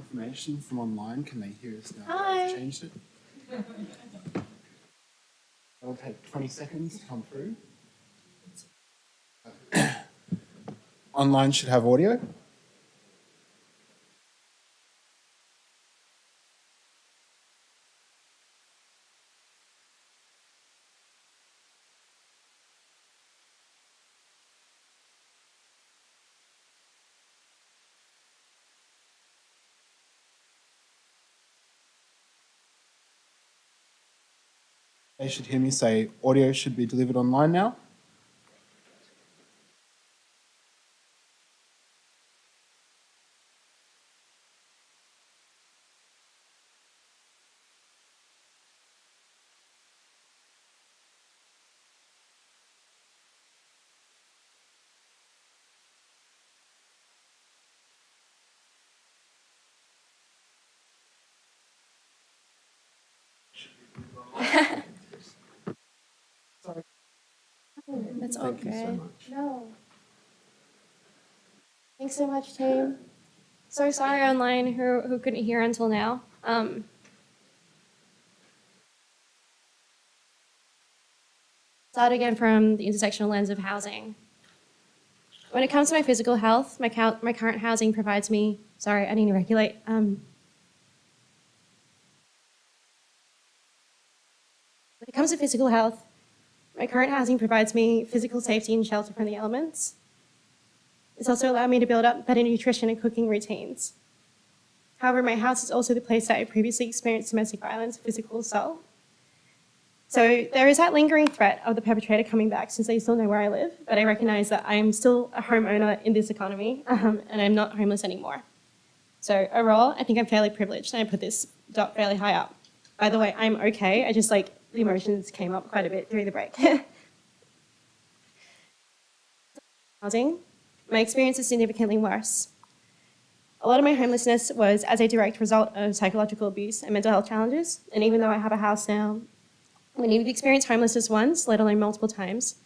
confirmation from online. Can they hear us now? Hi. I've changed it. It'll take 20 seconds to come through. Online should have audio. They should hear me say audio should be delivered online now. Sorry. That's all Thank you so good. much. No. Thanks so much, team. So sorry online who couldn't hear until now. Start again from the intersectional lens of housing. When it comes to my physical health, my current housing provides me, sorry, I need to regulate. When it comes to physical health, my current housing provides me physical safety and shelter from the elements. It's also allowed me to build up better nutrition and cooking routines. However, my house is also the place that I previously experienced domestic violence, physical assault. So there is that lingering threat of the perpetrator coming back since they still know where I live, but I recognize that I am still a homeowner in this economy and I'm not homeless anymore. So overall, I think I'm fairly privileged and I put this dot fairly high up. By the way, I'm okay. I just the emotions came up quite a bit during the break. Housing, my experience is significantly worse. A lot of my homelessness was as a direct result of psychological abuse and mental health challenges, and even though I have a house now, when you've experienced homelessness once, let alone multiple times,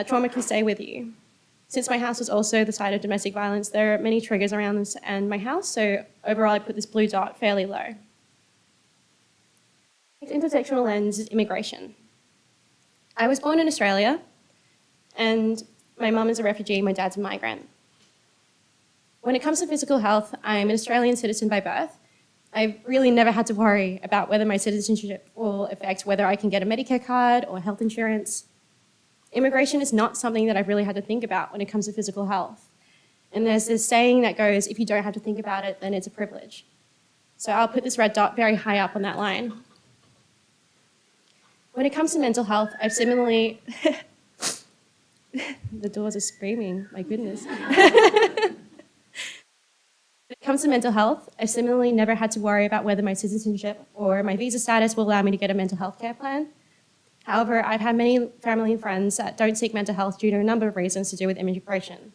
trauma can stay with you. Since my house was also the site of domestic violence, there are many triggers around this and my house, so overall I put this blue dot fairly low. Next intersectional lens is immigration. I was born in Australia, and my mum is a refugee, my dad's a migrant. When it comes to physical health, I'm an Australian citizen by birth. I've really never had to worry about whether my citizenship will affect whether I can get a Medicare card or health insurance. Immigration is not something that I've really had to think about when it comes to physical health. And there's this saying that goes, if you don't have to think about it, then it's a privilege. So I'll put this red dot very high up on that line. When it comes to mental health, I've similarly... The doors are screaming, my goodness. When it comes to mental health, I've similarly never had to worry about whether my citizenship or my visa status will allow me to get a mental health care plan. However, I've had many family and friends that don't seek mental health due to a number of reasons to do with immigration.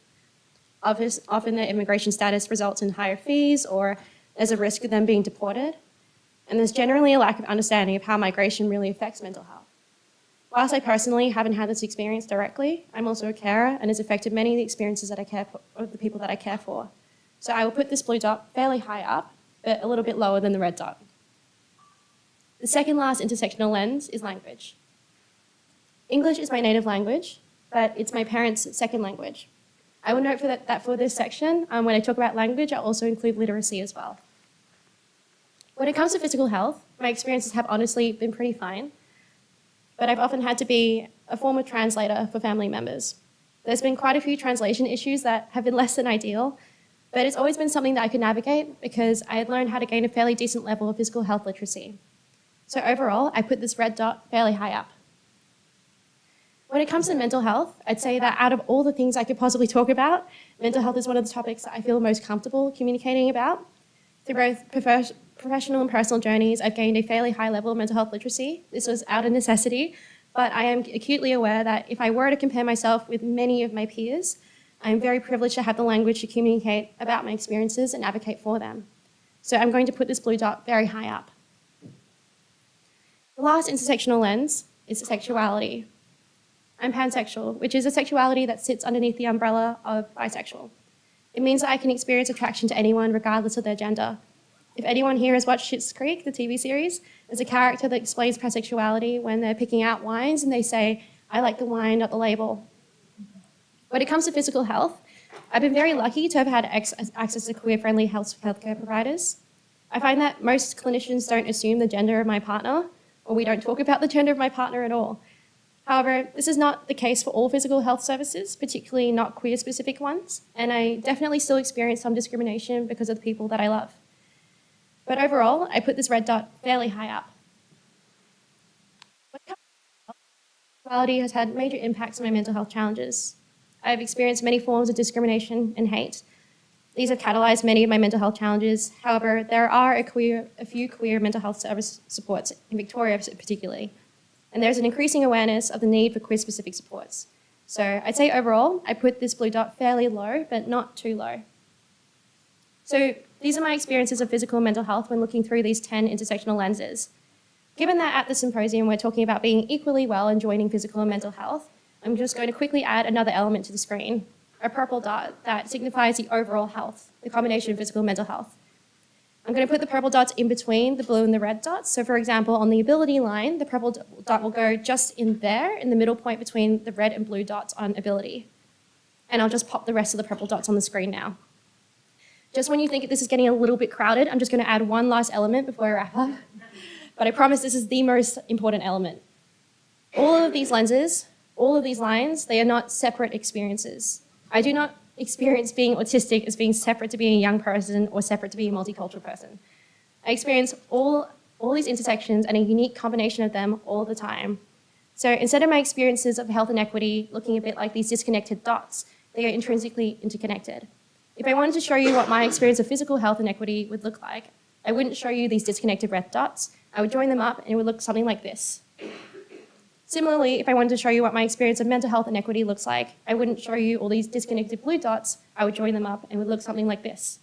Often their immigration status results in higher fees or there's a risk of them being deported. And there's generally a lack of understanding of how migration really affects mental health. Whilst I personally haven't had this experience directly, I'm also a carer and it's affected many of the experiences that I care for, of the people that I care for. So I will put this blue dot fairly high up, but a little bit lower than the red dot. The second last intersectional lens is language. English is my native language, but it's my parents' second language. I will note that for this section, when I talk about language, I'll also include literacy as well. When it comes to physical health, my experiences have honestly been pretty fine, but I've often had to be a former translator for family members. There's been quite a few translation issues that have been less than ideal, but it's always been something that I could navigate because I had learned how to gain a fairly decent level of physical health literacy. So overall, I put this red dot fairly high up. When it comes to mental health, I'd say that out of all the things I could possibly talk about, mental health is one of the topics that I feel most comfortable communicating about. Through both professional and personal journeys, I've gained a fairly high level of mental health literacy. This was out of necessity, but I am acutely aware that if I were to compare myself with many of my peers, I'm very privileged to have the language to communicate about my experiences and advocate for them. So I'm going to put this blue dot very high up. The last intersectional lens is sexuality. I'm pansexual, which is a sexuality that sits underneath the umbrella of bisexual. It means that I can experience attraction to anyone regardless of their gender. If anyone here has watched Schitt's Creek, the TV series, there's a character that explains pansexuality when they're picking out wines and they say, "I like the wine, not the label." When it comes to physical health, I've been very lucky to have had access to queer-friendly healthcare providers. I find that most clinicians don't assume the gender of my partner, or we don't talk about the gender of my partner at all. However, this is not the case for all physical health services, particularly not queer-specific ones, and I definitely still experience some discrimination because of the people that I love. But overall, I put this red dot fairly high up. Sexuality has had major impacts on my mental health challenges. I've experienced many forms of discrimination and hate. These have catalyzed many of my mental health challenges. However, there are a few queer mental health service supports, in Victoria particularly, and there's an increasing awareness of the need for queer-specific supports. So I'd say overall, I put this blue dot fairly low, but not too low. So these are my experiences of physical and mental health when looking through these 10 intersectional lenses. Given that at the symposium we're talking about being equally well and joining physical and mental health, I'm just going to quickly add another element to the screen, a purple dot that signifies the overall health, the combination of physical and mental health. I'm going to put the purple dots in between the blue and the red dots. So for example, on the ability line, the purple dot will go just in there, in the middle point between the red and blue dots on ability. And I'll just pop the rest of the purple dots on the screen now. Just when you think this is getting a little bit crowded, I'm just going to add one last element before I wrap up. But I promise this is the most important element. All of these lenses, all of these lines, they are not separate experiences. I do not experience being autistic as being separate to being a young person or separate to being a multicultural person. I experience all these intersections and a unique combination of them all the time. So instead of my experiences of health inequity looking a bit like these disconnected dots, they are intrinsically interconnected. If I wanted to show you what my experience of physical health inequity would look like, I wouldn't show you these disconnected red dots. I would join them up and it would look something like this. Similarly, if I wanted to show you what my experience of mental health inequity looks like, I wouldn't show you all these disconnected blue dots. I would join them up and it would look something like this.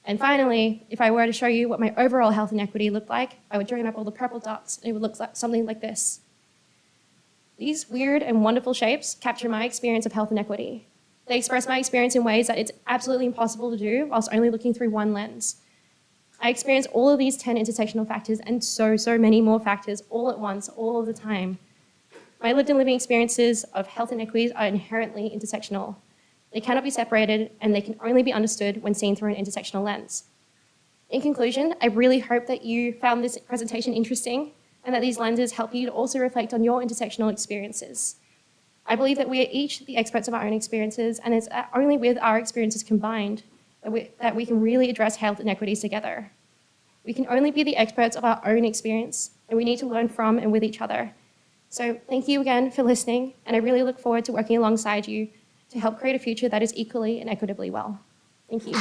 And finally, if I were to show you what my overall health inequity looked like, I would join up all the purple dots and it would look like something like this. These weird and wonderful shapes capture my experience of health inequity. They express my experience in ways that it's absolutely impossible to do whilst only looking through one lens. I experience all of these 10 intersectional factors and so many more factors all at once, all of the time. My lived and living experiences of health inequities are inherently intersectional. They cannot be separated and they can only be understood when seen through an intersectional lens. In conclusion, I really hope that you found this presentation interesting and that these lenses help you to also reflect on your intersectional experiences. I believe that we are each the experts of our own experiences, and it's only with our experiences combined that we can really address health inequities together. We can only be the experts of our own experience, and we need to learn from and with each other. So thank you again for listening, and I really look forward to working alongside you to help create a future that is equally and equitably well. Thank you.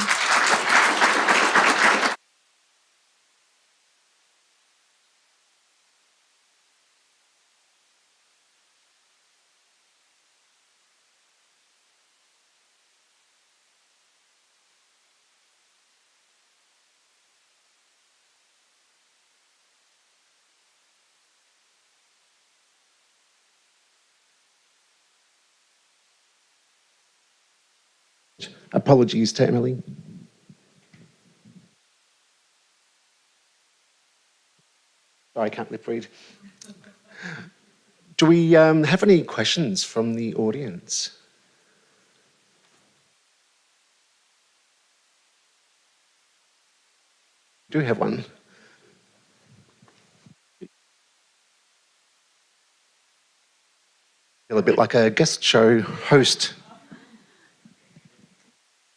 Apologies to Emily. Sorry, I can't lip read. Do we have any questions from the audience? Do we have one? Feel a bit like a guest show host.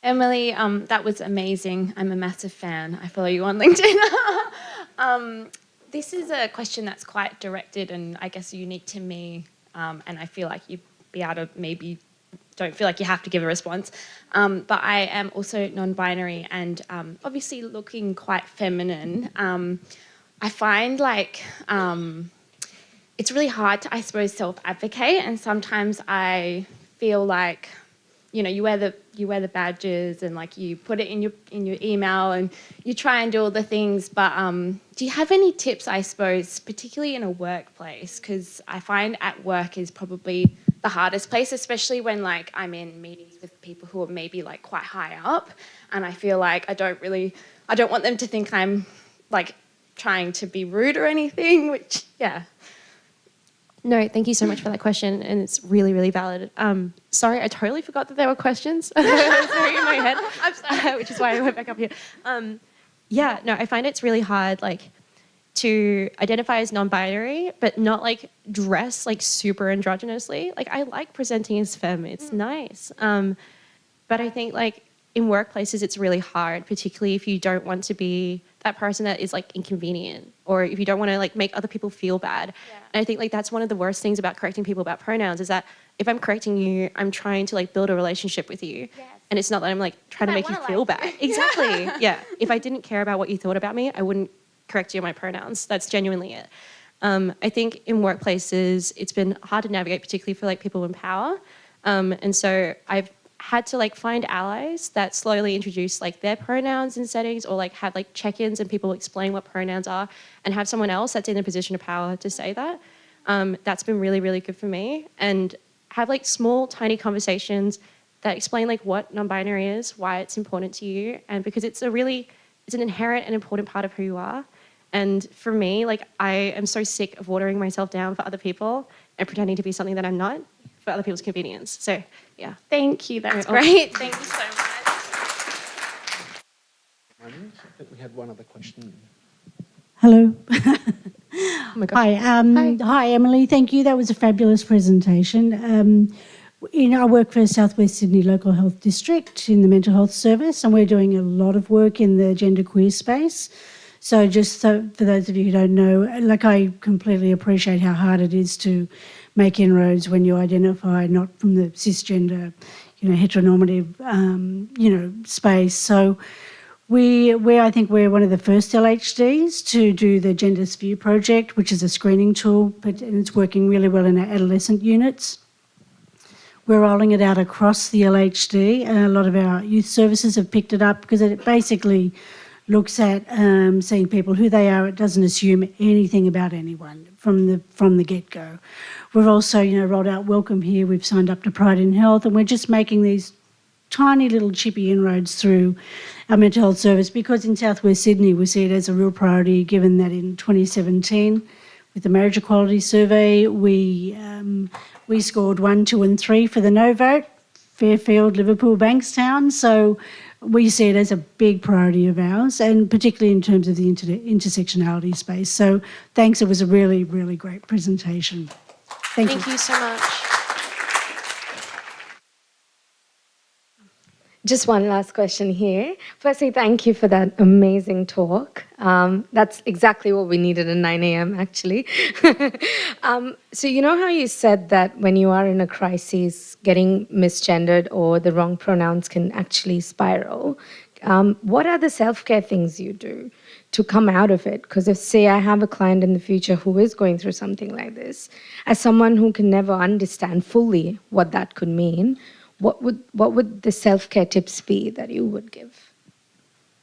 Emily, that was amazing. I'm a massive fan. I follow you on LinkedIn. This is a question that's quite directed and I guess unique to me, and I feel like you'd be able to maybe don't feel like you have to give a response. But I am also non-binary and obviously looking quite feminine. I find like it's really hard to, I suppose, self-advocate, and sometimes I feel like, you know, you wear the badges and like you put it in your email and you try and do all the things, but do you have any tips, I suppose, particularly in a workplace? Because I find at work is probably the hardest place, especially when like I'm in meetings with people who are maybe like quite high up, and I feel like I don't want them to think I'm like trying to be rude or anything, which, yeah. No, thank you so much for that question, and it's really, really valid. Sorry, I totally forgot that there were questions. Sorry, in my head. I'm sorry. Which is why I went back up here. Yeah, no, I find it's really hard, like, to identify as non-binary, but not like dress like super androgynously. Like, I like presenting as femme; it's nice. But I think like in workplaces, it's really hard, particularly if you don't want to be that person that is like inconvenient, or if you don't want to like make other people feel bad. Yeah. And I think like that's one of the worst things about correcting people about pronouns is that if I'm correcting you, I'm trying to like build a relationship with you. Yes. And it's not that I'm like trying to make you wanna feel like bad. you. Exactly. Yeah. If I didn't care about what you thought about me, I wouldn't correct you on my pronouns. That's genuinely it. I think in workplaces, it's been hard to navigate, particularly for like people in power. And so I've had to like find allies that slowly introduce like their pronouns in settings, or like have like check-ins and people explain what pronouns are, and have someone else that's in a position of power to say that. That's been really, really good for me. And have like small, tiny conversations that explain like what non-binary is, why it's important to you, and because it's an inherent and important part of who you are. And for me, like, I am so sick of watering myself down for other people and pretending to be something that I'm not for other people's convenience. So, yeah. Thank you, that's Right, great. Thank you so much. I think we had one other question. Hello. Oh my God. Hi. Hi, Emily. Thank you. That was a fabulous presentation. I work for Southwest Sydney Local Health District in the mental health service, and we're doing a lot of work in the genderqueer space. So for those of you who don't know, like, I completely appreciate how hard it is to make inroads when you identify not from the cisgender, heteronormative, space. So I think we're one of the first LHDs to do the Gender Sphere project, which is a screening tool, and it's working really well in our adolescent units. We're rolling it out across the LHD, and a lot of our youth services have picked it up because it basically looks at seeing people who they are. It doesn't assume anything about anyone from the get-go. We've also, rolled out Welcome Here. We've signed up to Pride in Health, and we're just making these tiny little chippy inroads through our mental health service, because in Southwest Sydney we see it as a real priority, given that in 2017 with the Marriage Equality Survey we scored 1, 2 and 3 for the no vote, Fairfield, Liverpool, Bankstown. So we see it as a big priority of ours, and particularly in terms of the intersectionality space. So thanks, it was a really, really great presentation. Thank you. Thank you so much. Just one last question here. Firstly, thank you for that amazing talk. That's exactly what we needed at 9 a.m. actually. So you know how you said that when you are in a crisis, getting misgendered or the wrong pronouns can actually spiral. What are the self-care things you do to come out of it? Because if, say, I have a client in the future who is going through something like this, as someone who can never understand fully what that could mean, what would the self-care tips be that you would give?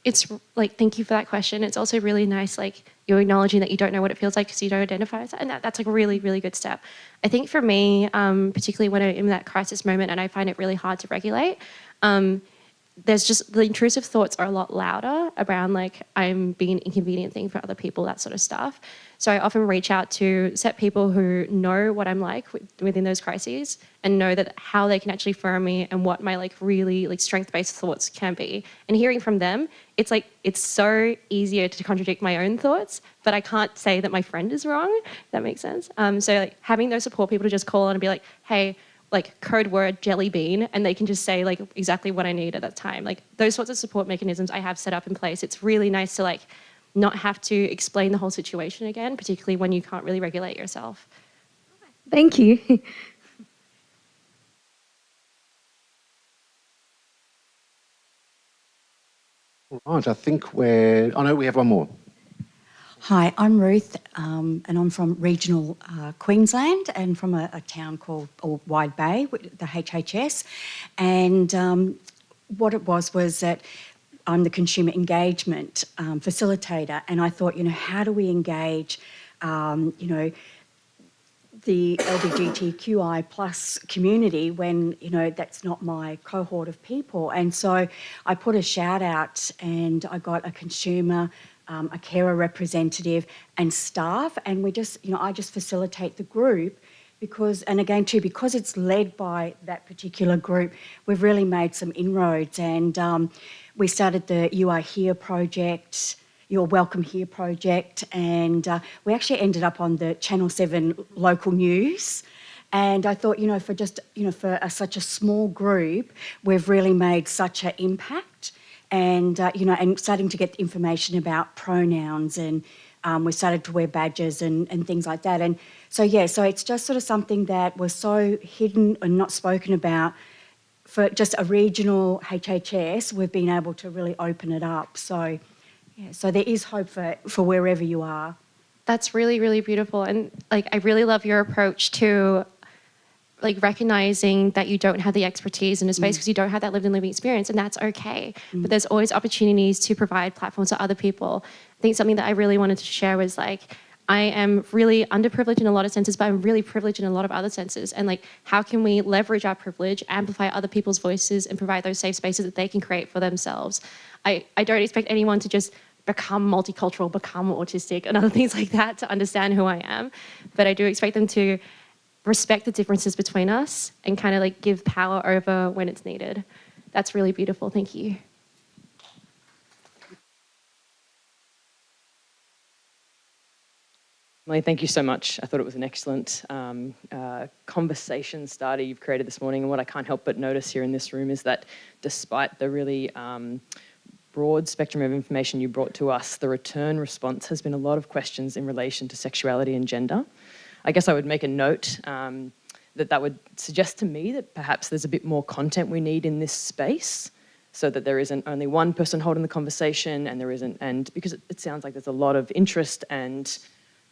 It's like, thank you for that question. It's also really nice, like, you're acknowledging that you don't know what it feels like because you don't identify as that. And that's like a really, really good step. I think for me, particularly when I'm in that crisis moment and I find it really hard to regulate, there's just, the intrusive thoughts are a lot louder around like I'm being an inconvenient thing for other people, that sort of stuff. So I often reach out to set people who know what I'm like within those crises, and know that how they can actually affirm me and what my like really like strength-based thoughts can be. And hearing from them, it's like, it's so easier to contradict my own thoughts, but I can't say that my friend is wrong, if that makes sense. So like having those support people to just call on and be like, hey, like code word jelly bean, and they can just say like exactly what I need at that time. Like those sorts of support mechanisms I have set up in place. It's really nice to like not have to explain the whole situation again, particularly when you can't really regulate yourself. Thank you. All right, I think we have one more. Hi, I'm Ruth, and I'm from regional Queensland, and from a town called Wide Bay, the HHS. And what it was that I'm the consumer engagement facilitator, and I thought, how do we engage, the the LGBTQI plus community when, you know, that's not my cohort of people. And so I put a shout out and I got a consumer, a carer representative and staff, and we just, you know, I just facilitate the group because, and again too, because it's led by that particular group, we've really made some inroads, and we started the You Are Here project, Your Welcome Here project, and we actually ended up on the Channel 7 local news. And I thought, you know, for just, you know, for such a small group, we've really made such an impact. And, you know, and starting to get information about pronouns, and we started to wear badges and things like that. And so, yeah, so it's just sort of something that was so hidden and not spoken about. For just a regional HHS, we've been able to really open it up. So, yeah, so there is hope for wherever you are. That's really, really beautiful. And like, I really love your approach to like recognizing that you don't have the expertise in a space because you don't have that lived and living experience, and that's okay. But there's always opportunities to provide platforms to other people. I think something that I really wanted to share was like, I am really underprivileged in a lot of senses, but I'm really privileged in a lot of other senses. And like, how can we leverage our privilege, amplify other people's voices, and provide those safe spaces that they can create for themselves? I don't expect anyone to just become multicultural, become autistic, and other things like that to understand who I am. But I do expect them to respect the differences between us and kind of like give power over when it's needed. That's really beautiful. Thank you. Emily, thank you so much. I thought it was an excellent conversation starter you've created this morning. And what I can't help but notice here in this room is that despite the really broad spectrum of information you brought to us, the return response has been a lot of questions in relation to sexuality and gender. I guess I would make a note that would suggest to me that perhaps there's a bit more content we need in this space, so that there isn't only one person holding the conversation, and because it sounds like there's a lot of interest and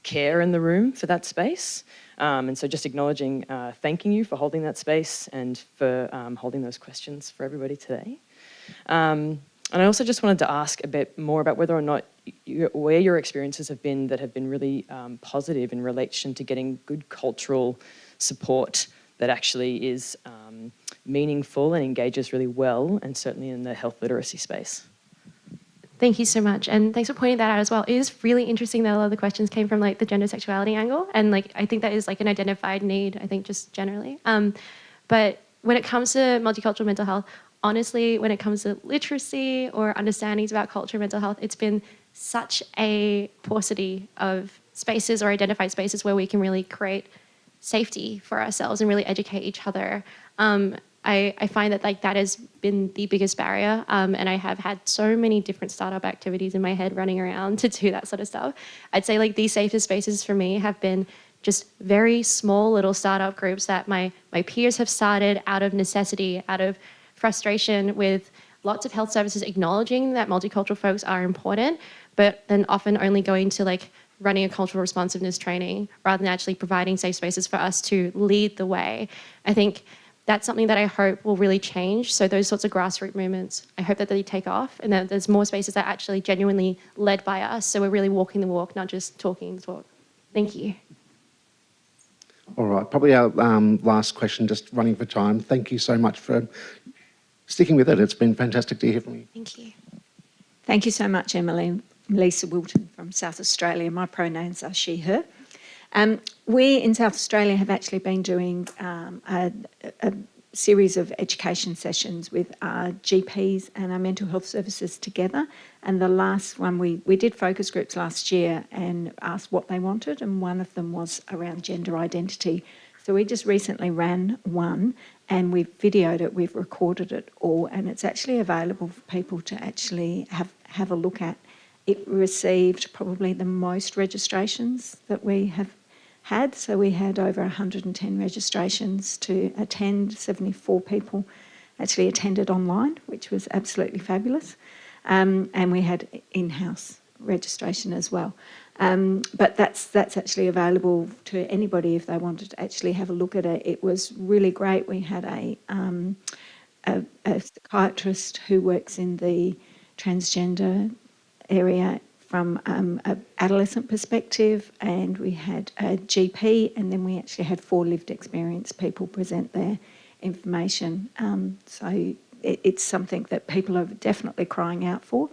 care in the room for that space. And so just acknowledging, thanking you for holding that space and for holding those questions for everybody today. And I also just wanted to ask a bit more about whether or not where your experiences have been that have been really positive in relation to getting good cultural support that actually is meaningful and engages really well, and certainly in the health literacy space. Thank you so much. And thanks for pointing that out as well. It is really interesting that a lot of the questions came from like the gender sexuality angle. And like, I think that is like an identified need, I think just generally. But when it comes to multicultural mental health, honestly, when it comes to literacy or understandings about culture and mental health, it's been such a paucity of spaces or identified spaces where we can really create safety for ourselves and really educate each other. I find that like that has been the biggest barrier, and I have had so many different startup activities in my head running around to do that sort of stuff. I'd say like these safest spaces for me have been just very small little startup groups that my peers have started out of necessity, out of frustration with lots of health services acknowledging that multicultural folks are important, but then often only going to like running a cultural responsiveness training rather than actually providing safe spaces for us to lead the way. I think that's something that I hope will really change. So those sorts of grassroots movements, I hope that they take off and that there's more spaces that are actually genuinely led by us. So we're really walking the walk, not just talking the talk. Thank you. All right, probably our last question, just running for time. Thank you so much for sticking with it. It's been fantastic to hear from you. Thank you. Thank you so much, Emily. Lisa Wilton from South Australia. My pronouns are she, her. We in South Australia have actually been doing a series of education sessions with our GPs and our mental health services together. And the last one, we did focus groups last year and asked what they wanted, and one of them was around gender identity. So we just recently ran one and we've videoed it, we've recorded it all, and it's actually available for people to actually have a look at. It received probably the most registrations that we have had. So we had over 110 registrations to attend. 74 people actually attended online, which was absolutely fabulous. And we had in-house registration as well. But that's actually available to anybody if they wanted to actually have a look at it. It was really great. We had a psychiatrist who works in the transgender area from an adolescent perspective, and we had a GP, and then we actually had 4 lived experience people present their information. So it's something that people are definitely crying out for.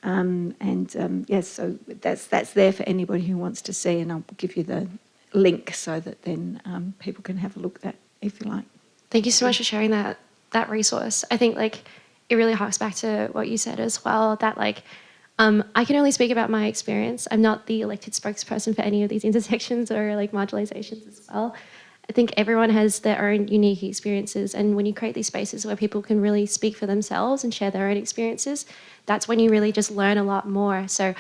Yes, so that's there for anybody who wants to see, and I'll give you the link so that then people can have a look at that if you like. Thank you so much for sharing that resource. I think it really harks back to what you said as well, that I can only speak about my experience. I'm not the elected spokesperson for any of these intersections or marginalizations as well. I think everyone has their own unique experiences, and when you create these spaces where people can really speak for themselves and share their own experiences, that's when you really just learn a lot more. So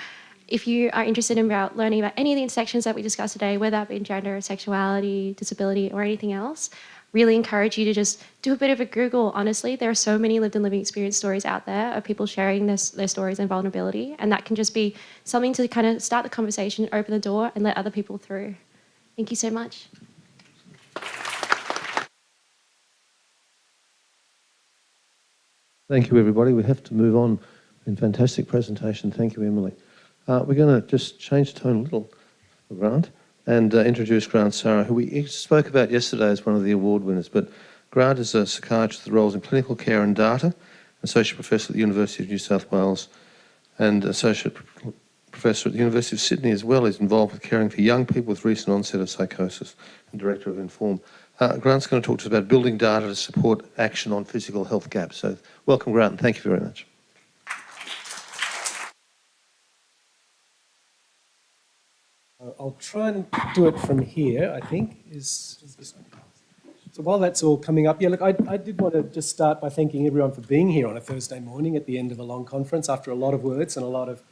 if you are interested in learning about any of the intersections that we discussed today, whether that be gender, sexuality, disability, or anything else, really encourage you to just do a bit of a Google. Honestly, there are so many lived and living experience stories out there of people sharing their stories and vulnerability, and that can just be something to kind of start the conversation, open the door, and let other people through. Thank you so much. Thank you, everybody. We have to move on. Fantastic presentation. Thank you, Emily. We're going to just change the tone a little for Grant and introduce Grant Sarah, who we spoke about yesterday as one of the award winners. But Grant is a psychiatrist with roles in clinical care and data, associate professor at the University of New South Wales, and associate professor at the University of Sydney as well. Is involved with caring for young people with recent onset of psychosis, and director of Inform. Grant's going to talk to us about building data to support action on physical health gaps. So welcome, Grant, and thank you very much. I'll try and do it from here, I think. So while that's all coming up, yeah, look, I did want to just start by thanking everyone for being here on a Thursday morning at the end of a long conference after a lot of words and a lot of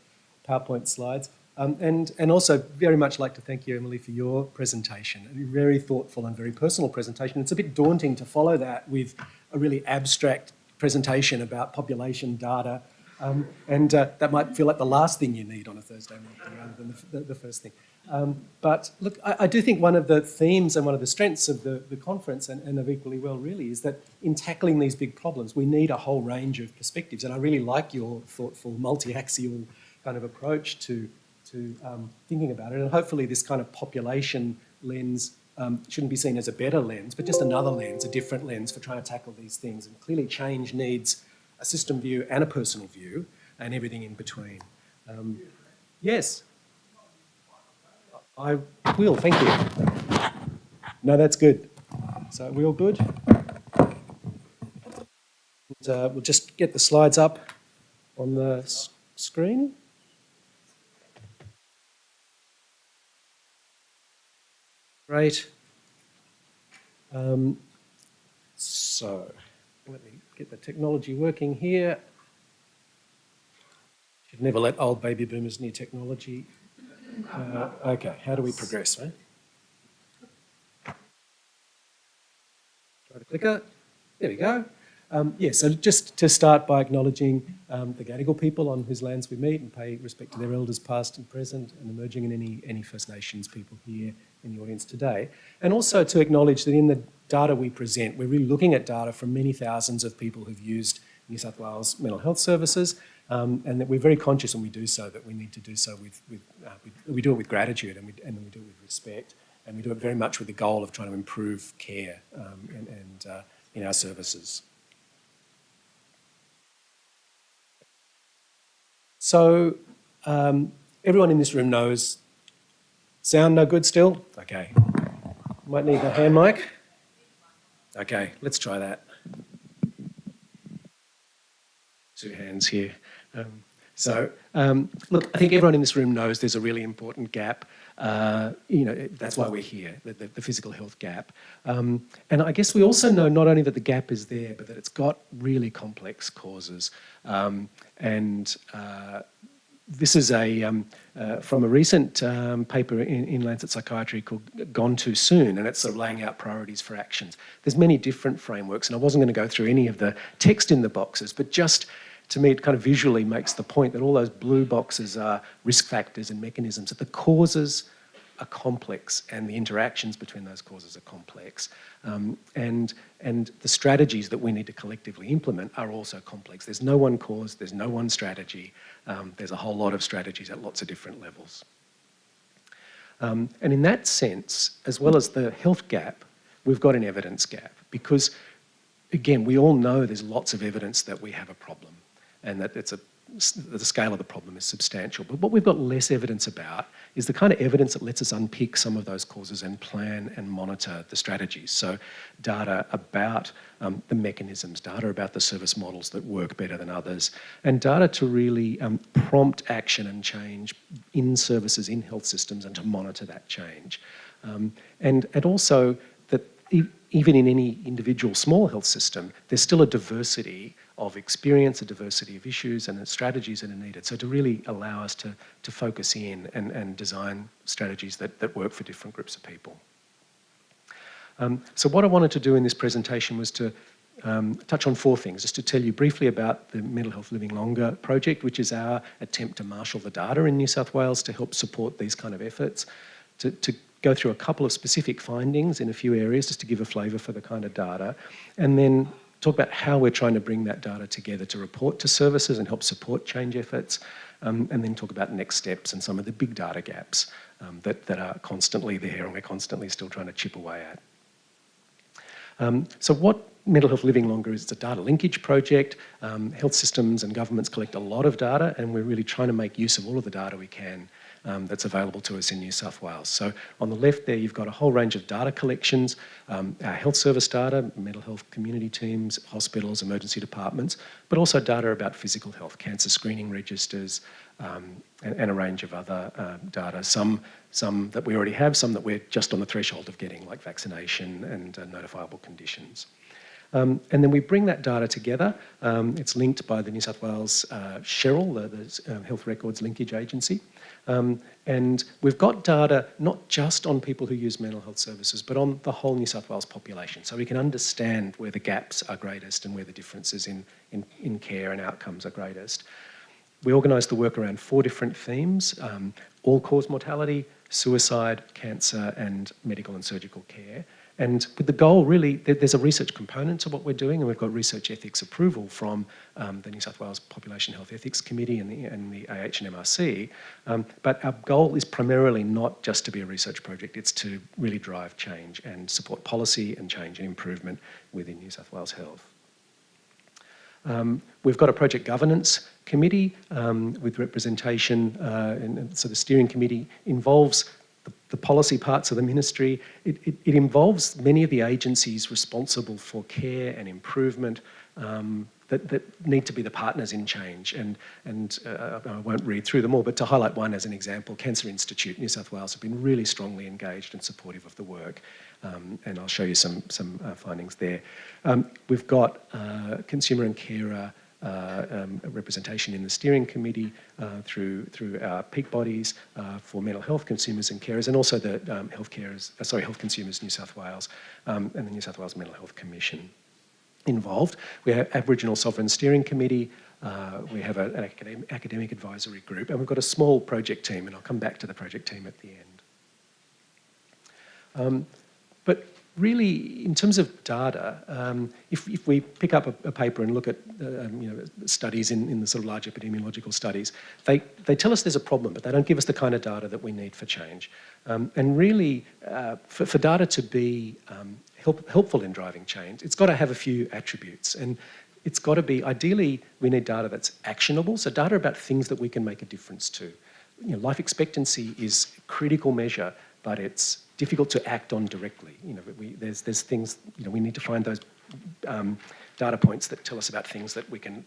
PowerPoint slides. And also very much like to thank you, Emily, for your presentation. A very thoughtful and very personal presentation. It's a bit daunting to follow that with a really abstract presentation about population data. That might feel like the last thing you need on a Thursday morning rather than the first thing. But look, I do think one of the themes and one of the strengths of the conference, and of Equally Well really, is that in tackling these big problems, we need a whole range of perspectives. And I really like your thoughtful, multi-axial kind of approach to thinking about it. And hopefully this kind of population lens shouldn't be seen as a better lens, but just another lens, a different lens for trying to tackle these things. And clearly change needs a system view and a personal view and everything in between. Yes. I will, thank you. No, that's good. So are we all good? We'll just get the slides up on the screen. Great. So let me get the technology working here. Should never let old baby boomers near technology. Okay, how do we progress, right? Try to clicker. There we go. So just to start by acknowledging the Gadigal people on whose lands we meet and pay respect to their elders past and present and emerging, and any First Nations people here in the audience today. And also to acknowledge that in the data we present, we're really looking at data from many thousands of people who've used New South Wales mental health services, and that we're very conscious when we do so that we need to do so we do it with gratitude and we do it with respect, and we do it very much with the goal of trying to improve care and in our services. So everyone in this room knows, sound no good still? Okay. Might need a hand mic. Okay, let's try that. 2 hands here. Look, I think everyone in this room knows there's a really important gap. That's why we're here, the physical health gap. And I guess we also know not only that the gap is there, but that it's got really complex causes. This is from a recent paper in Lancet Psychiatry called Gone Too Soon, and it's sort of laying out priorities for actions. There's many different frameworks, and I wasn't going to go through any of the text in the boxes, but just to me it kind of visually makes the point that all those blue boxes are risk factors and mechanisms, that the causes are complex, and the interactions between those causes are complex. And the strategies that we need to collectively implement are also complex. There's no one cause, there's no one strategy. There's a whole lot of strategies at lots of different levels. And in that sense, as well as the health gap, we've got an evidence gap because, again, we all know there's lots of evidence that we have a problem and that the scale of the problem is substantial. But what we've got less evidence about is the kind of evidence that lets us unpick some of those causes and plan and monitor the strategies. So data about the mechanisms, data about the service models that work better than others, and data to really prompt action and change in services, in health systems, and to monitor that change. And also that even in any individual small health system, there's still a diversity of experience, a diversity of issues and strategies that are needed. So to really allow us to focus in and design strategies that work for different groups of people. So what I wanted to do in this presentation was to touch on 4 things, just to tell you briefly about the Mental Health Living Longer project, which is our attempt to marshal the data in New South Wales to help support these kind of efforts, to go through a couple of specific findings in a few areas just to give a flavour for the kind of data, and then talk about how we're trying to bring that data together to report to services and help support change efforts, and then talk about next steps and some of the big data gaps that are constantly there and we're constantly still trying to chip away at. So what Mental Health Living Longer is, it's a data linkage project. Health systems and governments collect a lot of data, and we're really trying to make use of all of the data we can that's available to us in New South Wales. So on the left there, you've got a whole range of data collections, our health service data, mental health community teams, hospitals, emergency departments, but also data about physical health, cancer screening registers, and a range of other data, some that we already have, some that we're just on the threshold of getting, like vaccination and notifiable conditions. And then we bring that data together. It's linked by the New South Wales Cheryl, the Health Records Linkage Agency. And we've got data not just on people who use mental health services, but on the whole New South Wales population. So we can understand where the gaps are greatest and where the differences in care and outcomes are greatest. We organise the work around 4 different themes: all-cause mortality, suicide, cancer, and medical and surgical care. And with the goal, really, there's a research component to what we're doing, and we've got research ethics approval from the New South Wales Population Health Ethics Committee and the AH&MRC. But our goal is primarily not just to be a research project, it's to really drive change and support policy and change and improvement within New South Wales Health. We've got a project governance committee with representation, and so the steering committee involves the policy parts of the ministry. It involves many of the agencies responsible for care and improvement that need to be the partners in change. And I won't read through them all, but to highlight one as an example, Cancer Institute, New South Wales have been really strongly engaged and supportive of the work. And I'll show you some findings there. We've got consumer and carer representation in the steering committee through our peak bodies for mental health consumers and carers, and also the Health Consumers New South Wales and the New South Wales Mental Health Commission involved. We have Aboriginal Sovereign Steering Committee. We have an academic advisory group, and we've got a small project team, and I'll come back to the project team at the end. But really, in terms of data, if we pick up a paper and look at studies in the sort of large epidemiological studies, they tell us there's a problem, but they don't give us the kind of data that we need for change. And really, for data to be helpful in driving change, it's got to have a few attributes. And it's got to be, ideally, we need data that's actionable, so data about things that we can make a difference to. Life expectancy is a critical measure, but it's difficult to act on directly. There's things, we need to find those data points that tell us about things that we can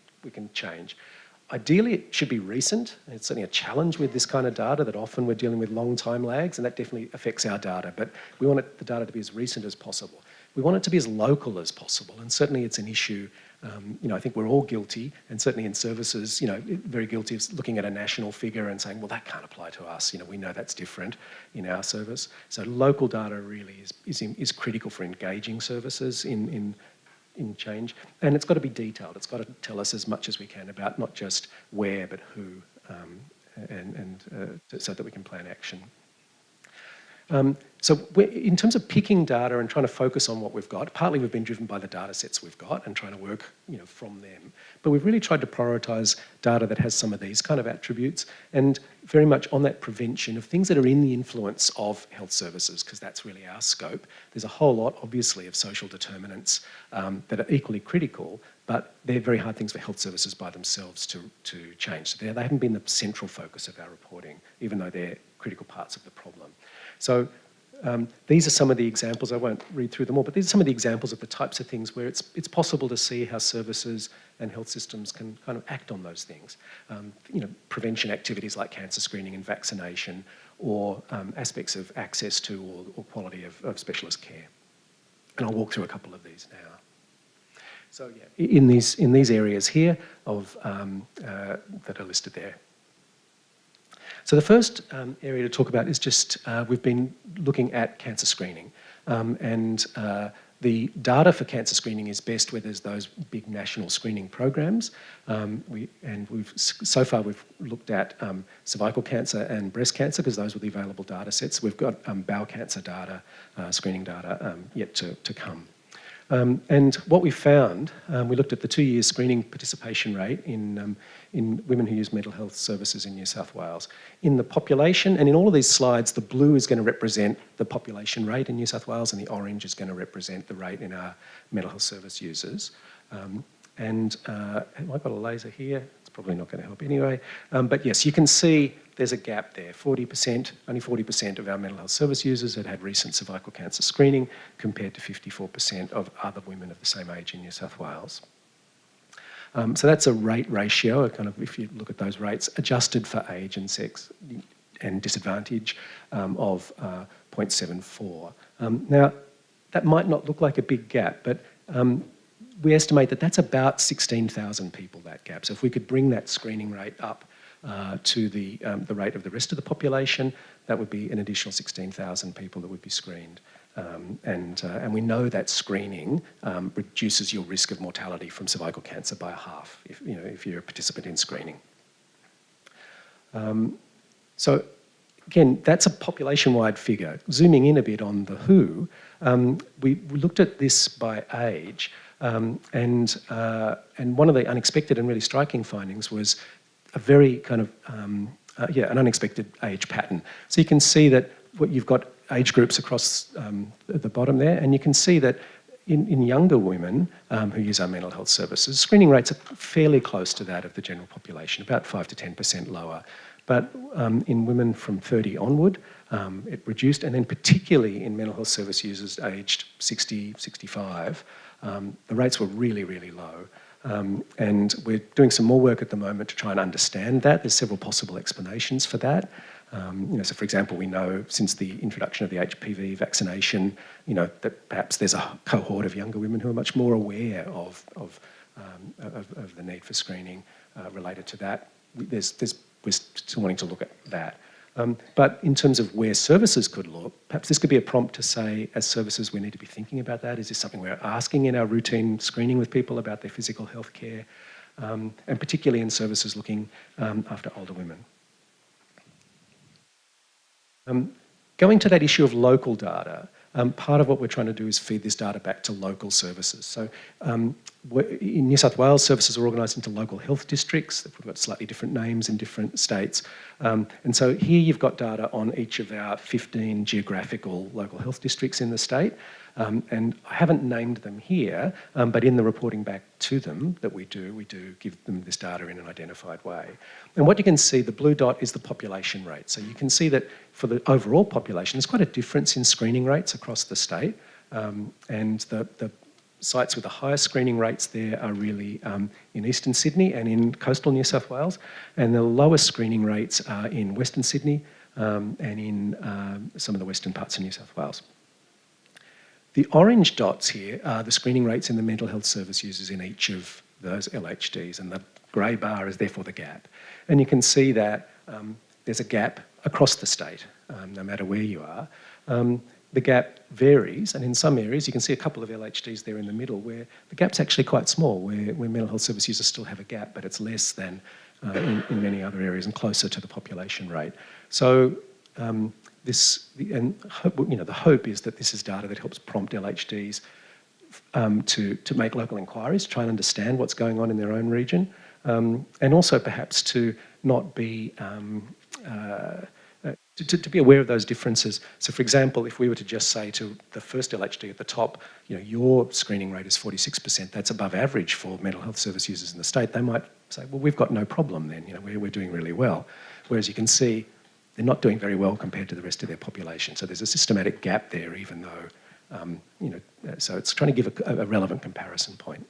change. Ideally, it should be recent. It's certainly a challenge with this kind of data that often we're dealing with long time lags, and that definitely affects our data. But we want the data to be as recent as possible. We want it to be as local as possible, and certainly it's an issue. I think we're all guilty, and certainly in services, very guilty of looking at a national figure and saying, well, that can't apply to us. We know that's different in our service. So local data really is critical for engaging services in change, and it's got to be detailed. It's got to tell us as much as we can about not just where, but who, so that we can plan action. In terms of picking data and trying to focus on what we've got, partly we've been driven by the data sets we've got and trying to work from them. But we've really tried to prioritise data that has some of these kind of attributes and very much on that prevention of things that are in the influence of health services, because that's really our scope. There's a whole lot, obviously, of social determinants that are equally critical, but they're very hard things for health services by themselves to change. So they haven't been the central focus of our reporting, even though they're critical parts of the problem. So these are some of the examples. I won't read through them all, but these are some of the examples of the types of things where it's possible to see how services and health systems can kind of act on those things. Prevention activities like cancer screening and vaccination, or aspects of access to or quality of specialist care. And I'll walk through a couple of these now. So yeah, in these areas here of that are listed there. So the first area to talk about is just, we've been looking at cancer screening. The data for cancer screening is best where there's those big national screening programs. So far we've looked at cervical cancer and breast cancer because those were the available data sets. We've got bowel cancer data, screening data yet to come. And what we found, we looked at the 2-year screening participation rate in women who use mental health services in New South Wales. In the population, and in all of these slides, the blue is going to represent the population rate in New South Wales and the orange is going to represent the rate in our mental health service users. Have I got a laser here? It's probably not going to help anyway. But yes, you can see there's a gap there. Only 40% of our mental health service users had recent cervical cancer screening compared to 54% of other women of the same age in New South Wales. So that's a rate ratio, kind of if you look at those rates, adjusted for age and sex and disadvantage of 0.74. Now, that might not look like a big gap, but we estimate that that's about 16,000 people, that gap. So if we could bring that screening rate up to the rate of the rest of the population, that would be an additional 16,000 people that would be screened. And we know that screening reduces your risk of mortality from cervical cancer by half if you're a participant in screening. So again, that's a population-wide figure. Zooming in a bit on the WHO, we looked at this by age, and one of the unexpected and really striking findings was a very kind of, an unexpected age pattern. So you can see that you've got age groups across the bottom there, and you can see that in younger women who use our mental health services, screening rates are fairly close to that of the general population, about 5 to 10% lower. But in women from 30 onward, it reduced, and then particularly in mental health service users aged 60, 65, the rates were really, really low. And we're doing some more work at the moment to try and understand that. There's several possible explanations for that. So for example, we know since the introduction of the HPV vaccination, that perhaps there's a cohort of younger women who are much more aware of the need for screening related to that. We're still wanting to look at that. But in terms of where services could look, perhaps this could be a prompt to say, as services, we need to be thinking about that. Is this something we're asking in our routine screening with people about their physical health care, and particularly in services looking after older women? Going to that issue of local data, part of what we're trying to do is feed this data back to local services. So in New South Wales, services are organised into local health districts. They've got slightly different names in different states. And so here you've got data on each of our 15 geographical local health districts in the state. And I haven't named them here, but in the reporting back to them that we do give them this data in an identified way. And what you can see, the blue dot is the population rate. So you can see that for the overall population, there's quite a difference in screening rates across the state. And the sites with the highest screening rates there are really in eastern Sydney and in coastal New South Wales. And the lowest screening rates are in western Sydney and in some of the western parts of New South Wales. The orange dots here are the screening rates in the mental health service users in each of those LHDs, and the grey bar is therefore the gap. And you can see that there's a gap across the state, no matter where you are. The gap varies, and in some areas you can see a couple of LHDs there in the middle where the gap's actually quite small, where mental health service users still have a gap, but it's less than in many other areas and closer to the population rate. So the hope is that this is data that helps prompt LHDs to make local inquiries, try and understand what's going on in their own region, and also perhaps to not be to be aware of those differences. So, for example, if we were to just say to the first LHD at the top, your screening rate is 46%, that's above average for mental health service users in the state, they might say, well, we've got no problem then, we're doing really well. Whereas you can see they're not doing very well compared to the rest of their population. So there's a systematic gap there, even though, so it's trying to give a relevant comparison point.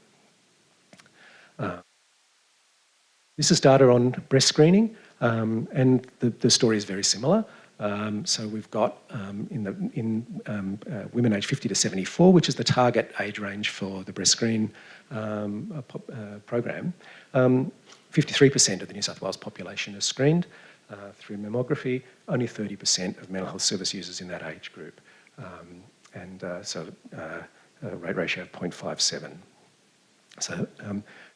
This is data on breast screening, and the story is very similar. So we've got in women aged 50 to 74, which is the target age range for the breast screen program, 53% of the New South Wales population is screened through mammography, only 30% of mental health service users in that age group, so a rate ratio of 0.57. So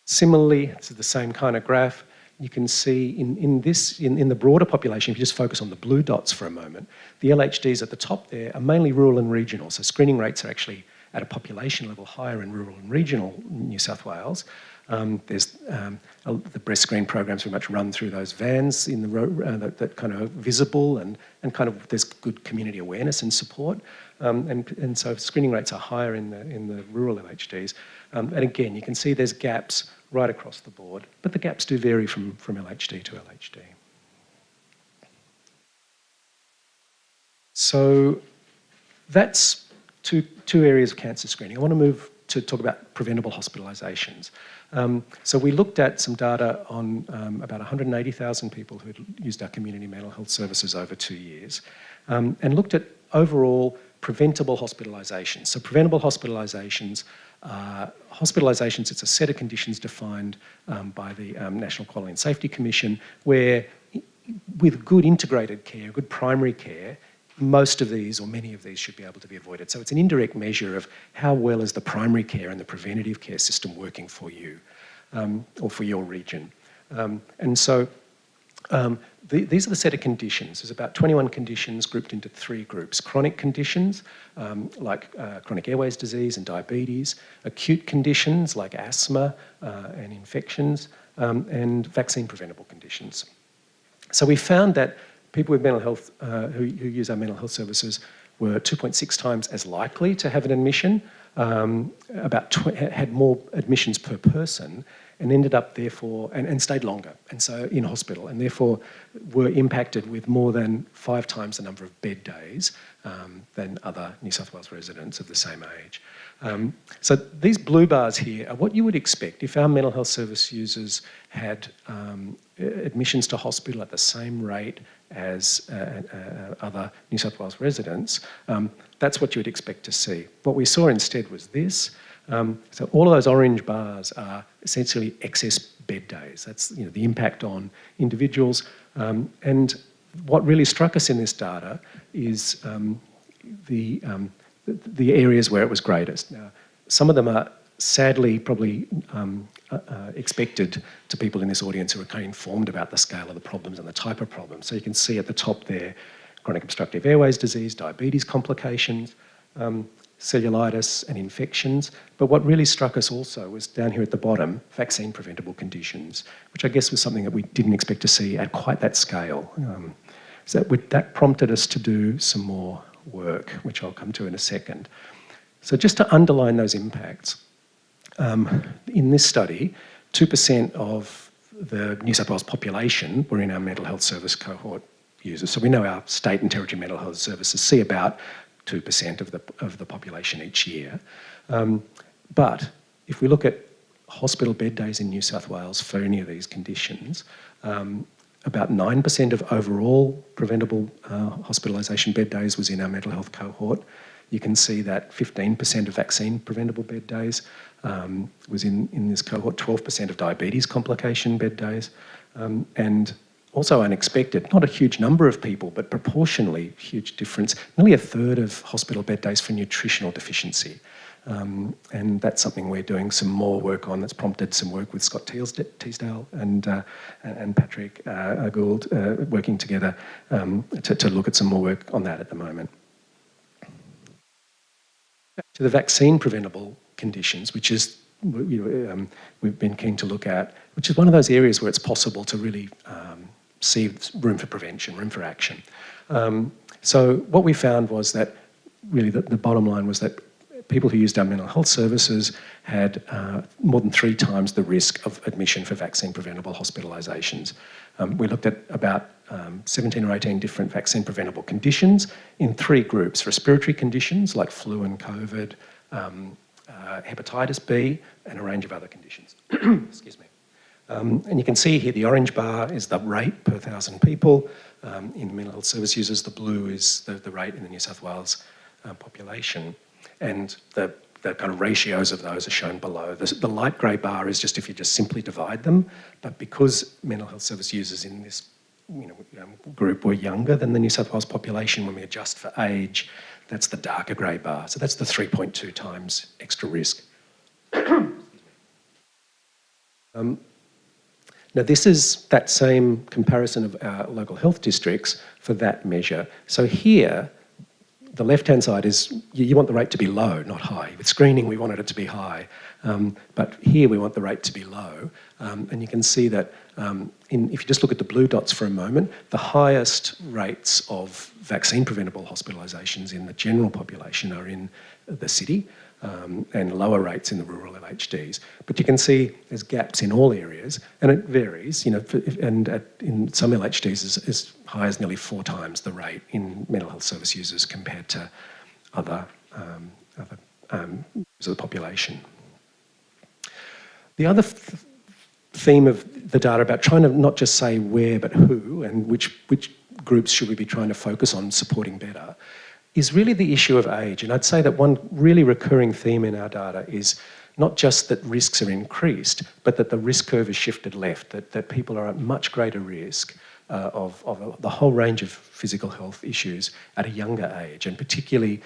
similarly, this is the same kind of graph. You can see in the broader population, if you just focus on the blue dots for a moment, the LHDs at the top there are mainly rural and regional. So screening rates are actually at a population level higher in rural and regional New South Wales. There's the breast screen programs very much run through those vans in the road that kind of visible and kind of there's good community awareness and support. And so screening rates are higher in the rural LHDs. And again, you can see there's gaps right across the board, but the gaps do vary from LHD to LHD. So that's two areas of cancer screening. I want to move to talk about preventable hospitalisations. So we looked at some data on about 180,000 people who had used our community mental health services over 2 years, and looked at overall preventable hospitalisations. So preventable hospitalisations, it's a set of conditions defined by the National Quality and Safety Commission where with good integrated care, good primary care, most of these or many of these should be able to be avoided. So it's an indirect measure of how well is the primary care and the preventative care system working for you or for your region. These are the set of conditions. There's about 21 conditions grouped into 3 groups. Chronic conditions like chronic airways disease and diabetes, acute conditions like asthma and infections, and vaccine preventable conditions. So we found that people with mental health who use our mental health services were 2.6 times as likely to have an admission, had more admissions per person, and ended up therefore, and stayed longer, and so in hospital, and therefore were impacted with more than 5 times the number of bed days than other New South Wales residents of the same age. So these blue bars here are what you would expect if our mental health service users had admissions to hospital at the same rate as other New South Wales residents. That's what you would expect to see. What we saw instead was this. So all of those orange bars are essentially excess bed days. That's the impact on individuals. And what really struck us in this data is the areas where it was greatest. Now, some of them are sadly probably expected to people in this audience who are kind of informed about the scale of the problems and the type of problems. So you can see at the top there, chronic obstructive airways disease, diabetes complications, cellulitis and infections. But what really struck us also was down here at the bottom, vaccine preventable conditions, which I guess was something that we didn't expect to see at quite that scale. So that prompted us to do some more work, which I'll come to in a second. So just to underline those impacts, in this study, 2% of the New South Wales population were in our mental health service cohort users. So we know our state and territory mental health services see about 2% of the population each year. But if we look at hospital bed days in New South Wales for any of these conditions, about 9% of overall preventable hospitalisation bed days was in our mental health cohort. You can see that 15% of vaccine preventable bed days was in this cohort, 12% of diabetes complication bed days, and also unexpected, not a huge number of people, but proportionally huge difference, nearly a third of hospital bed days for nutritional deficiency. And that's something we're doing some more work on. That's prompted some work with Scott Teasdale and Patrick Gould working together to look at some more work on that at the moment. Back to the vaccine preventable conditions, which is we've been keen to look at, which is one of those areas where it's possible to really see room for prevention, room for action. So what we found was that really the bottom line was that people who used our mental health services had more than 3 times the risk of admission for vaccine preventable hospitalisations. We looked at about 17 or 18 different vaccine preventable conditions in 3 groups: respiratory conditions like flu and COVID, hepatitis B, and a range of other conditions. Excuse me. And you can see here the orange bar is the rate per 1,000 people. In mental health service users, the blue is the rate in the New South Wales population. And the kind of ratios of those are shown below. The light grey bar is just if you just simply divide them, but because mental health service users in this group were younger than the New South Wales population, when we adjust for age, that's the darker grey bar. So that's the 3.2 times extra risk. Now this is that same comparison of our local health districts for that measure. So here, the left-hand side is, you want the rate to be low, not high. With screening, we wanted it to be high. But here, we want the rate to be low. And you can see that if you just look at the blue dots for a moment, the highest rates of vaccine-preventable hospitalisations in the general population are in the city, and lower rates in the rural LHDs. But you can see there's gaps in all areas, and it varies, in some LHDs as high as nearly 4 times the rate in mental health service users compared to other members of the population. The other theme of the data about trying to not just say where but who, and which groups should we be trying to focus on supporting better, is really the issue of age. And I'd say that one really recurring theme in our data is not just that risks are increased, but that the risk curve is shifted left, that people are at much greater risk of the whole range of physical health issues at a younger age, and particularly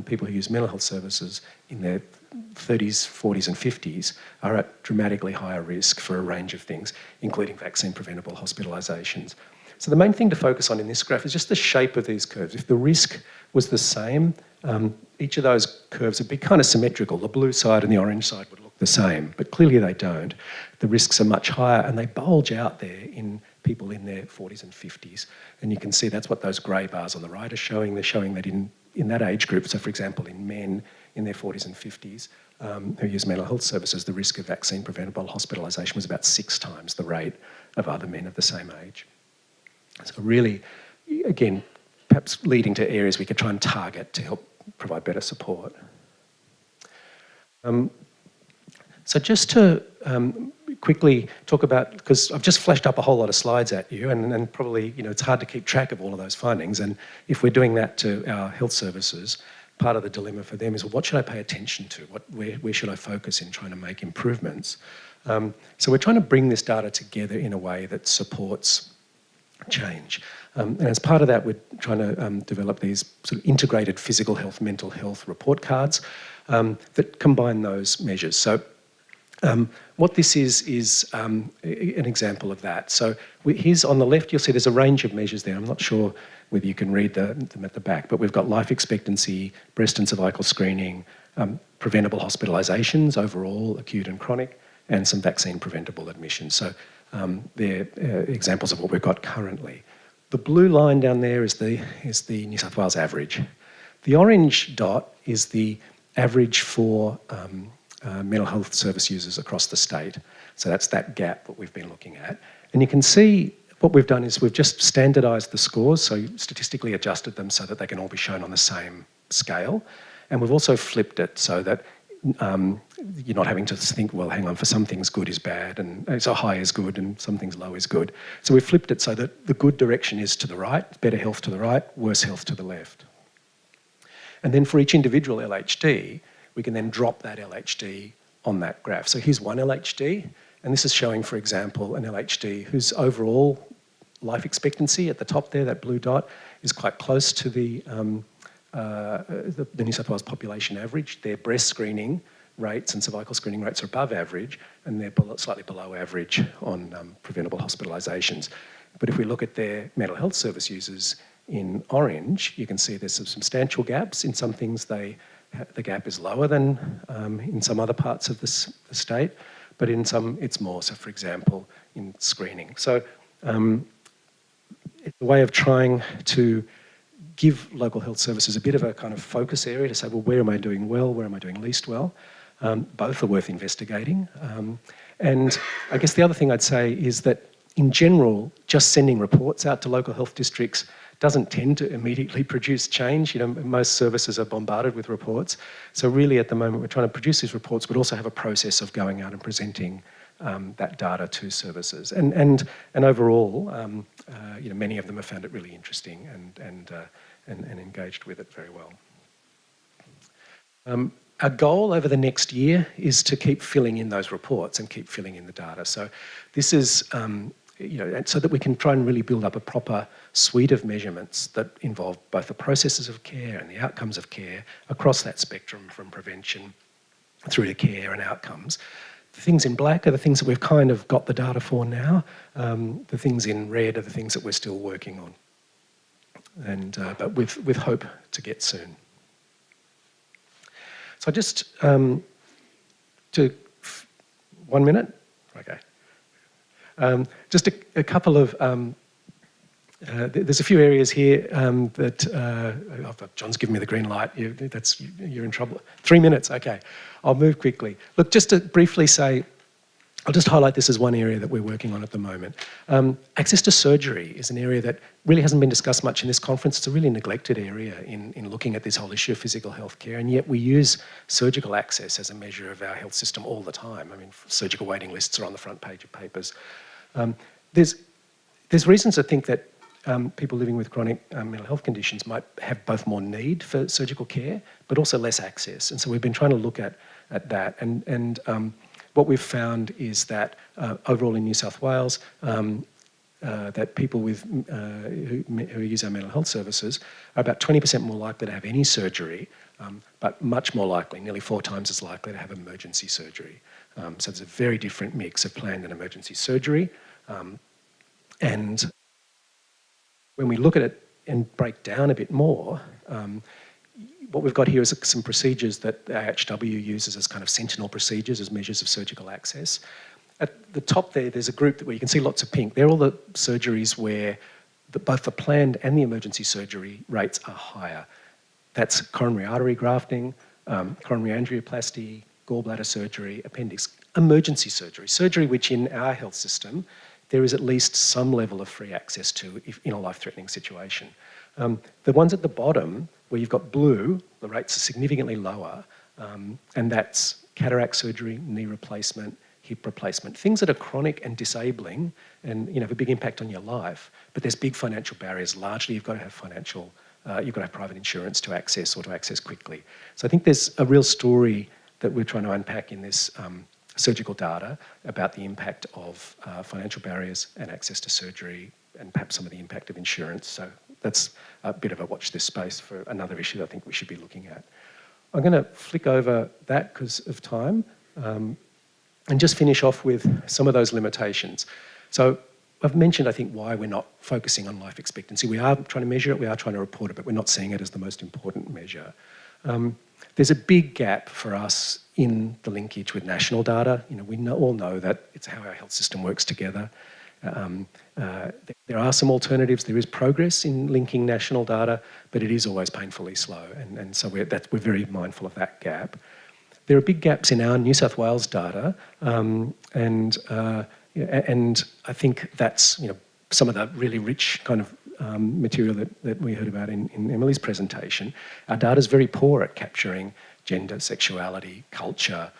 people who use mental health services in their 30s, 40s and 50s are at dramatically higher risk for a range of things, including vaccine-preventable hospitalisations. So the main thing to focus on in this graph is just the shape of these curves. If the risk was the same, each of those curves would be kind of symmetrical. The blue side and the orange side would look the same, but clearly they don't. The risks are much higher, and they bulge out there in people in their 40s and 50s. And you can see that's what those grey bars on the right are showing. They're showing that in that age group, so for example in men in their 40s and 50s who use mental health services, the risk of vaccine-preventable hospitalisation was about 6 times the rate of other men of the same age. So really, again, perhaps leading to areas we could try and target to help provide better support. So just to quickly talk about, because I've just flashed up a whole lot of slides at you, and probably it's hard to keep track of all of those findings, and if we're doing that to our health services, part of the dilemma for them is, well, what should I pay attention to? Where should I focus in trying to make improvements? So we're trying to bring this data together in a way that supports change. And as part of that, we're trying to develop these sort of integrated physical health, mental health report cards that combine those measures. So what this is an example of that. So here's on the left, you'll see there's a range of measures there. I'm not sure whether you can read them at the back, but we've got life expectancy, breast and cervical screening, preventable hospitalisations overall, acute and chronic, and some vaccine preventable admissions. So they're examples of what we've got currently. The blue line down there is the New South Wales average. The orange dot is the average for mental health service users across the state. So that's that gap that we've been looking at. And you can see what we've done is we've just standardised the scores, so statistically adjusted them so that they can all be shown on the same scale. And we've also flipped it so that you're not having to think, well, hang on, for some things good is bad, and so high is good, and some things low is good. So we've flipped it so that the good direction is to the right, better health to the right, worse health to the left. And then for each individual LHD, we can then drop that LHD on that graph. So here's one LHD, and this is showing, for example, an LHD whose overall life expectancy at the top there, that blue dot, is quite close to the the New South Wales population average. Their breast screening rates and cervical screening rates are above average, and they're slightly below average on preventable hospitalisations. But if we look at their mental health service users in orange, you can see there's some substantial gaps. In some things, the gap is lower than in some other parts of the state, but in some it's more. So, for example, in screening. So it's a way of trying to give local health services a bit of a kind of focus area to say, well, where am I doing well, where am I doing least well? Both are worth investigating. And I guess the other thing I'd say is that in general, just sending reports out to local health districts doesn't tend to immediately produce change. You know, most services are bombarded with reports. So really at the moment, we're trying to produce these reports, but also have a process of going out and presenting that data to services. And overall, you know, many of them have found it really interesting and engaged with it very well. Our goal over the next year is to keep filling in those reports and keep filling in the data. So this is, you know, so that we can try and really build up a proper suite of measurements that involve both the processes of care and the outcomes of care across that spectrum from prevention through to care and outcomes. The things in black are the things that we've kind of got the data for now. The things in red are the things that we're still working on, and but with hope to get soon. So just to 1 minute, okay. Just a couple of. There's a few areas here that John's given me the green light. You're in trouble. 3 minutes, okay. I'll move quickly. Look, just to briefly say, I'll just highlight this as one area that we're working on at the moment. Access to surgery is an area that really hasn't been discussed much in this conference. It's a really neglected area in looking at this whole issue of physical health care, and yet we use surgical access as a measure of our health system all the time. I mean, surgical waiting lists are on the front page of papers. There's reasons to think that people living with chronic mental health conditions might have both more need for surgical care, but also less access. And so we've been trying to look at that. And what we've found is that overall in New South Wales, that people with who use our mental health services are about 20% more likely to have any surgery, but much more likely, nearly 4 times as likely to have emergency surgery. So there's a very different mix of planned and emergency surgery. And when we look at it and break down a bit more, what we've got here is some procedures that AHW uses as kind of sentinel procedures, as measures of surgical access. At the top there's a group where you can see lots of pink. They're all the surgeries where both the planned and the emergency surgery rates are higher. That's coronary artery grafting, coronary angioplasty, gallbladder surgery, appendix, emergency surgery, surgery which in our health system there is at least some level of free access to in a life-threatening situation. The ones at the bottom, where you've got blue, the rates are significantly lower, and that's cataract surgery, knee replacement, hip replacement, things that are chronic and disabling and have a big impact on your life, but there's big financial barriers. Largely, you've got to have you've got to have private insurance to access or to access quickly. So I think there's a real story that we're trying to unpack in this surgical data about the impact of financial barriers and access to surgery and perhaps some of the impact of insurance. So that's a bit of a watch this space for another issue that I think we should be looking at. I'm going to flick over that because of time and just finish off with some of those limitations. So I've mentioned, I think, why we're not focusing on life expectancy. We are trying to measure it, we are trying to report it, but we're not seeing it as the most important measure. There's a big gap for us in the linkage with national data. We all know that it's how our health system works together. There are some alternatives. There is progress in linking national data, but it is always painfully slow, and so we're very mindful of that gap. There are big gaps in our New South Wales data, and I think that's some of the really rich kind of material that we heard about in Emily's presentation. Our data is very poor at capturing gender, sexuality, culture,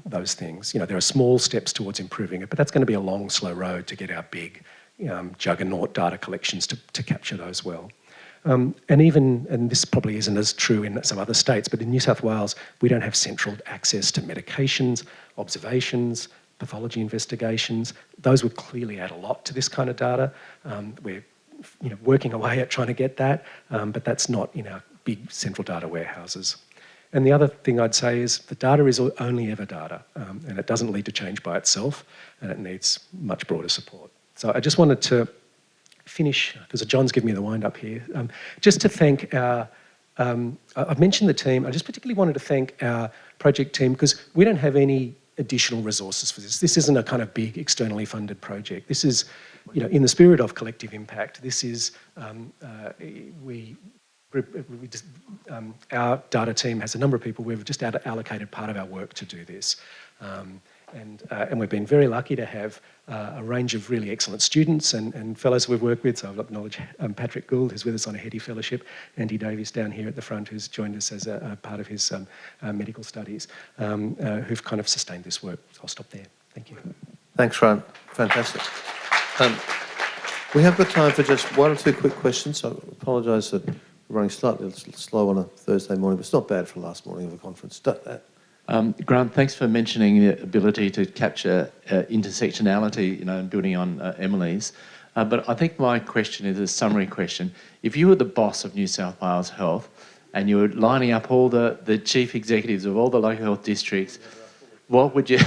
those things. There are small steps towards improving it, but that's going to be a long, slow road to get our big juggernaut data collections to capture those well. And this probably isn't as true in some other states, but in New South Wales, we don't have central access to medications, observations, pathology investigations. Those would clearly add a lot to this kind of data. We're working away at trying to get that, but that's not in our big central data warehouses. And the other thing I'd say is the data is only ever data, and it doesn't lead to change by itself, and it needs much broader support. So I just wanted to finish, because John's given me the wind up here, just to thank our, I've mentioned the team, I just particularly wanted to thank our project team, because we don't have any additional resources for this. This isn't a kind of big externally funded project. This is, in the spirit of collective impact, this is, our data team has a number of people. We've just allocated part of our work to do this. And we've been very lucky to have a range of really excellent students and fellows we've worked with. So I've acknowledged Patrick Gould, who's with us on a Hetty Fellowship, Andy Davies down here at the front, who's joined us as a part of his medical studies, who've kind of sustained this work. So I'll stop there. Thank you. Thanks, Grant. Fantastic. We have got time for just one or two quick questions. I apologise that we're running slightly slow on a Thursday morning, but it's not bad for the last morning of a conference. Grant, thanks for mentioning the ability to capture intersectionality, and building on Emily's. But I think my question is a summary question. If you were the boss of New South Wales Health and you were lining up all the chief executives of all the local health districts, what would you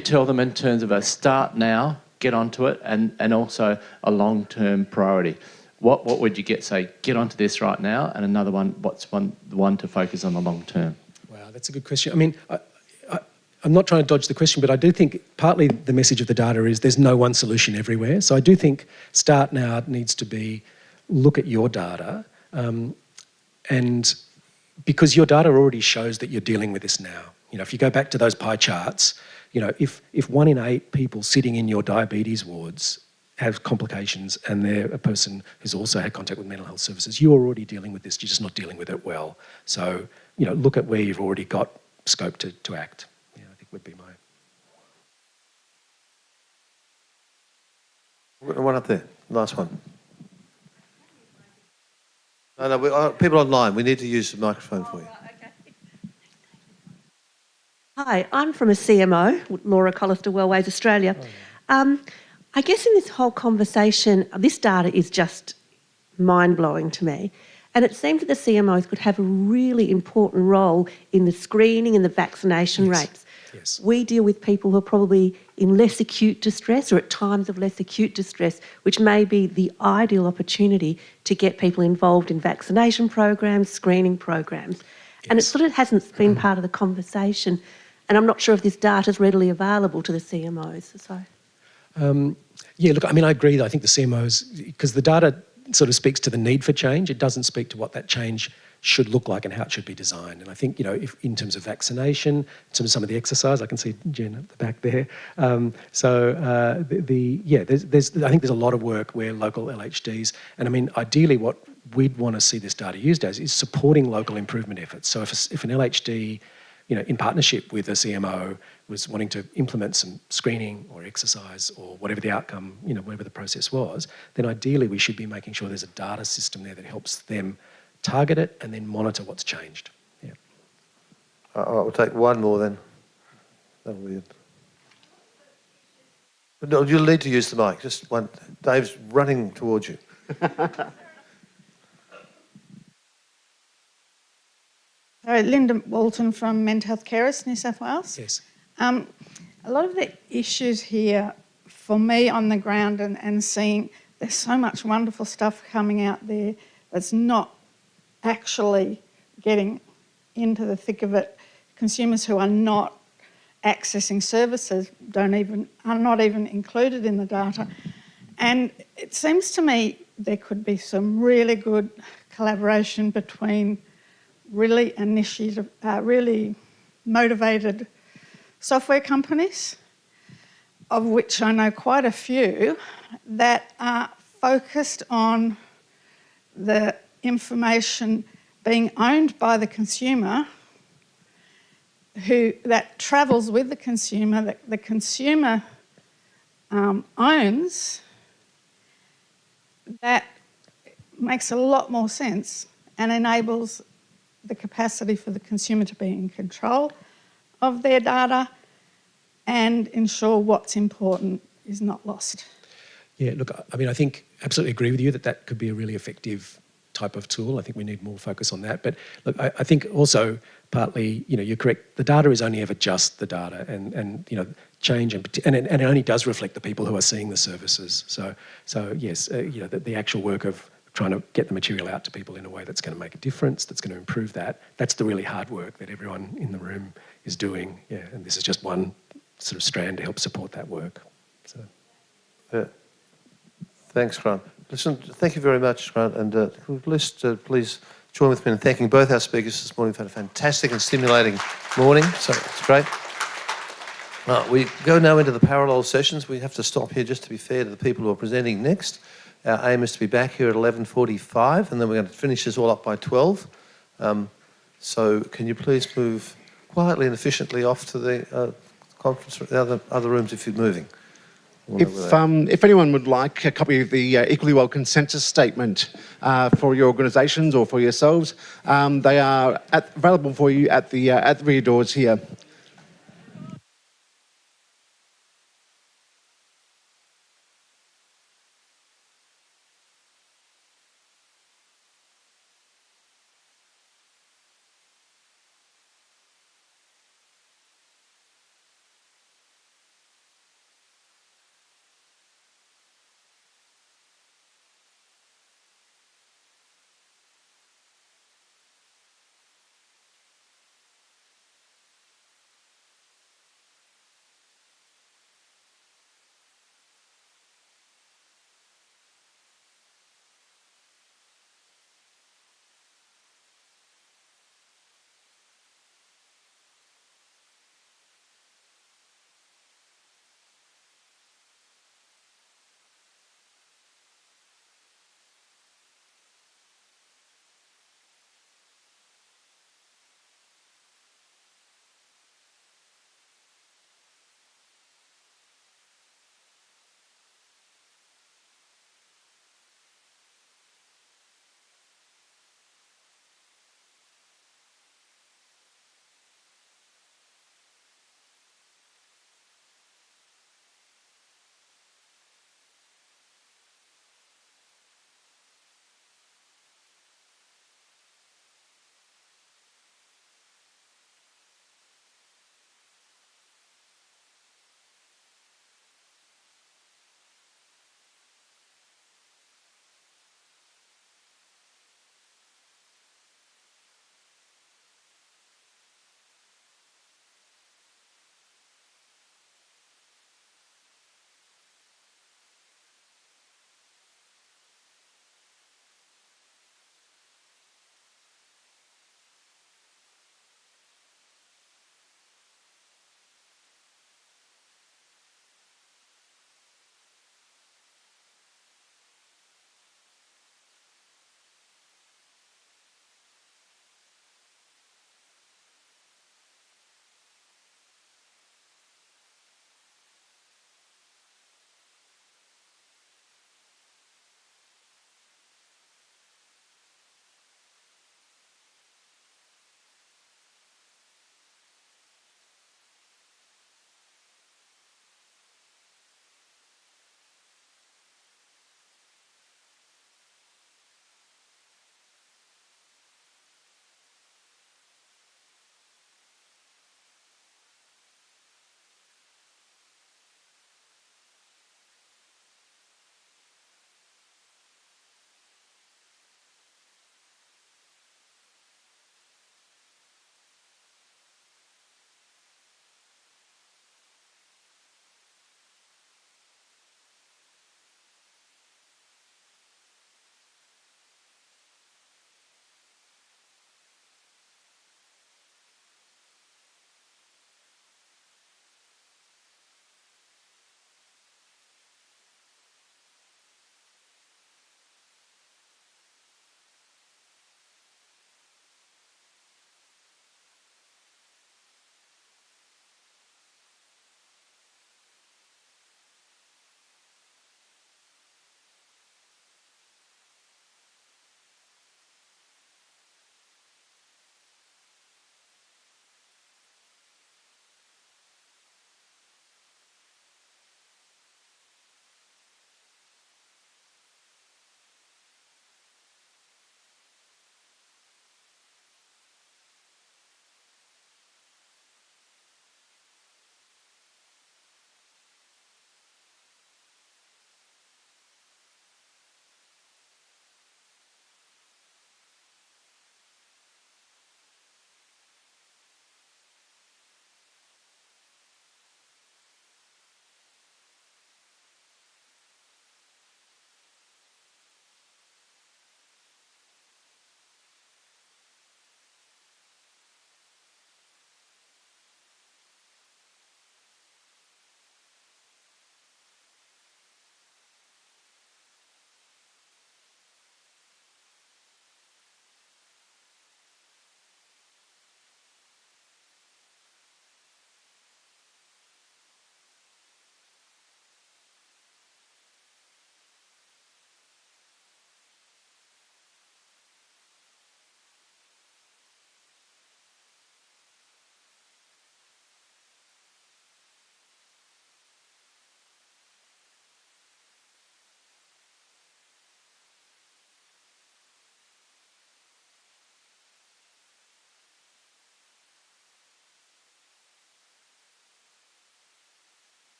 tell them in terms of a start now, get onto it, and also a long-term priority? What would you say, get onto this right now, and another one, what's the one to focus on the long term? Wow, that's a good question. I mean, I'm not trying to dodge the question, but I do think partly the message of the data is there's no one solution everywhere. So I do think start now needs to be look at your data, and because your data already shows that you're dealing with this now. If you go back to those pie charts, if 1 in 8 people sitting in your diabetes wards have complications and they're a person who's also had contact with mental health services, you're already dealing with this, you're just not dealing with it well. So, look at where you've already got scope to act. I think would be my... One up there, last one. No, people online, we need to use the microphone for you. Hi, I'm from a CMO, Laura Collister Wellways Australia. I guess in this whole conversation, this data is just mind-blowing to me. And it seems that the CMOs could have a really important role in the screening and the vaccination rates. Yes. We deal with people who are probably in less acute distress or at times of less acute distress, which may be the ideal opportunity to get people involved in vaccination programs, screening programs. Yes. And it sort of hasn't been part of the conversation. And I'm not sure if this data is readily available to the CMOs. So. Yeah, look, I mean, I agree. I think the CMOs, because the data sort of speaks to the need for change, it doesn't speak to what that change should look like and how it should be designed. And I think, if in terms of vaccination, in terms of some of the exercise, I can see Jen at the back there. I think there's a lot of work where local LHDs, and I mean, ideally what we'd want to see this data used as is supporting local improvement efforts. So if an LHD, in partnership with a CMO, was wanting to implement some screening or exercise or whatever the outcome, whatever the process was, then ideally we should be making sure there's a data system there that helps them target it and then monitor what's changed. Yeah. All right, we'll take one more then. That'll be it. No, you'll need to use the mic. Just one. Dave's running towards you. Linda Walton from Mental Health Carers, New South Wales. Yes. A lot of the issues here for me on the ground and seeing there's so much wonderful stuff coming out there that's not actually getting into the thick of it. Consumers who are not accessing services are not even included in the data. And it seems to me there could be some really good collaboration between really motivated software companies, of which I know quite a few, that are focused on the information being owned by the consumer, that travels with the consumer, that the consumer owns. That makes a lot more sense and enables the capacity for the consumer to be in control of their data and ensure what's important is not lost. Yeah, look, I mean, I think absolutely agree with you that could be a really effective type of tool. I think we need more focus on that. But look, I think also partly, you're correct. The data is only ever just the data, and change and it only does reflect the people who are seeing the services. So yes, the actual work of trying to get the material out to people in a way that's going to make a difference, that's going to improve that. That's the really hard work that everyone in the room is doing. Yeah, and this is just one sort of strand to help support that work. So. Yeah. Thanks, Grant. Listen, thank you very much, Grant. And please join with me in thanking both our speakers this morning. We've had a fantastic and stimulating morning, so it's great. We go now into the parallel sessions. We have to stop here just to be fair to the people who are presenting next. Our aim is to be back here at 11:45, and then we're going to finish this all up by 12. So can you please move quietly and efficiently off to the conference, the other rooms if you're moving. If anyone would like a copy of the Equally Well consensus statement for your organisations or for yourselves, they are available for you at the rear doors here.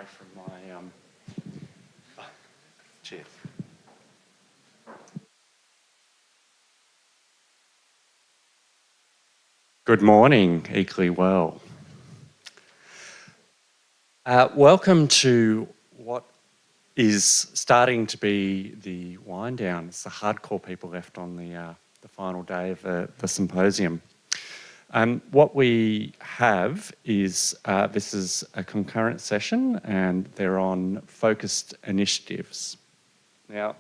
from my chair. Good morning, equally well. Welcome to what is starting to be the wind down. It's the hardcore people left on the final day of the symposium. What we have is, this is a concurrent session and they're on focused initiatives. Now,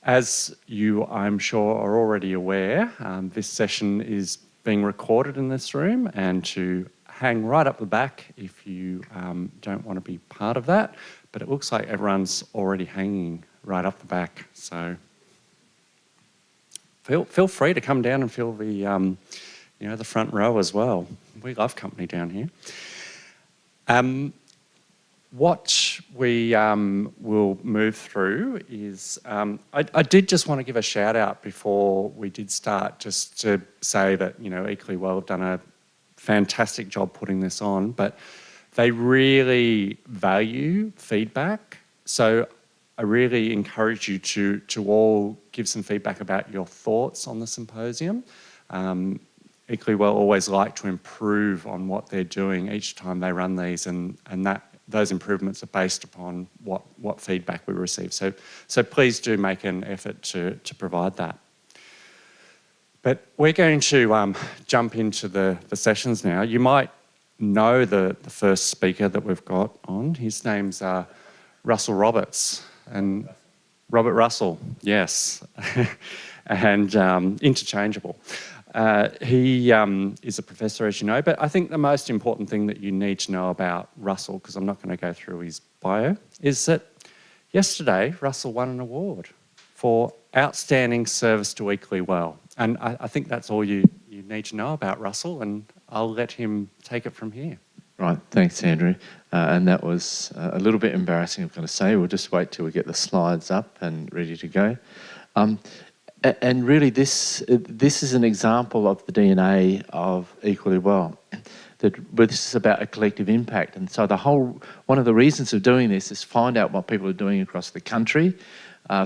as you, I'm sure, are already aware, this session is being recorded in this room and to hang right up the back if you don't want to be part of that. But it looks like everyone's already hanging right up the back. So feel free to come down and feel the the front row as well. We love company down here. What we will move through is, I did just want to give a shout out before we did start, just to say that, Equally Well have done a fantastic job putting this on, but they really value feedback. So I really encourage you to all give some feedback about your thoughts on the symposium. Equally Well always like to improve on what they're doing each time they run these, and those improvements are based upon what feedback we receive. So please do make an effort to provide that. But we're going to jump into the sessions now. You might know the first speaker that we've got on. His name's Russell Roberts, and Robert Russell, yes, and interchangeable. He is a professor, as you know, but I think the most important thing that you need to know about Russell, because I'm not going to go through his bio, is that yesterday Russell won an award for outstanding service to Equally Well. And I think that's all you need to know about Russell, and I'll let him take it from here. Right, thanks, Andrew. And that was a little bit embarrassing, I've got to say. We'll just wait till we get the slides up and ready to go. And really, this is an example of the DNA of Equally Well. But this is about a collective impact. And so one of the reasons of doing this is find out what people are doing across the country,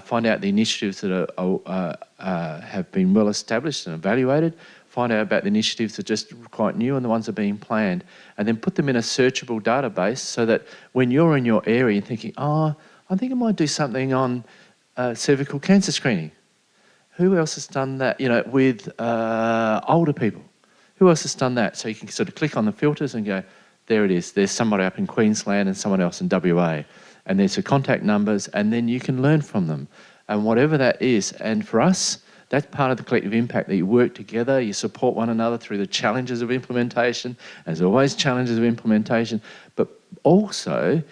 find out the initiatives that have been well established and evaluated, find out about the initiatives that are just quite new and the ones that are being planned, and then put them in a searchable database so that when you're in your area and thinking, I think I might do something on cervical cancer screening. Who else has done that, with older people? Who else has done that? So you can sort of click on the filters and go, there it is. There's somebody up in Queensland and someone else in WA. And there's the contact numbers, and then you can learn from them. And whatever that is, and for us, that's part of the collective impact, that you work together, you support one another through the challenges of implementation. There's always challenges of implementation, but also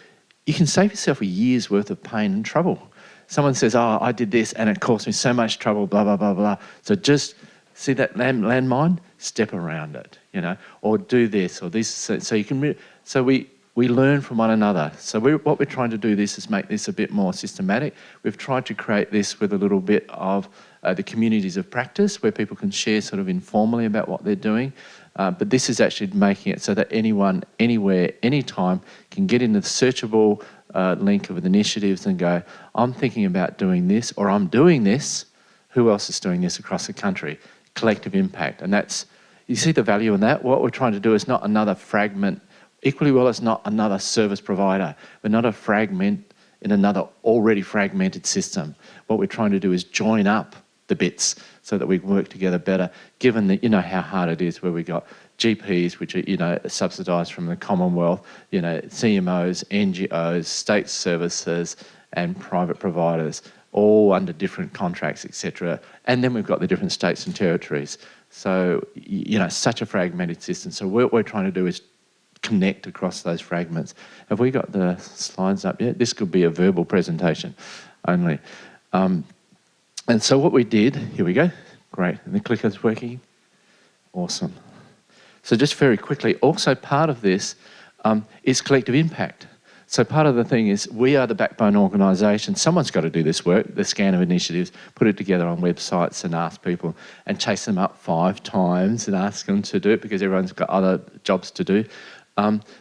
you can save yourself a year's worth of pain and trouble. Someone says, I did this and it caused me so much trouble, blah, blah, blah, blah. So just see that landmine, step around it, or do this or this. So you can, so we learn from one another. So what we're trying to do is make this a bit more systematic. We've tried to create this with a little bit of the communities of practice where people can share sort of informally about what they're doing. But this is actually making it so that anyone, anywhere, anytime can get into the searchable link of initiatives and go, I'm thinking about doing this, or I'm doing this. Who else is doing this across the country? Collective impact. And you see the value in that? What we're trying to do is not another fragment. Equally Well is not another service provider. We're not a fragment in another already fragmented system. What we're trying to do is join up the bits so that we can work together better, given that how hard it is where we got GPs, which are subsidised from the Commonwealth, CMOs, NGOs, state services and private providers, all under different contracts, etc. And then we've got the different states and territories. So, such a fragmented system. So what we're trying to do is connect across those fragments. Have we got the slides up yet? This could be a verbal presentation only. And so what we did, here we go. Great, and the clicker's working. Awesome. So just very quickly, also part of this is collective impact. So part of the thing is we are the backbone organisation. Someone's got to do this work, the scan of initiatives, put it together on websites and ask people and chase them up 5 times and ask them to do it because everyone's got other jobs to do.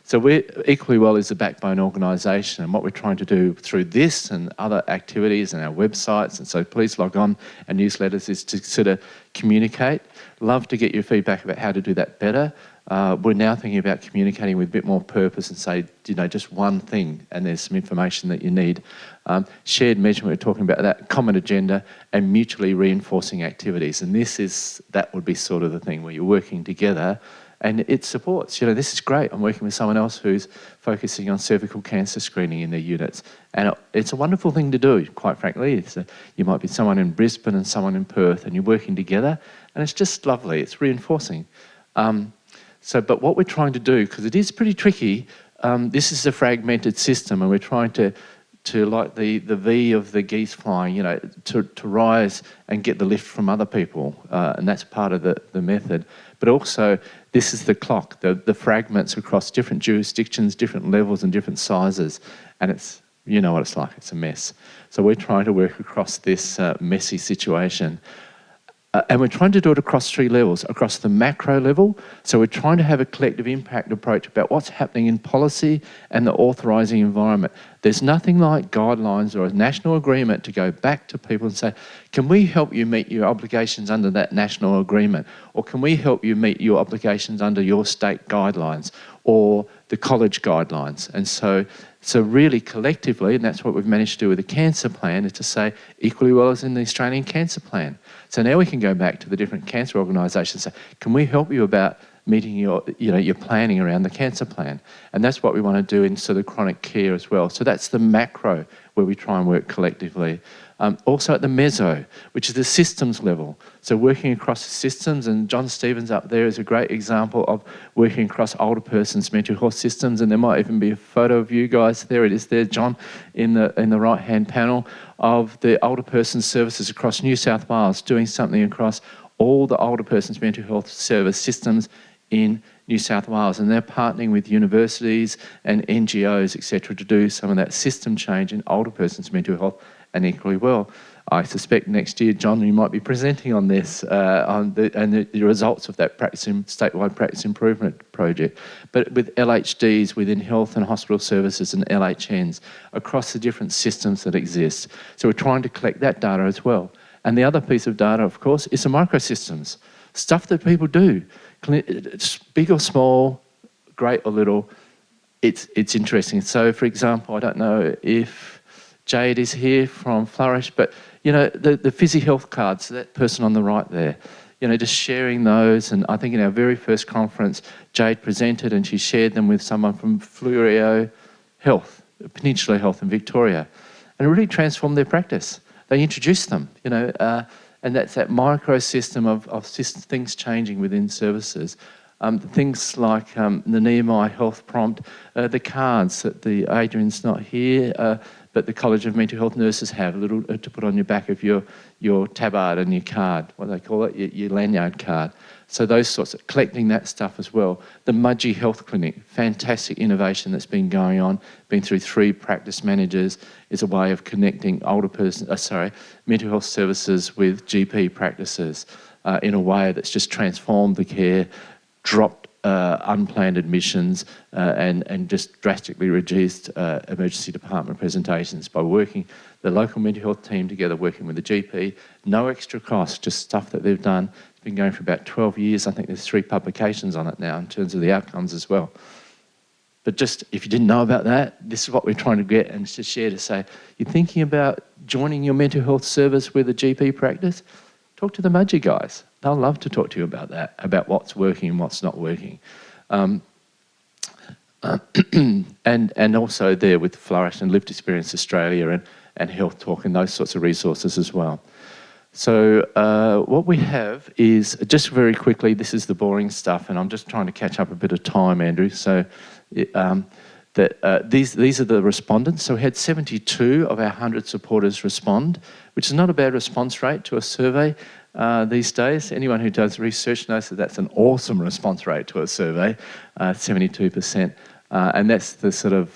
So we're equally well is a backbone organisation, and what we're trying to do through this and other activities and our websites, and so please log on our newsletters, is to sort of communicate. Love to get your feedback about how to do that better. We're now thinking about communicating with a bit more purpose and say, just one thing, and there's some information that you need. Shared measurement, we're talking about that, common agenda, and mutually reinforcing activities. And that would be sort of the thing where you're working together and it supports. This is great. I'm working with someone else who's focusing on cervical cancer screening in their units. And it's a wonderful thing to do, quite frankly. You might be someone in Brisbane and someone in Perth, and you're working together, and it's just lovely. It's reinforcing. But what we're trying to do, because it is pretty tricky, this is a fragmented system, and we're trying to like the V of the geese flying, to rise and get the lift from other people, and that's part of the method. But also, this is the clock, the fragments across different jurisdictions, different levels and different sizes, and it's, you know what it's like, it's a mess. So we're trying to work across this messy situation. And we're trying to do it across 3 levels, across the macro level. So we're trying to have a collective impact approach about what's happening in policy and the authorising environment. There's nothing like guidelines or a national agreement to go back to people and say, can we help you meet your obligations under that national agreement? Or can we help you meet your obligations under your state guidelines or the college guidelines? And so really collectively, and that's what we've managed to do with the cancer plan, is to say equally well as in the Australian Cancer Plan. So now we can go back to the different cancer organisations and say, can we help you about meeting your planning around the cancer plan? And that's what we want to do in sort of chronic care as well. So that's the macro where we try and work collectively. Also at the meso, which is the systems level. So working across the systems, and John Stevens up there is a great example of working across older persons' mental health systems, and there might even be a photo of you guys. There it is there, John, in the right-hand panel, of the older persons services across New South Wales, doing something across all the older persons' mental health service systems in New South Wales, and they're partnering with universities and NGOs, etc., to do some of that system change in older persons' mental health. And equally well, I suspect next year, John, you might be presenting on this and the results of that statewide practice improvement project. But with LHDs within health and hospital services and LHNs across the different systems that exist. So we're trying to collect that data as well. And the other piece of data, of course, is the microsystems, stuff that people do. It's big or small, great or little, it's interesting. So, for example, I don't know if Jade is here from Flourish, but the Fizzy Health cards, that person on the right there, just sharing those. And I think in our very first conference, Jade presented and she shared them with someone from Flurio Health, Peninsula Health in Victoria, and it really transformed their practice. They introduced them, and that's that micro system of things changing within services. Things like the Nehemiah Health Prompt, the cards that Adrian's not here, but the College of Mental Health Nurses have, a little to put on your back of your tabard and your card, what do they call it, your lanyard card. So those sorts of, collecting that stuff as well. The Mudgee Health Clinic, fantastic innovation that's been going on, been through 3 practice managers, is a way of connecting mental health services with GP practices in a way that's just transformed the care, dropped unplanned admissions and just drastically reduced emergency department presentations by working the local mental health team together, working with the GP. No extra cost, just stuff that they've done. It's been going for about 12 years. I think there's 3 publications on it now in terms of the outcomes as well. But just, if you didn't know about that, this is what we're trying to get and to share, to say, you're thinking about joining your mental health service with a GP practice? Talk to the Mudgee guys. They'll love to talk to you about that, about what's working and what's not working. And also there with Flourish and Lived Experience Australia and Health Talk and those sorts of resources as well. So what we have is, just very quickly, this is the boring stuff, and I'm just trying to catch up a bit of time, Andrew. So these are the respondents. So we had 72 of our 100 supporters respond, which is not a bad response rate to a survey these days. Anyone who does research knows that that's an awesome response rate to a survey, 72%. And that's the sort of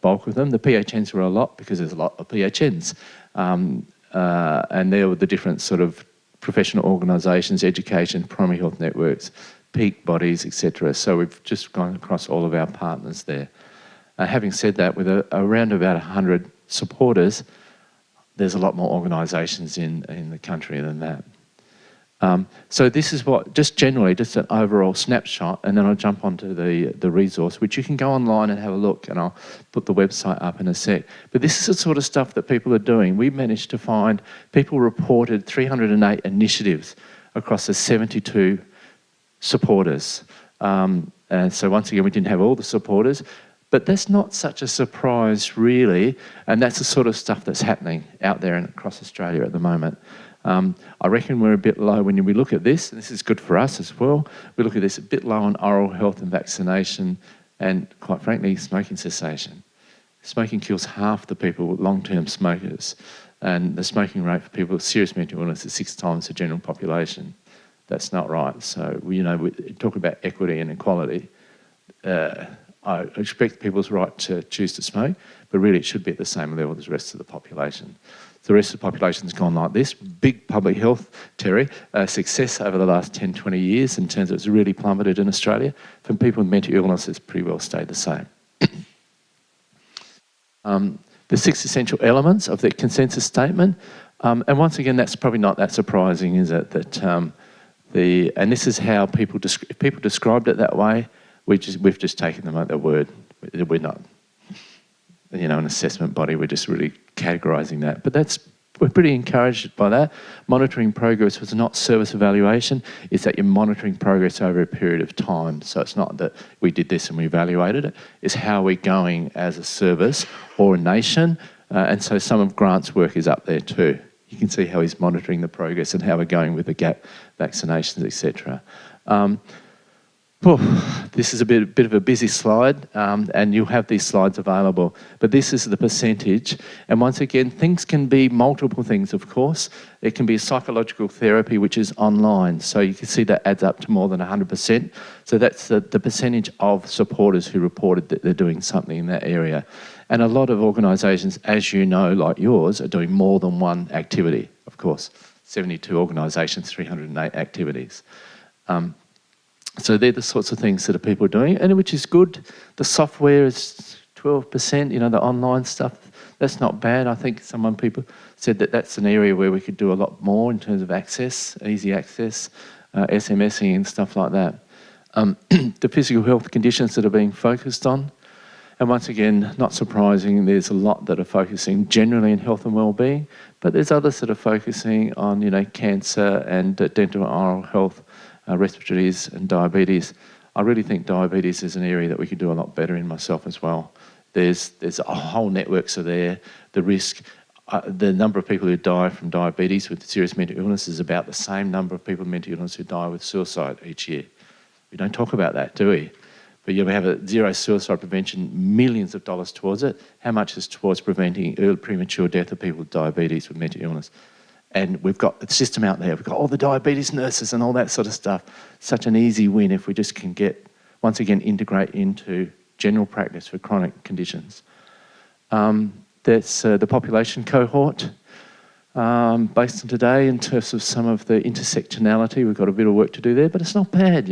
bulk of them. The PHNs were a lot because there's a lot of PHNs. And there were the different sort of professional organisations, education, primary health networks, peak bodies, etc. So we've just gone across all of our partners there. Having said that, with around about 100 supporters, there's a lot more organisations in the country than that. So this is what, just generally, just an overall snapshot, and then I'll jump onto the resource, which you can go online and have a look, and I'll put the website up in a sec. But this is the sort of stuff that people are doing. We managed to find, people reported 308 initiatives across the 72 supporters. And so once again, we didn't have all the supporters, but that's not such a surprise, really, and that's the sort of stuff that's happening out there and across Australia at the moment. I reckon we're a bit low when we look at this, and this is good for us as well. We look at this a bit low on oral health and vaccination and, quite frankly, smoking cessation. Smoking kills half the people with long-term smokers, and the smoking rate for people with serious mental illness is 6 times the general population. That's not right. So, we talk about equity and equality. I respect people's right to choose to smoke, but really it should be at the same level as the rest of the population. The rest of the population's gone like this. Big public health, Terry, success over the last 10, 20 years in terms of it's really plummeted in Australia. For people with mental illness, it's pretty well stayed the same. The 6 essential elements of the consensus statement, and once again, that's probably not that surprising, is it? That and this is how people, if people described it that way, we've just taken them at their word. We're not, an assessment body. We're just really categorising that. But we're pretty encouraged by that. Monitoring progress was not service evaluation. It's that you're monitoring progress over a period of time. So it's not that we did this and we evaluated it. It's how we're going as a service or a nation. And so some of Grant's work is up there too. You can see how he's monitoring the progress and how we're going with the gap vaccinations, etc. This is a bit of a busy slide, and you'll have these slides available. But this is the percentage. And once again, things can be multiple things, of course. It can be a psychological therapy, which is online. So you can see that adds up to more than 100%. So that's the percentage of supporters who reported that they're doing something in that area. And a lot of organisations, as you know, like yours, are doing more than one activity, of course. 72 organisations, 308 activities. So they're the sorts of things that people are doing, and which is good. The software is 12%, the online stuff, that's not bad. I think people said that that's an area where we could do a lot more in terms of access, easy access, SMSing and stuff like that. The physical health conditions that are being focused on, and once again, not surprising, there's a lot that are focusing generally in health and wellbeing, but there's others that are focusing on, cancer and dental and oral health, respiratory disease and diabetes. I really think diabetes is an area that we could do a lot better in myself as well. There's a whole networks are there. The risk, the number of people who die from diabetes with serious mental illness is about the same number of people with mental illness who die with suicide each year. We don't talk about that, do we? But you have a zero suicide prevention, millions of dollars towards it. How much is towards preventing early premature death of people with diabetes with mental illness? And we've got the system out there. We've got all the diabetes nurses and all that sort of stuff. Such an easy win if we just can once again, integrate into general practice for chronic conditions. That's the population cohort. Based on today, in terms of some of the intersectionality, we've got a bit of work to do there, but it's not bad,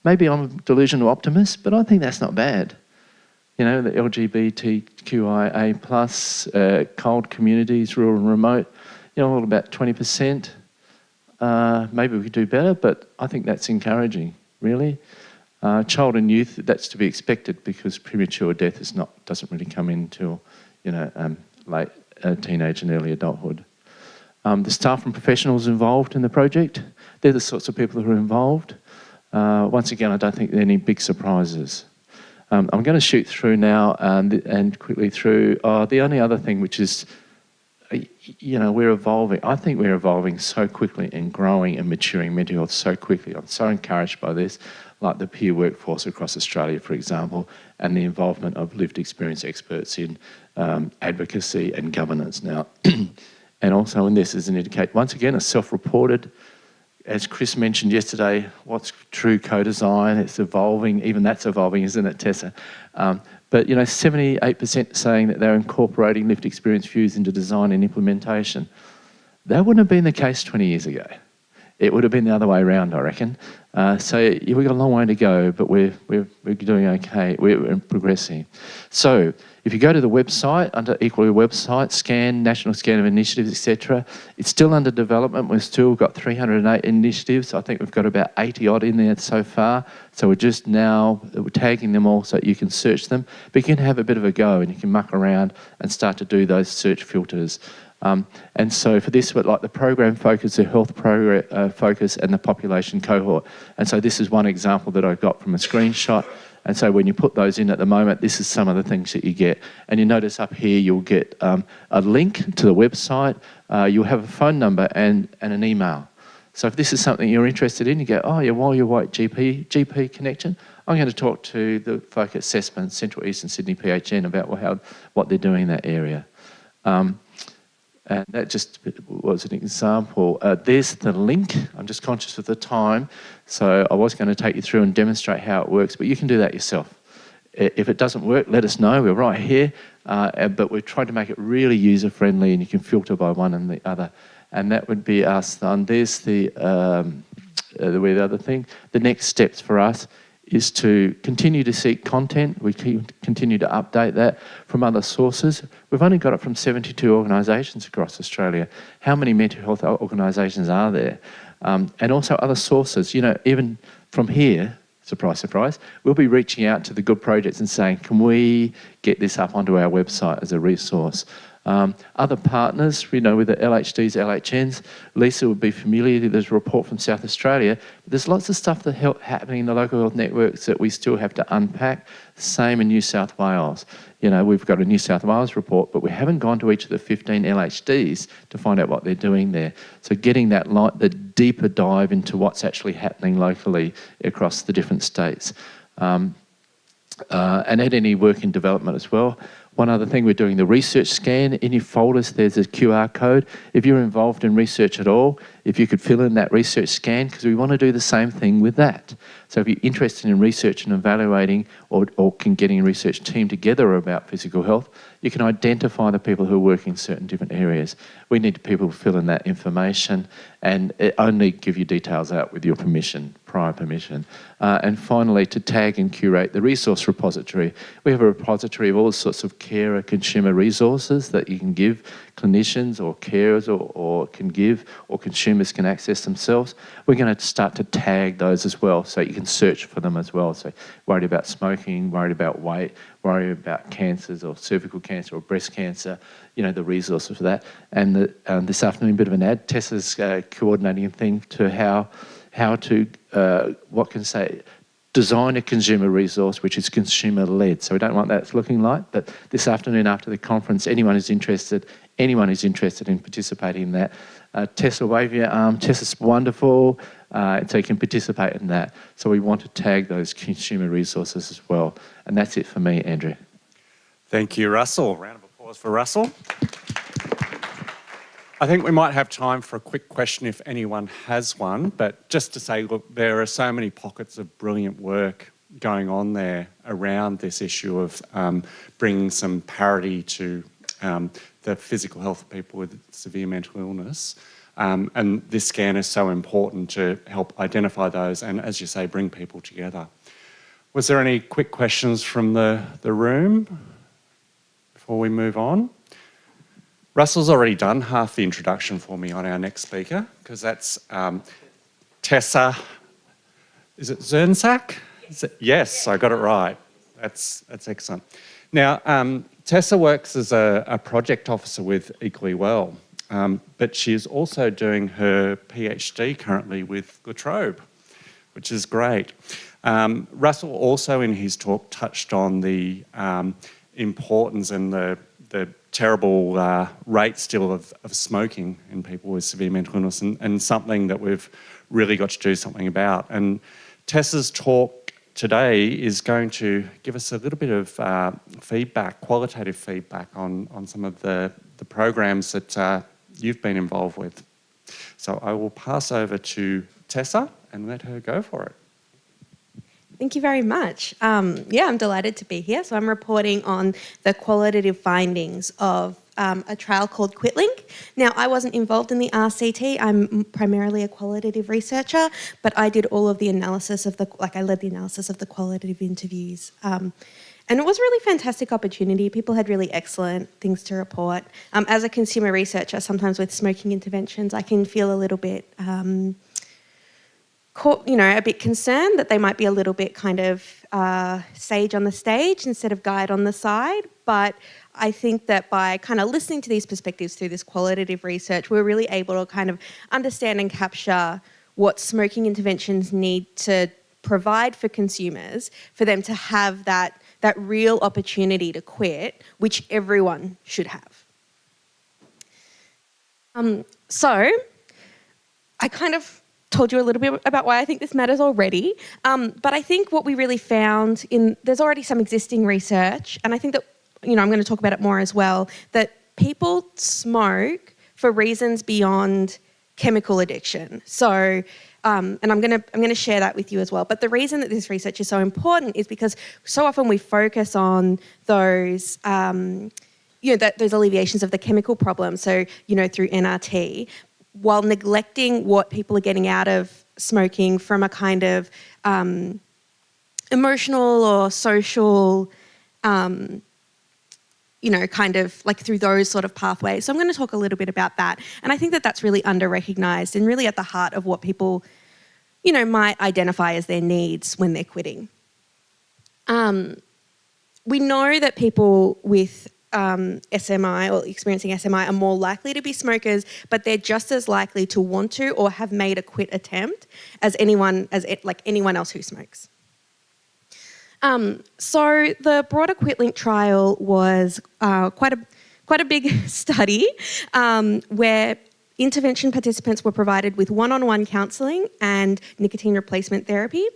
Maybe I'm a delusional optimist, but I think that's not bad. The LGBTQIA+, cold communities, rural and remote, all about 20%. Maybe we could do better, but I think that's encouraging, really. Child and youth, that's to be expected because premature death doesn't really come in until, late teenage and early adulthood. The staff and professionals involved in the project, they're the sorts of people who are involved. Once again, I don't think there are any big surprises. I'm going to shoot through now and quickly through. The only other thing which is, we're evolving. I think we're evolving so quickly and growing and maturing mental health so quickly. I'm so encouraged by this, like the peer workforce across Australia, for example, and the involvement of lived experience experts in advocacy and governance now. And also in this is an indicator, once again, a self-reported, as Chris mentioned yesterday, what's true co-design, it's evolving, even that's evolving, isn't it, Tessa? But 78% saying that they're incorporating lived experience views into design and implementation. That wouldn't have been the case 20 years ago. it would have been the other way around, I reckon. So yeah, we've got a long way to go, but we're doing okay. We're progressing. So if you go to the website, under Equally website, scan, national scan of initiatives, etc., it's still under development. We've still got 308 initiatives. I think we've got about 80 odd in there so far. So we're just now tagging them all so you can search them. But you can have a bit of a go and you can muck around and start to do those search filters. And so for this, like the program focus, the health focus, and the population cohort. And so this is one example that I got from a screenshot. And so when you put those in at the moment, this is some of the things that you get. And you notice up here, you'll get a link to the website. You'll have a phone number and an email. So if this is something you're interested in, you go, oh yeah, while you're white GP connection, I'm going to talk to the folk at Assessment, Central Eastern Sydney PHN, about what they're doing in that area. And that just was an example. There's the link. I'm just conscious of the time. So I was going to take you through and demonstrate how it works, but you can do that yourself. If it doesn't work, let us know. We're right here. But we're trying to make it really user-friendly, and you can filter by one and the other. And that would be us done. There's the other thing. The next steps for us is to continue to seek content. We continue to update that from other sources. We've only got it from 72 organisations across Australia. How many mental health organisations are there? And also other sources. You know, even from here, surprise, surprise, we'll be reaching out to the good projects and saying, can we get this up onto our website as a resource? Other partners, we know with the LHDs, LHNs, Lisa would be familiar. There's a report from South Australia. But there's lots of stuff that happening in the local health networks that we still have to unpack. Same in New South Wales. You know, we've got a New South Wales report, but we haven't gone to each of the 15 LHDs to find out what they're doing there. So getting that the deeper dive into what's actually happening locally across the different states. And at any work in development as well. One other thing, we're doing the research scan. In your folders, there's a QR code. If you're involved in research at all, if you could fill in that research scan, because we want to do the same thing with that. So if you're interested in research and evaluating or getting a research team together about physical health, you can identify the people who are working in certain different areas. We need people to fill in that information and only give you details out with your permission, prior permission. And finally, to tag and curate the resource repository. We have a repository of all sorts of carer consumer resources that you can give clinicians or carers or can give, or consumers can access themselves. We're going to start to tag those as well, so you can search for them as well. So worried about smoking, worried about weight, worried about cancers or cervical cancer or breast cancer, you know, the resources for that. And this afternoon, a bit of an ad, Tessa's coordinating a thing to how to, what can say, design a consumer resource which is consumer-led. So we don't want that looking like, but this afternoon after the conference, anyone who's interested in participating in that, Tessa, wave your arm. Tessa's wonderful, so you can participate in that. So we want to tag those consumer resources as well. And that's it for me, Andrew. Thank you, Russell. Round of applause for Russell. I think we might have time for a quick question if anyone has one, but just to say, look, there are so many pockets of brilliant work going on there around this issue of bringing some parity to the physical health of people with severe mental illness. And this scan is so important to help identify those and, as you say, bring people together. Was there any quick questions from the room before we move on? Russell's already done half the introduction for me on our next speaker, because that's Tessa, is it Zernsak? Yes, I got it right. That's excellent. Now, Tessa works as a project officer with Equally Well, but she's also doing her PhD currently with La Trobe, which is great. Russell also in his talk touched on the importance and the terrible rate still of smoking in people with severe mental illness, and something that we've really got to do something about. And Tessa's talk today is going to give us a little bit of feedback, qualitative feedback on some of the programs that you've been involved with. So I will pass over to Tessa and let her go for it. Thank you very much. I'm delighted to be here. So I'm reporting on the qualitative findings of a trial called QuitLink. Now, I wasn't involved in the RCT. I'm primarily a qualitative researcher, but I did all of the analysis of I led the analysis of the qualitative interviews. And it was a really fantastic opportunity. People had really excellent things to report. As a consumer researcher, sometimes with smoking interventions, I can feel a little bit a bit concerned that they might be a little bit kind of sage on the stage instead of guide on the side. But I think that by kind of listening to these perspectives through this qualitative research, we're really able to kind of understand and capture what smoking interventions need to provide for consumers for them to have that real opportunity to quit, which everyone should have. So I kind of told you a little bit about why I think this matters already. But I think what we really found there's already some existing research, and I think that, I'm going to talk about it more as well, that people smoke for reasons beyond chemical addiction. So, and I'm going to share that with you as well. But the reason that this research is so important is because so often we focus on those, those alleviations of the chemical problem. So, through NRT, while neglecting what people are getting out of smoking from a kind of emotional or social, kind of like through those sort of pathways. So I'm going to talk a little bit about that. And I think that that's really under-recognised and really at the heart of what people, might identify as their needs when they're quitting. We know that people with SMI or experiencing SMI are more likely to be smokers, but they're just as likely to want to or have made a quit attempt as anyone else who smokes. So the broader QuitLink trial was quite a big study where intervention participants were provided with one-on-one counselling and nicotine replacement therapy,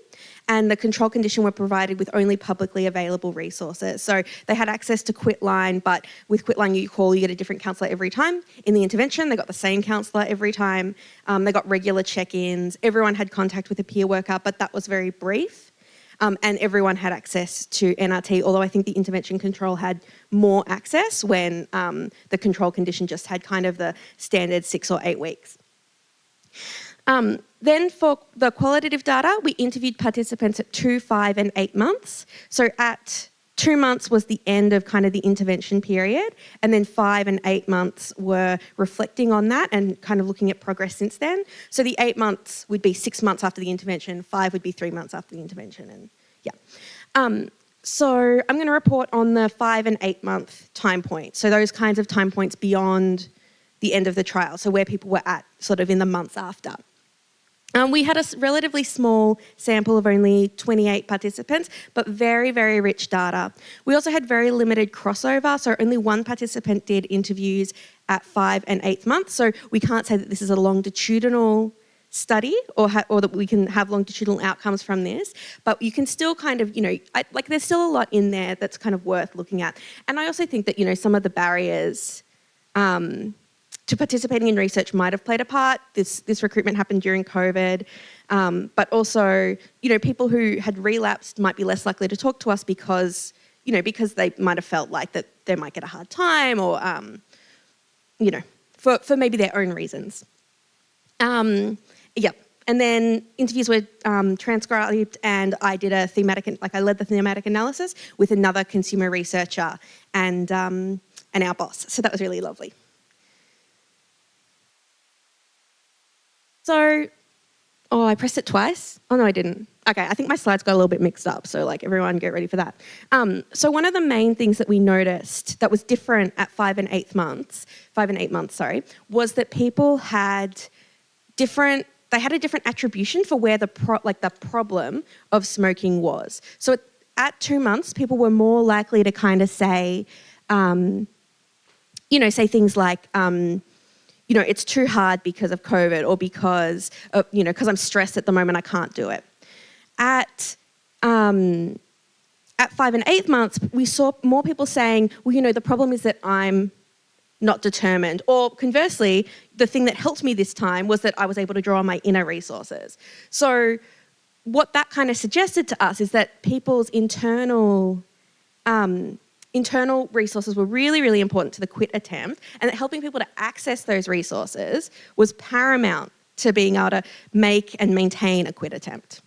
and the control condition were provided with only publicly available resources. So they had access to QuitLine, but with QuitLine you get a different counsellor every time. In the intervention, they got the same counsellor every time. They got regular check-ins. Everyone had contact with a peer worker, but that was very brief. And everyone had access to NRT, although I think the intervention control had more access when the control condition just had kind of the standard 6 or 8 weeks. Then for the qualitative data, we interviewed participants at 2, 5 and 8 months. So at 2 months was the end of kind of the intervention period, and then 5 and 8 months were reflecting on that and kind of looking at progress since then. So the 8 months would be 6 months after the intervention, 5 would be 3 months after the intervention, and yeah. So I'm going to report on the 5 and 8 month time point. So those kinds of time points beyond the end of the trial, so where people were at sort of in the months after. We had a relatively small sample of only 28 participants, but very, very rich data. We also had very limited crossover, so only one participant did interviews at 5 and 8 months. So we can't say that this is a longitudinal study or that we can have longitudinal outcomes from this, but you can still kind of, there's still a lot in there that's kind of worth looking at. And I also think that, some of the barriers to participating in research might have played a part. This recruitment happened during COVID, but also, people who had relapsed might be less likely to talk to us because they might have felt like that they might get a hard time or, for maybe their own reasons. And then interviews were transcribed, and I did I led the thematic analysis with another consumer researcher and our boss. So that was really lovely. So, I pressed it twice. Oh, no, I didn't. Okay, I think my slides got a little bit mixed up, so everyone get ready for that. So one of the main things that we noticed that was different at 5 and 8 months, was that people had a different attribution for where the problem of smoking was. So at 2 months, people were more likely to kind of say, say things like, it's too hard because of COVID or because I'm stressed at the moment, I can't do it. At 5 and 8 months, we saw more people saying, well, the problem is that I'm not determined. Or conversely, the thing that helped me this time was that I was able to draw on my inner resources. So what that kind of suggested to us is that people's internal internal resources were really, really important to the quit attempt, and that helping people to access those resources was paramount to being able to make and maintain a quit attempt.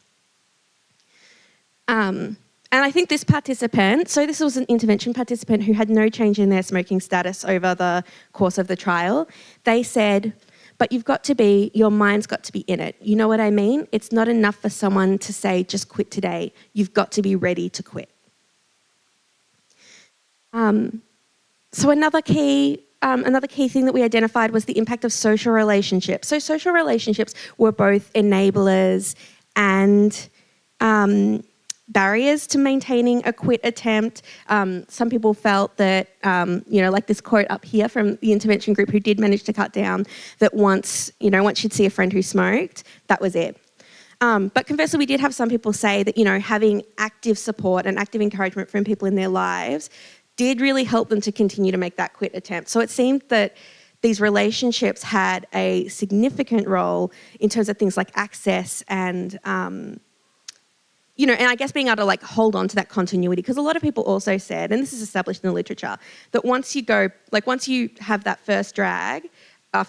And I think this participant, so this was an intervention participant who had no change in their smoking status over the course of the trial. They said, but your mind's got to be in it. You know what I mean? It's not enough for someone to say, just quit today. You've got to be ready to quit. So another key thing that we identified was the impact of social relationships. So social relationships were both enablers and barriers to maintaining a quit attempt. Some people felt that, like this quote up here from the intervention group who did manage to cut down, that once you'd see a friend who smoked, that was it. But conversely, we did have some people say that, having active support and active encouragement from people in their lives did really help them to continue to make that quit attempt. So it seemed that these relationships had a significant role in terms of things like access and, and I guess being able to hold on to that continuity. Because a lot of people also said, and this is established in the literature, that once you have that first drag,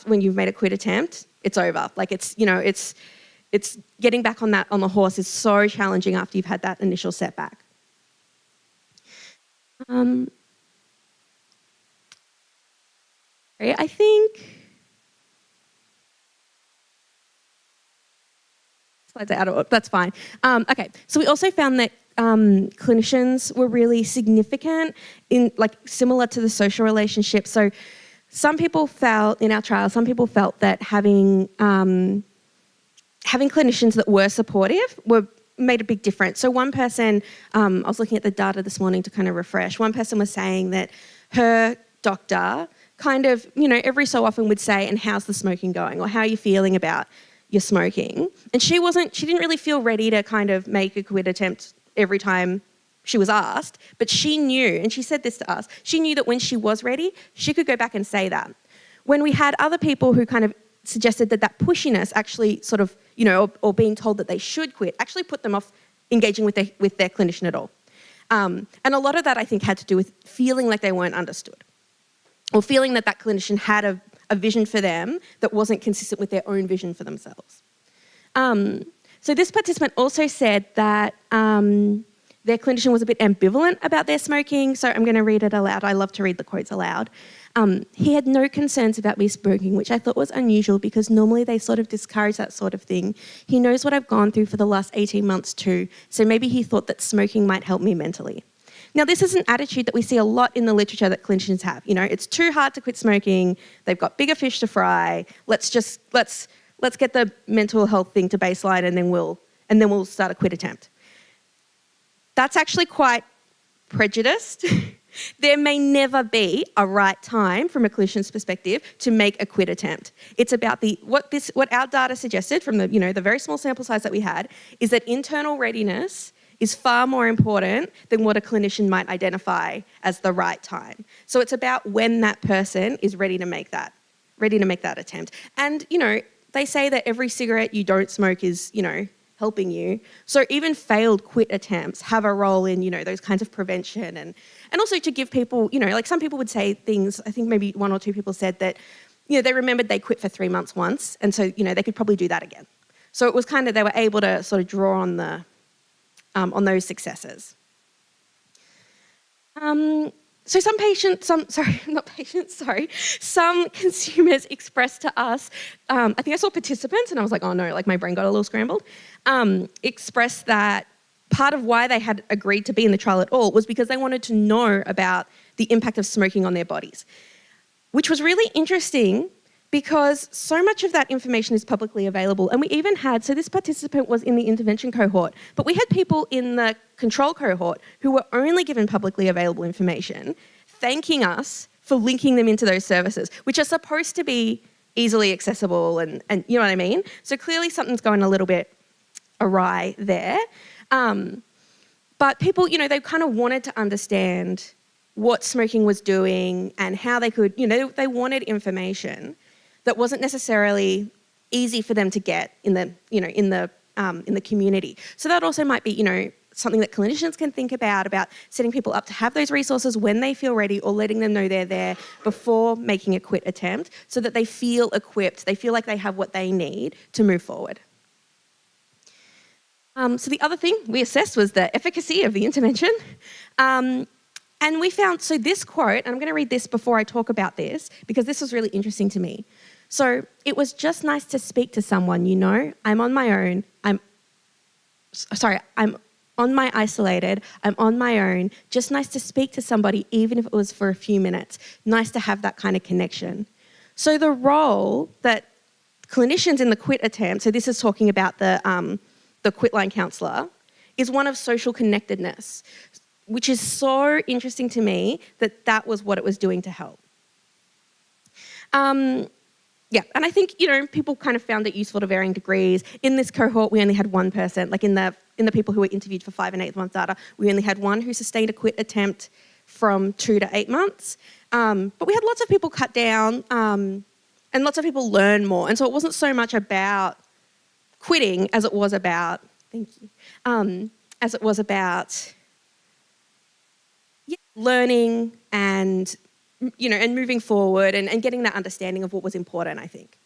when you've made a quit attempt, it's over. It's getting back on the horse is so challenging after you've had that initial setback. I think slides are out of, that's fine. Okay, so we also found that clinicians were really significant in similar to the social relationship. So some people felt in our trial, that having clinicians that were supportive made a big difference. So one person, I was looking at the data this morning to kind of refresh. One person was saying that her doctor kind of, every so often would say, and how's the smoking going? Or how are you feeling about your smoking? And she didn't really feel ready to kind of make a quit attempt every time she was asked, but she knew, and she said this to us, she knew that when she was ready, she could go back and say that. When we had other people who kind of suggested that pushiness actually sort of, or being told that they should quit, actually put them off engaging with their clinician at all. And a lot of that, I think, had to do with feeling like they weren't understood, or feeling that clinician had a vision for them that wasn't consistent with their own vision for themselves. So this participant also said that their clinician was a bit ambivalent about their smoking. So I'm going to read it aloud. I love to read the quotes aloud. He had no concerns about me smoking, which I thought was unusual because normally they sort of discourage that sort of thing. He knows what I've gone through for the last 18 months too, so maybe he thought that smoking might help me mentally. Now, this is an attitude that we see a lot in the literature that clinicians have. It's too hard to quit smoking. They've got bigger fish to fry. Let's get the mental health thing to baseline, and then we'll start a quit attempt. That's actually quite prejudiced. There may never be a right time from a clinician's perspective to make a quit attempt. It's about what our data suggested from the very small sample size that we had is that internal readiness is far more important than what a clinician might identify as the right time. So it's about when that person is ready to make that attempt. And, they say that every cigarette you don't smoke is, helping you. So even failed quit attempts have a role in, those kinds of prevention and also to give people, some people would say things, I think maybe one or two people said that, they remembered they quit for 3 months once, and so, they could probably do that again. So it was kind of, they were able to sort of draw on those successes. So some consumers expressed to us, I think I saw participants and I was like, oh no, my brain got a little scrambled, expressed that part of why they had agreed to be in the trial at all was because they wanted to know about the impact of smoking on their bodies, which was really interesting because so much of that information is publicly available. And we even had, so this participant was in the intervention cohort, but we had people in the control cohort who were only given publicly available information, thanking us for linking them into those services, which are supposed to be easily accessible and you know what I mean? So clearly something's going a little bit awry there. But people, they kind of wanted to understand what smoking was doing and how they could, they wanted information that wasn't necessarily easy for them to get in the community. So that also might be, something that clinicians can think about setting people up to have those resources when they feel ready or letting them know they're there before making a quit attempt so that they feel equipped, they feel like they have what they need to move forward. So the other thing we assessed was the efficacy of the intervention. And we found, so this quote, and I'm going to read this before I talk about this because this was really interesting to me. So it was just nice to speak to someone, you know, I'm on my own, I'm on my isolated, I'm on my own, just nice to speak to somebody even if it was for a few minutes, nice to have that kind of connection. So the role that clinicians in the quit attempt, so this is talking about the quitline counsellor, is one of social connectedness, which is so interesting to me that that was what it was doing to help. Yeah, and I think, you know, people kind of found it useful to varying degrees. In this cohort, we only had one person, like in the people who were interviewed for 5 and 8 month data, we only had one who sustained a quit attempt from 2 to 8 months. But we had lots of people cut down and lots of people learn more. And so it wasn't so much about quitting as it was about, thank you, as it was about learning and, you know, and moving forward and getting that understanding of what was important, I think.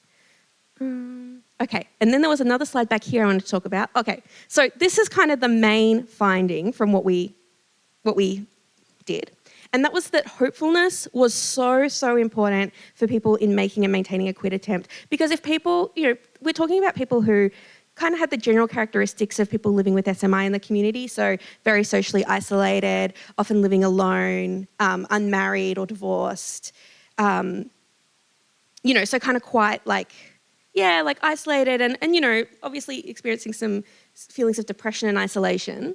Okay, and then there was another slide back here I wanted to talk about. Okay, so this is kind of the main finding from what we did. And that was that hopefulness was so important for people in making and maintaining a quit attempt. Because if people, you know, we're talking about people who kind of had the general characteristics of people living with SMI in the community, so very socially isolated, often living alone, unmarried or divorced, you know, so kind of quite like, yeah, like isolated and, you know, obviously experiencing some feelings of depression and isolation.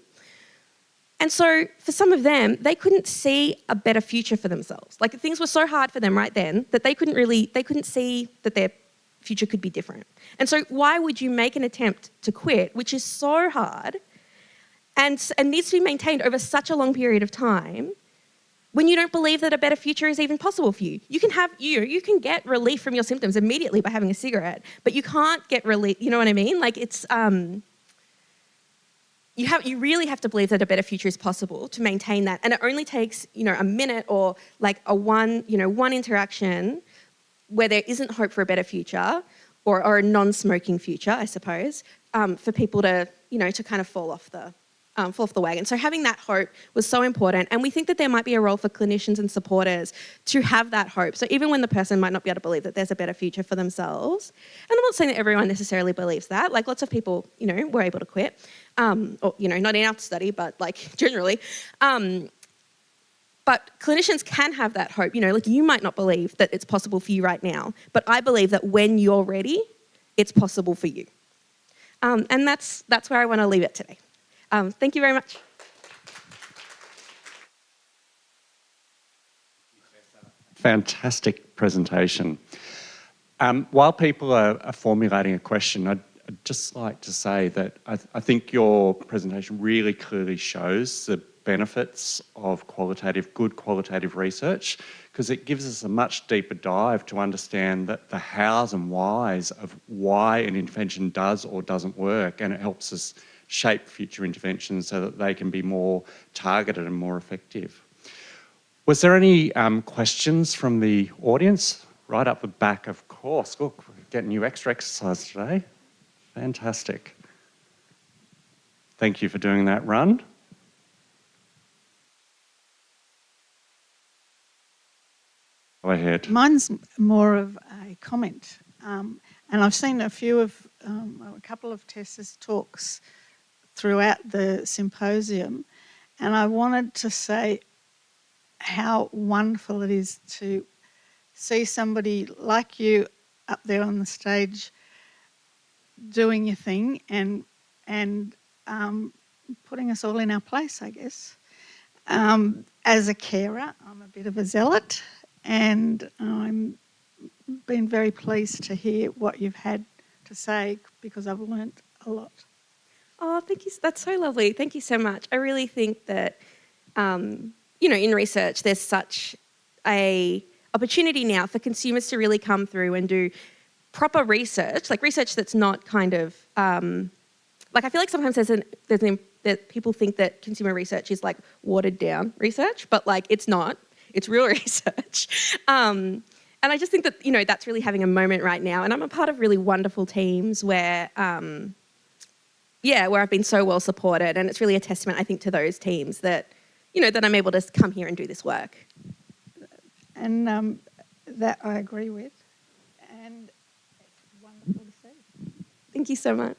And so for some of them, they couldn't see a better future for themselves. Like things were so hard for them right then that they couldn't see that their future could be different. And so why would you make an attempt to quit, which is so hard and needs to be maintained over such a long period of time, when you don't believe that a better future is even possible for you? You can get relief from your symptoms immediately by having a cigarette, but you can't get relief, you know what I mean? Like it's, you really have to believe that a better future is possible to maintain that. And it only takes, you know, a minute or like one interaction where there isn't hope for a better future or a non-smoking future, I suppose, for people to, you know, to kind of fall off the wagon. So having that hope was so important. And we think that there might be a role for clinicians and supporters to have that hope. So even when the person might not be able to believe that there's a better future for themselves, and I'm not saying that everyone necessarily believes that, like lots of people, you know, were able to quit, or, you know, not in our study, but like generally. But clinicians can have that hope. You know, like you might not believe that it's possible for you right now, but I believe that when you're ready, it's possible for you. And that's where I want to leave it today. Thank you very much. Fantastic presentation. While people are formulating a question, I'd just like to say that I think your presentation really clearly shows the benefits of good qualitative research, because it gives us a much deeper dive to understand the hows and whys of why an intervention does or doesn't work, and it helps us shape future interventions so that they can be more targeted and more effective. Was there any questions from the audience? Right up the back, of course. Look, we're getting you extra exercise today. Fantastic. Thank you for doing that run. Go ahead. Mine's more of a comment. And I've seen a couple of Tessa's talks throughout the symposium, and I wanted to say how wonderful it is to see somebody like you up there on the stage doing your thing and putting us all in our place, I guess. As a carer, I'm a bit of a zealot, and I'm been very pleased to hear what you've had to say because I've learnt a lot. Oh, thank you. That's so lovely. Thank you so much. I really think that, you know, in research, there's such a opportunity now for consumers to really come through and do proper research, like research that's not kind of, like I feel like sometimes there's an that people think that consumer research is like watered down research, but like it's not. It's real research. And I just think that, that's really having a moment right now. And I'm a part of really wonderful teams where, where I've been so well supported. And it's really a testament, I think, to those teams that, that I'm able to come here and do this work. And that I agree with. And it's wonderful to see. Thank you so much.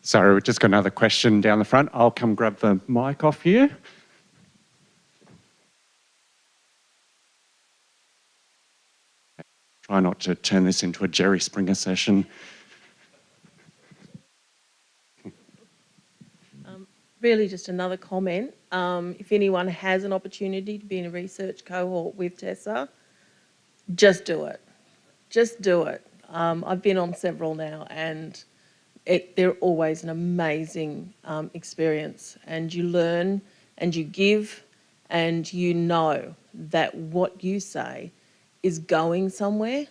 Sorry, we've just got another question down the front. I'll come grab the mic off you. Try not to turn this into a Jerry Springer session. Really just another comment. If anyone has an opportunity to be in a research cohort with Tessa, just do it. Just do it. I've been on several now, and they're always an amazing experience, and you learn and you give, and you know that what you say is going somewhere.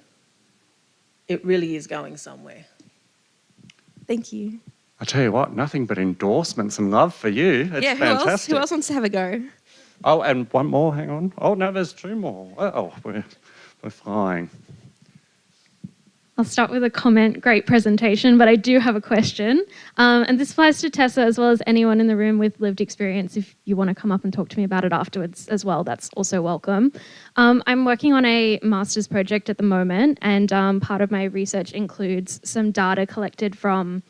It really is going somewhere. Thank you. I tell you what, nothing but endorsements and love for you. It's fantastic. Who else wants to have a go? Oh, and one more, hang on. Oh, no, there's two more. Oh, we're flying. I'll start with a comment. Great presentation, but I do have a question. And this applies to Tessa as well as anyone in the room with lived experience. If you want to come up and talk to me about it afterwards as well, that's also welcome. I'm working on a master's project at the moment, and part of my research includes some data collected from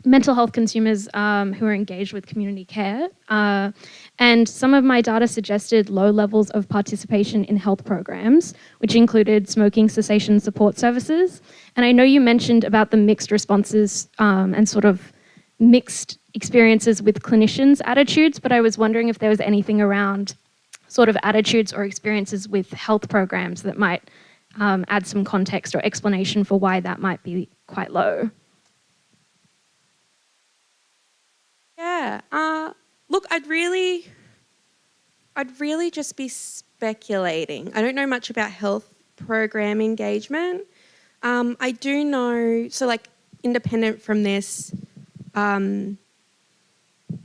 mental health consumers who are engaged with community care. And some of my data suggested low levels of participation in health programs, which included smoking cessation support services. And I know you mentioned about the mixed responses and sort of mixed experiences with clinicians' attitudes, but I was wondering if there was anything around sort of attitudes or experiences with health programs that might add some context or explanation for why that might be quite low. Yeah. Look, I'd really just be speculating. I don't know much about health program engagement. I do know, so like independent from this, I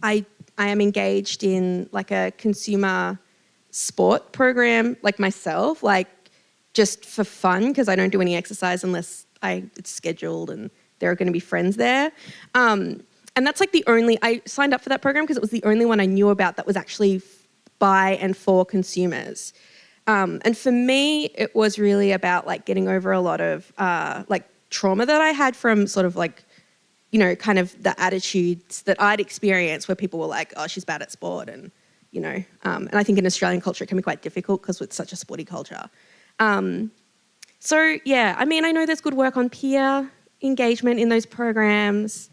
am engaged in like a consumer sport program like myself, like just for fun, because I don't do any exercise unless it's scheduled and there are going to be friends there. And that's like I signed up for that program because it was the only one I knew about that was actually by and for consumers. And for me, it was really about like getting over a lot of like trauma that I had from sort of like, kind of the attitudes that I'd experienced where people were like, oh, she's bad at sport. And, and I think in Australian culture, it can be quite difficult because it's such a sporty culture. So yeah, I mean, I know there's good work on peer engagement in those programs.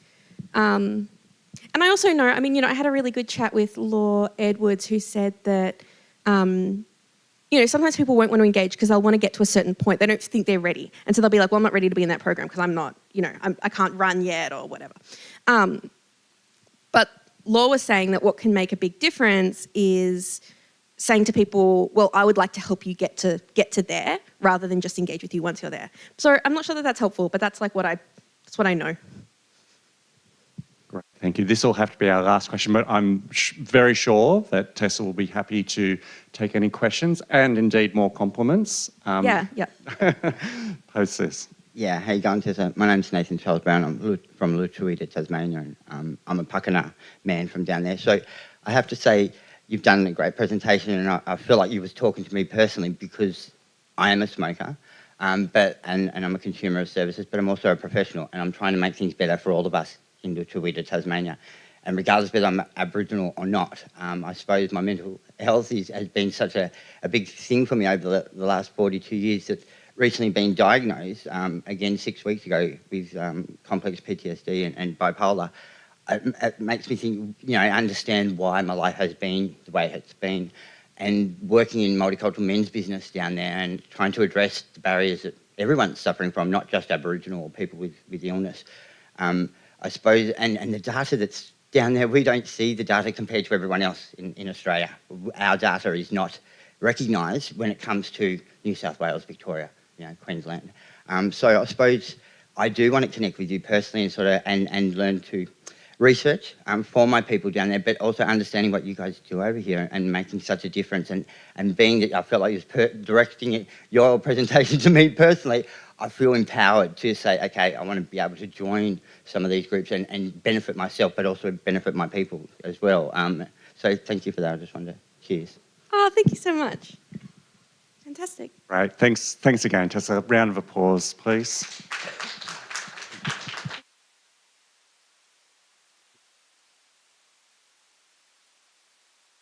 And I also know, I mean, I had a really good chat with Law Edwards who said that, sometimes people won't want to engage because they'll want to get to a certain point. They don't think they're ready. And so they'll be like, well, I'm not ready to be in that program because I'm not, I can't run yet or whatever. But Law was saying that what can make a big difference is saying to people, well, I would like to help you get to there rather than just engage with you once you're there. So I'm not sure that that's helpful, but that's like that's what I know. Great, thank you. This will have to be our last question, but I'm very sure that Tessa will be happy to take any questions and indeed more compliments. Yeah. Post this. Yeah, how you going, Tessa? My name's Nathan Charles Brown. I'm from Lutuita, Tasmania, and I'm a Pakana man from down there. So I have to say you've done a great presentation, and I feel like you was talking to me personally because I am a smoker, and I'm a consumer of services, but I'm also a professional, and I'm trying to make things better for all of us in Lutuita, Tasmania. And regardless of whether I'm Aboriginal or not, I suppose my mental health has been such a big thing for me over the last 42 years that recently been diagnosed, again 6 weeks ago, with complex PTSD and bipolar. It makes me think, understand why my life has been the way it's been, and working in multicultural men's business down there and trying to address the barriers that everyone's suffering from, not just Aboriginal or people with illness. I suppose, and the data that's down there, we don't see the data compared to everyone else in Australia. Our data is not recognised when it comes to New South Wales, Victoria, Queensland. So I suppose I do want to connect with you personally and and learn to research for my people down there, but also understanding what you guys do over here and making such a difference. And being that I felt like you was directing your presentation to me personally, I feel empowered to say, okay, I want to be able to join some of these groups and benefit myself, but also benefit my people as well. So thank you for that. I just wanted to cheers. Oh, thank you so much. Fantastic. Right, thanks again, Tessa. A round of applause, please.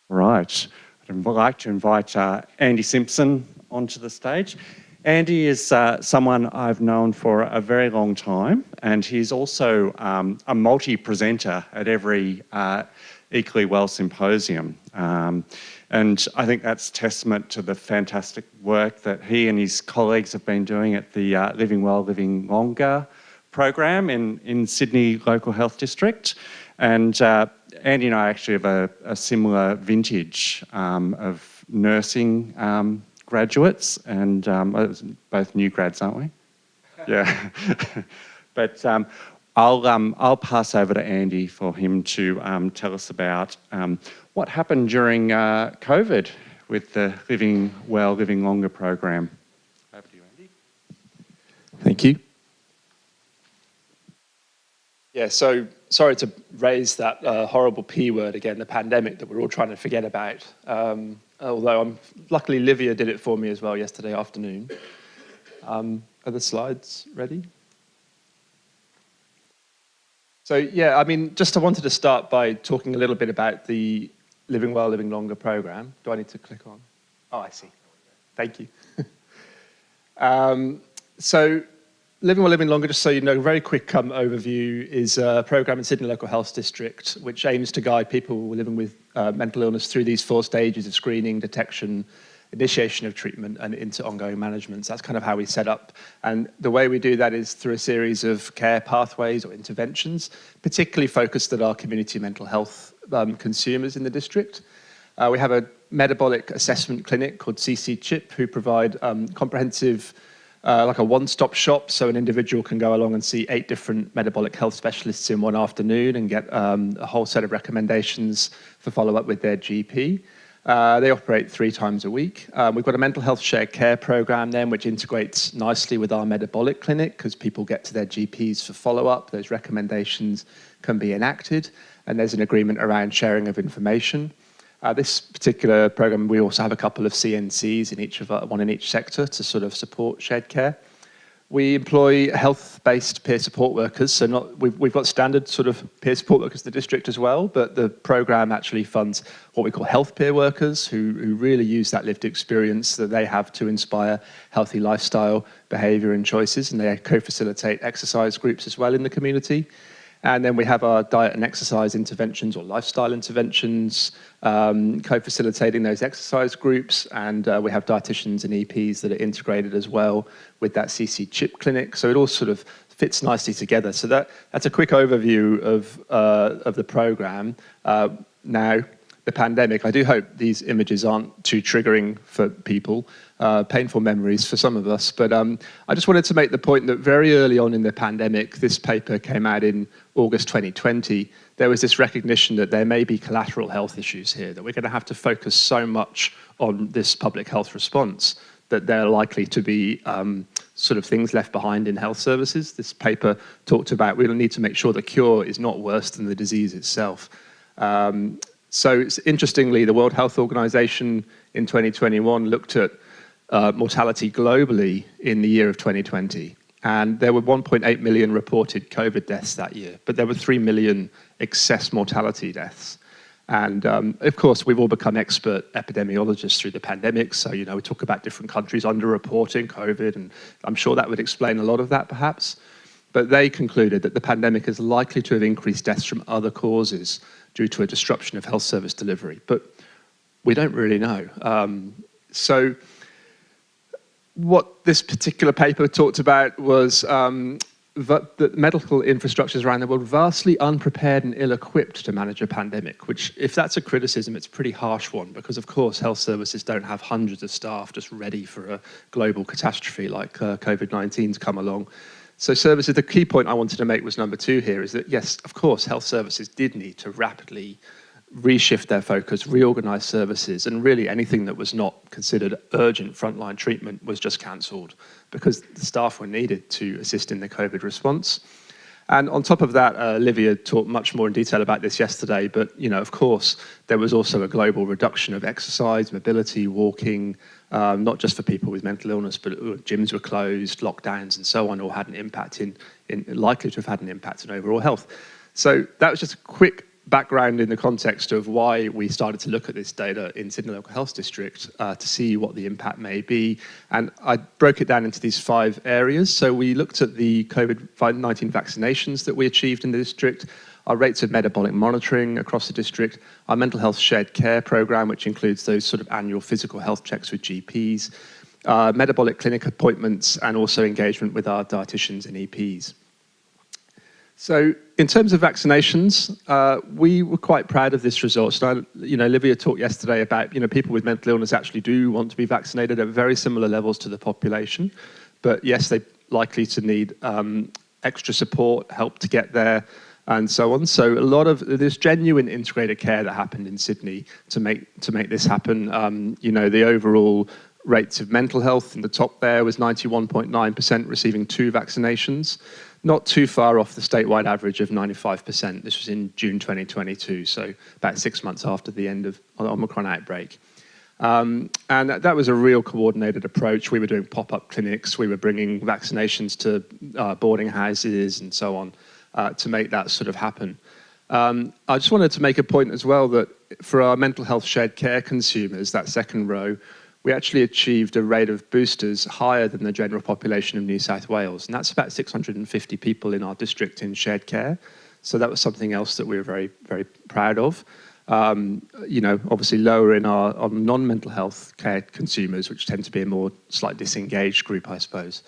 Right, I'd like to invite Andy Simpson onto the stage. Andy is someone I've known for a very long time, and he's also a multi-presenter at every Equally Well Symposium. And I think that's testament to the fantastic work that he and his colleagues have been doing at the Living Well, Living Longer program in Sydney Local Health District. And Andy and I actually have a similar vintage of nursing graduates, and both new grads, aren't we? Yeah. But I'll pass over to Andy for him to tell us about what happened during COVID with the Living Well, Living Longer program. Over to you, Andy. Thank you. Yeah, so sorry to raise that horrible P word again, the pandemic that we're all trying to forget about. Although luckily Livia did it for me as well yesterday afternoon. Are the slides ready? So yeah, I mean, I wanted to start by talking a little bit about the Living Well, Living Longer program. Do I need to click on? Oh, I see. Thank you. So Living Well, Living Longer, just so you know, a very quick overview, is a program in Sydney Local Health District which aims to guide people living with mental illness through these 4 stages of screening, detection, initiation of treatment, and into ongoing management. So that's kind of how we set up. And the way we do that is through a series of care pathways or interventions, particularly focused at our community mental health consumers in the district. We have a metabolic assessment clinic called CC CHIP, who provide comprehensive, like a one-stop shop, so an individual can go along and see 8 different metabolic health specialists in one afternoon and get a whole set of recommendations for follow-up with their GP. They operate 3 times a week. We've got a mental health shared care program then, which integrates nicely with our metabolic clinic because people get to their GPs for follow-up. Those recommendations can be enacted, and there's an agreement around sharing of information. This particular program, we also have a couple of CNCs in each of one in each sector to sort of support shared care. We employ health-based peer support workers, so we've got standard sort of peer support workers in the district as well, but the program actually funds what we call health peer workers who really use that lived experience that they have to inspire healthy lifestyle behaviour and choices, and they co-facilitate exercise groups as well in the community. And then we have our diet and exercise interventions or lifestyle interventions, co-facilitating those exercise groups. And we have dietitians and EPs that are integrated as well with that CC CHIP clinic. So it all sort of fits nicely together. So that's a quick overview of the program. Now, the pandemic, I do hope these images aren't too triggering for people, painful memories for some of us. But I just wanted to make the point that very early on in the pandemic, this paper came out in August 2020, there was this recognition that there may be collateral health issues here, that we're going to have to focus so much on this public health response that there are likely to be sort of things left behind in health services. This paper talked about we'll need to make sure the cure is not worse than the disease itself. So interestingly, the World Health Organization in 2021 looked at mortality globally in the year of 2020. And there were 1.8 million reported COVID deaths that year, but there were 3 million excess mortality deaths. And of course, we've all become expert epidemiologists through the pandemic. So, we talk about different countries underreporting COVID, and I'm sure that would explain a lot of that perhaps. But they concluded that the pandemic is likely to have increased deaths from other causes due to a disruption of health service delivery. But we don't really know. So what this particular paper talked about was that medical infrastructures around the world vastly unprepared and ill-equipped to manage a pandemic, which, if that's a criticism, it's a pretty harsh one, because of course health services don't have hundreds of staff just ready for a global catastrophe like COVID-19's come along. So services, the key point I wanted to make was number 2 here, is that yes, of course, health services did need to rapidly reshift their focus, reorganise services, and really anything that was not considered urgent frontline treatment was just cancelled because the staff were needed to assist in the COVID response. And on top of that, Olivia talked much more in detail about this yesterday, but of course, there was also a global reduction of exercise, mobility, walking, not just for people with mental illness, but gyms were closed, lockdowns and so on, all had an impact likely to have had an impact on overall health. So that was just a quick background in the context of why we started to look at this data in Sydney Local Health District to see what the impact may be. And I broke it down into these 5 areas. So we looked at the COVID-19 vaccinations that we achieved in the district, our rates of metabolic monitoring across the district, our mental health shared care program, which includes those sort of annual physical health checks with GPs, metabolic clinic appointments, and also engagement with our dietitians and EPs. So in terms of vaccinations, we were quite proud of this result. So, Olivia talked yesterday about, people with mental illness actually do want to be vaccinated at very similar levels to the population. But yes, they're likely to need extra support, help to get there, and so on. So a lot of this genuine integrated care that happened in Sydney to make this happen. The overall rates of mental health in the top there was 91.9% receiving 2 vaccinations. Not too far off the statewide average of 95%. This was in June 2022, so about 6 months after the end of the Omicron outbreak. And that was a real coordinated approach. We were doing pop-up clinics, we were bringing vaccinations to boarding houses and so on to make that sort of happen. I just wanted to make a point as well that for our mental health shared care consumers, that second row, we actually achieved a rate of boosters higher than the general population of New South Wales. And that's about 650 people in our district in shared care. So that was something else that we were very, very proud of. Obviously lower in our non-mental health care consumers, which tend to be a more slightly disengaged group, I suppose.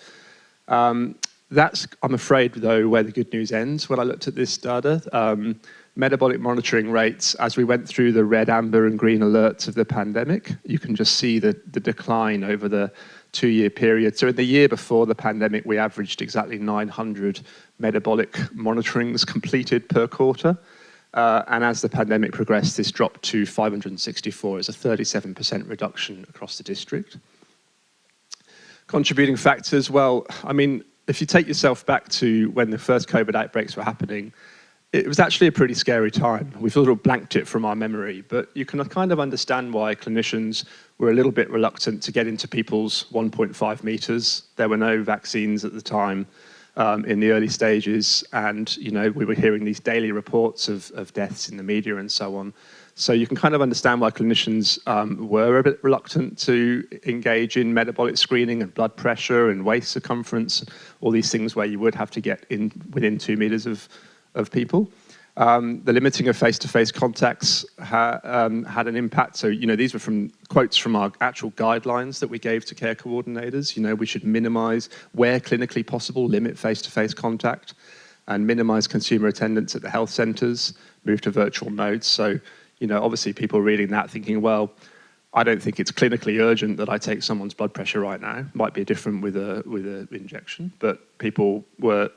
That's, I'm afraid, though, where the good news ends. When I looked at this data, metabolic monitoring rates, as we went through the red, amber and green alerts of the pandemic, you can just see the decline over the 2-year period. So in the year before the pandemic, we averaged exactly 900 metabolic monitorings completed per quarter. And as the pandemic progressed, this dropped to 564 as a 37% reduction across the district. Contributing factors, well, I mean, if you take yourself back to when the first COVID outbreaks were happening, it was actually a pretty scary time. We've sort of blanked it from our memory, but you can kind of understand why clinicians were a little bit reluctant to get into people's 1.5 metres. There were no vaccines at the time in the early stages, and we were hearing these daily reports of deaths in the media and so on. So you can kind of understand why clinicians were a bit reluctant to engage in metabolic screening and blood pressure and waist circumference, all these things where you would have to get in within 2 metres of people. The limiting of face-to-face contacts had an impact. So, these were from quotes from our actual guidelines that we gave to care coordinators. We should minimise, where clinically possible, limit face-to-face contact and minimise consumer attendance at the health centres, move to virtual modes. So, obviously people reading that thinking, well, I don't think it's clinically urgent that I take someone's blood pressure right now. Might be different with a injection, but people were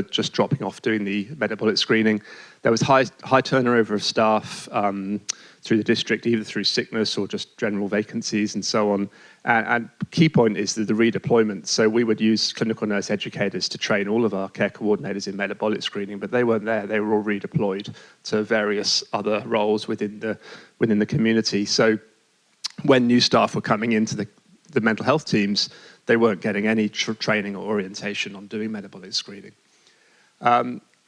just dropping off doing the metabolic screening. There was high turnover of staff through the district, either through sickness or just general vacancies and so on. And key point is the redeployment. So we would use clinical nurse educators to train all of our care coordinators in metabolic screening, but they weren't there. They were all redeployed to various other roles within the community. So when new staff were coming into the mental health teams, they weren't getting any training or orientation on doing metabolic screening.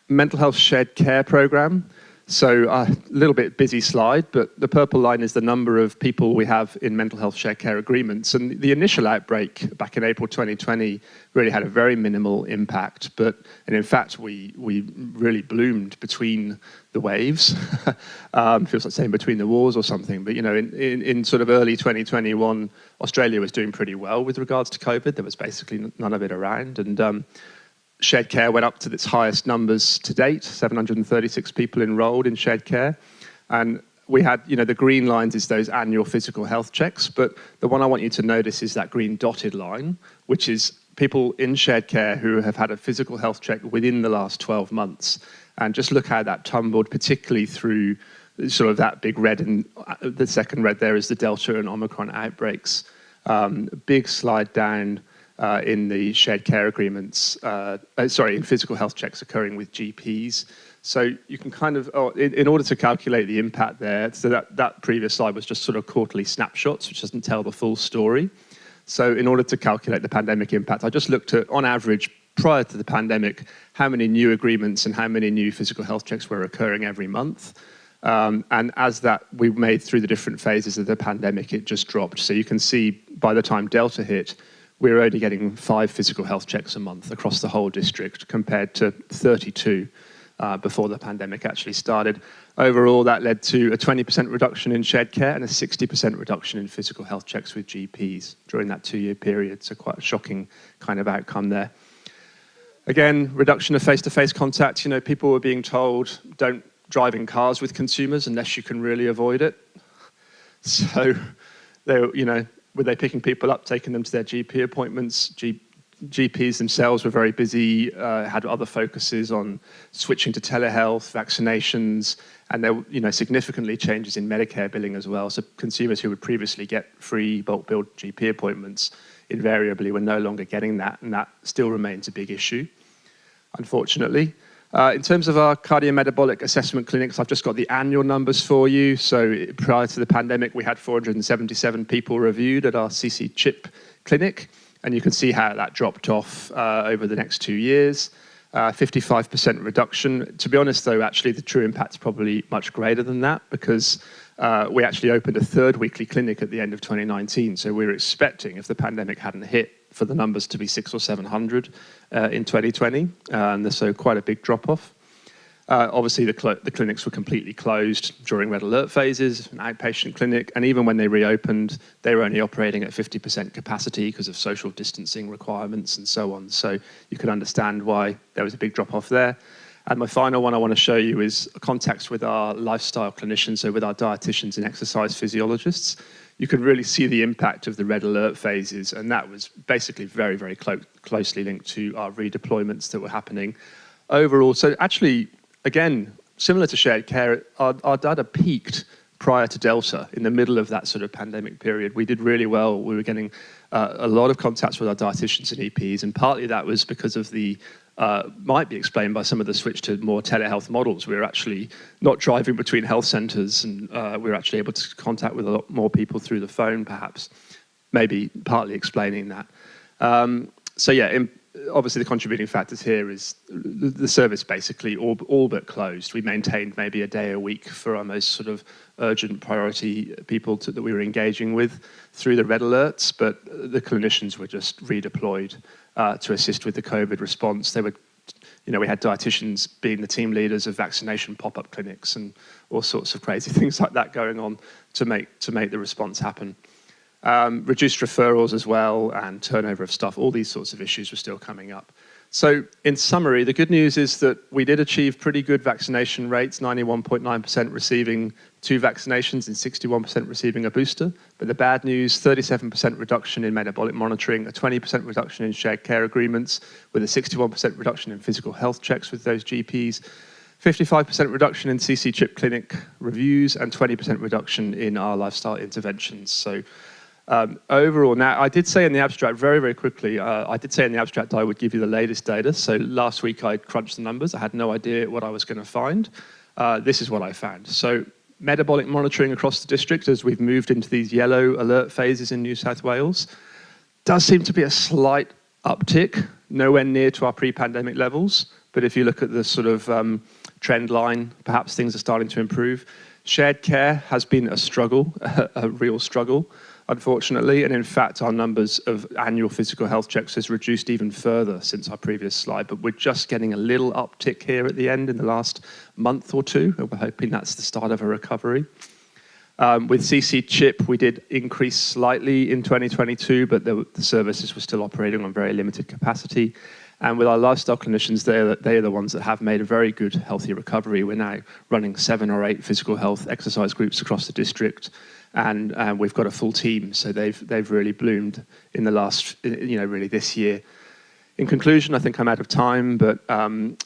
Mental health shared care program. So a little bit busy slide, but the purple line is the number of people we have in mental health shared care agreements. And the initial outbreak back in April 2020 really had a very minimal impact. And in fact, we really bloomed between the waves. Feels like saying between the wars or something. But, in sort of early 2021, Australia was doing pretty well with regards to COVID. There was basically none of it around. And shared care went up to its highest numbers to date, 736 people enrolled in shared care. And we had, the green lines is those annual physical health checks, but the one I want you to notice is that green dotted line, which is people in shared care who have had a physical health check within the last 12 months. And just look how that tumbled, particularly through sort of that big red, and the second red there is the Delta and Omicron outbreaks. Big slide down in the shared care agreements, in physical health checks occurring with GPs. So you can kind of, in order to calculate the impact there, so that previous slide was just sort of quarterly snapshots, which doesn't tell the full story. So in order to calculate the pandemic impact, I just looked at, on average, prior to the pandemic, how many new agreements and how many new physical health checks were occurring every month. And as that we made through the different phases of the pandemic, it just dropped. So you can see by the time Delta hit, we were only getting 5 physical health checks a month across the whole district compared to 32 before the pandemic actually started. Overall, that led to a 20% reduction in shared care and a 60% reduction in physical health checks with GPs during that 2-year period. So quite a shocking kind of outcome there. Again, reduction of face-to-face contact. You know, people were being told, don't drive in cars with consumers unless you can really avoid it. So, were they picking people up, taking them to their GP appointments? GPs themselves were very busy, had other focuses on switching to telehealth, vaccinations, and there were significantly changes in Medicare billing as well. So consumers who would previously get free bulk billed GP appointments invariably were no longer getting that, and that still remains a big issue, unfortunately. In terms of our cardiometabolic assessment clinics, I've just got the annual numbers for you. So prior to the pandemic, we had 477 people reviewed at our CC CHIP clinic, and you can see how that dropped off over the next 2 years. 55% reduction. To be honest, though, actually, the true impact's probably much greater than that, because we actually opened a 3rd weekly clinic at the end of 2019. So we were expecting, if the pandemic hadn't hit, for the numbers to be 600 or 700 in 2020. So quite a big drop-off. Obviously, the clinics were completely closed during red alert phases, an outpatient clinic, and even when they reopened, they were only operating at 50% capacity because of social distancing requirements and so on. So you can understand why there was a big drop-off there. And my final one I want to show you is contacts with our lifestyle clinicians, so with our dietitians and exercise physiologists. You could really see the impact of the red alert phases, and that was basically very, very closely linked to our redeployments that were happening overall. So actually, again, similar to shared care, our data peaked prior to Delta in the middle of that sort of pandemic period. We did really well. We were getting a lot of contacts with our dietitians and EPs, and partly that was because of the might be explained by some of the switch to more telehealth models. We were actually not driving between health centres, and we were actually able to contact with a lot more people through the phone, perhaps, maybe partly explaining that. Obviously the contributing factors here is the service basically all but closed. We maintained maybe a day a week for our most sort of urgent priority people that we were engaging with through the red alerts, but the clinicians were just redeployed to assist with the COVID response. They were, we had dietitians being the team leaders of vaccination pop-up clinics and all sorts of crazy things like that going on to make the response happen. Reduced referrals as well, and turnover of staff, all these sorts of issues were still coming up. So in summary, the good news is that we did achieve pretty good vaccination rates, 91.9% receiving 2 vaccinations and 61% receiving a booster. But the bad news, 37% reduction in metabolic monitoring, a 20% reduction in shared care agreements, with a 61% reduction in physical health checks with those GPs, 55% reduction in CC CHIP clinic reviews, and 20% reduction in our lifestyle interventions. So overall, now I did say in the abstract, very, very quickly, I did say in the abstract I would give you the latest data. So last week I crunched the numbers. I had no idea what I was going to find. This is what I found. So metabolic monitoring across the district, as we've moved into these yellow alert phases in New South Wales, does seem to be a slight uptick, nowhere near to our pre-pandemic levels. But if you look at the sort of trend line, perhaps things are starting to improve. Shared care has been a struggle, a real struggle, unfortunately, and in fact our numbers of annual physical health checks has reduced even further since our previous slide, but we're just getting a little uptick here at the end in the last month or two, and we're hoping that's the start of a recovery. With CC CHIP, we did increase slightly in 2022, but the services were still operating on very limited capacity. And with our lifestyle clinicians, they are the ones that have made a very good, healthy recovery. We're now running 7 or 8 physical health exercise groups across the district, and we've got a full team. So they've really bloomed in the last, really this year. in conclusion, I think I'm out of time, but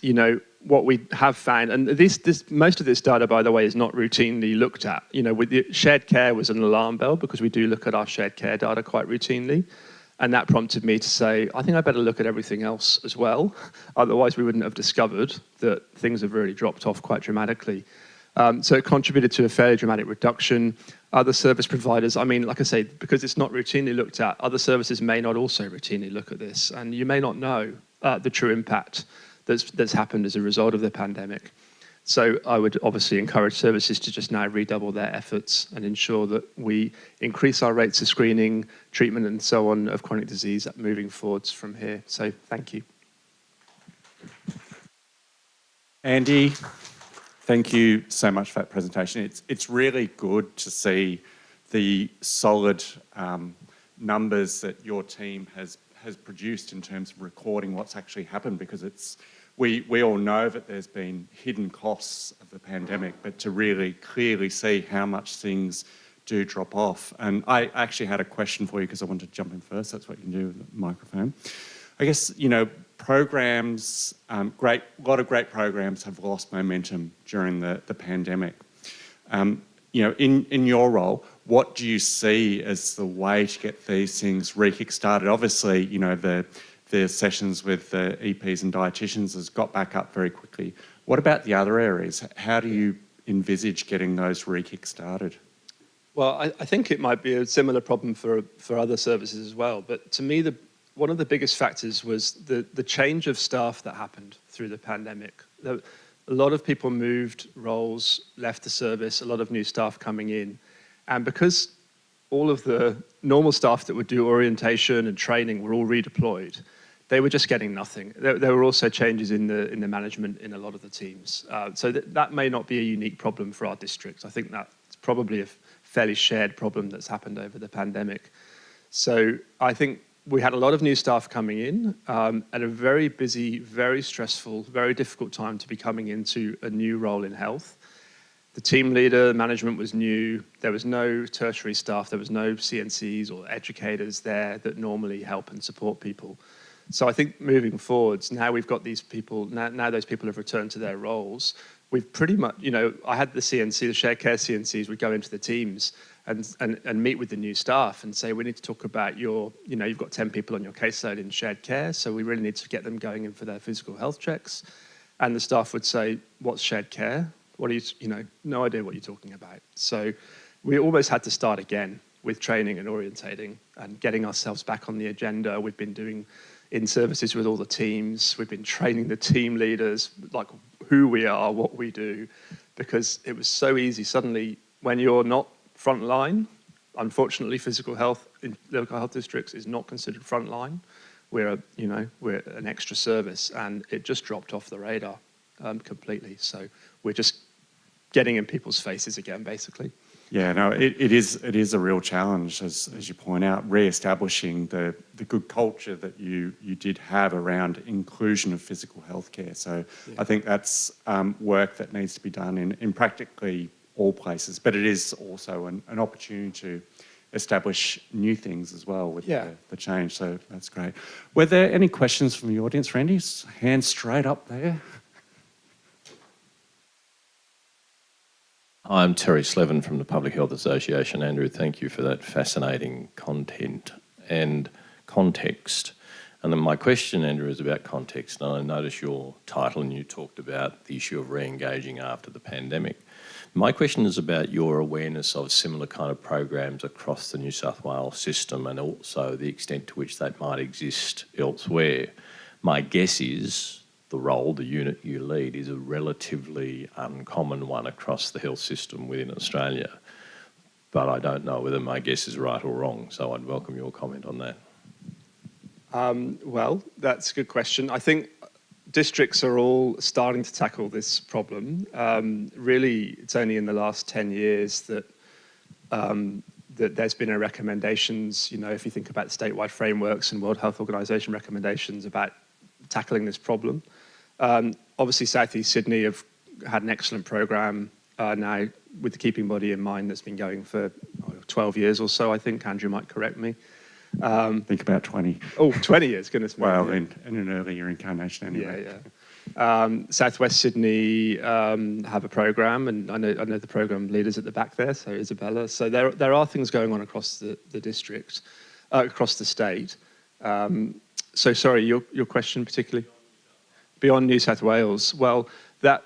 you know, what we have found, and most of this data, by the way, is not routinely looked at. You know, with the shared care was an alarm bell because we do look at our shared care data quite routinely. And that prompted me to say, I think I better look at everything else as well. Otherwise, we wouldn't have discovered that things have really dropped off quite dramatically. So it contributed to a fairly dramatic reduction. Other service providers, I mean, like I say, because it's not routinely looked at, other services may not also routinely look at this. And you may not know the true impact that's happened as a result of the pandemic. So I would obviously encourage services to just now redouble their efforts and ensure that we increase our rates of screening, treatment and so on of chronic disease moving forwards from here. So thank you. Andy, thank you so much for that presentation. It's really good to see the solid numbers that your team has produced in terms of recording what's actually happened, because we all know that there's been hidden costs of the pandemic, but to really clearly see how much things do drop off. And I actually had a question for you because I wanted to jump in first. That's what you can do with the microphone. I guess, you know, programs, a lot of great programs have lost momentum during the pandemic. You know, in your role, what do you see as the way to get these things re-kick-started? Obviously, you know, the sessions with the EPs and dietitians has got back up very quickly. What about the other areas? How do you envisage getting those re-kick-started? Well, I think it might be a similar problem for other services as well. But to me, one of the biggest factors was the change of staff that happened through the pandemic. A lot of people moved roles, left the service, a lot of new staff coming in. And because all of the normal staff that would do orientation and training were all redeployed, they were just getting nothing. There were also changes in the management in a lot of the teams. So that may not be a unique problem for our district. I think that's probably a fairly shared problem that's happened over the pandemic. So I think we had a lot of new staff coming in at a very busy, very stressful, very difficult time to be coming into a new role in health. The team leader, management was new. There was no tertiary staff. There was no CNCs or educators there that normally help and support people. So I think moving forwards, now we've got these people, now those people have returned to their roles. We've pretty much, you know, I had the CNC, the shared care CNCs would go into the teams and meet with the new staff and say, we need to talk about you know, you've got 10 people on your caseload in shared care, so we really need to get them going in for their physical health checks. And the staff would say, what's shared care? What are you know, no idea what you're talking about. So we almost had to start again with training and orientating and getting ourselves back on the agenda. We've been doing in-services with all the teams. We've been training the team leaders, like who we are, what we do, because it was so easy. Suddenly, when you're not frontline, unfortunately, physical health in local health districts is not considered frontline. We're an extra service, and it just dropped off the radar completely. So we're just getting in people's faces again, basically. Yeah, no, it is a real challenge, as you point out, re-establishing the good culture that you did have around inclusion of physical healthcare. So yeah. I think that's work that needs to be done in practically all places, but it is also an opportunity to establish new things as well with the change. So that's great. Were there any questions from the audience? Randy, hand straight up there. I'm Terry Slevin from the Public Health Association. Andrew, thank you for that fascinating content and context. And then my question, Andrew, is about context. And I noticed your title and you talked about the issue of re-engaging after the pandemic. My question is about your awareness of similar kind of programs across the New South Wales system and also the extent to which they might exist elsewhere. My guess is the role, the unit you lead, is a relatively uncommon one across the health system within Australia. But I don't know whether my guess is right or wrong, so I'd welcome your comment on that. Well, that's a good question. I think districts are all starting to tackle this problem. Really, it's only in the last 10 years that there's been recommendations, you know, if you think about statewide frameworks and World Health Organization recommendations about tackling this problem. Obviously, South East Sydney have had an excellent program now with the keeping body in mind that's been going for 12 years or so, I think. Andrew might correct me. Think about 20. Oh, 20 years, goodness me. Well, yeah. in an earlier incarnation anyway. Southwest Sydney have a program, and I know the program leaders at the back there, so Isabella. So there are things going on across the district, across the state. So sorry, your question particularly? Beyond New South Wales. Well, that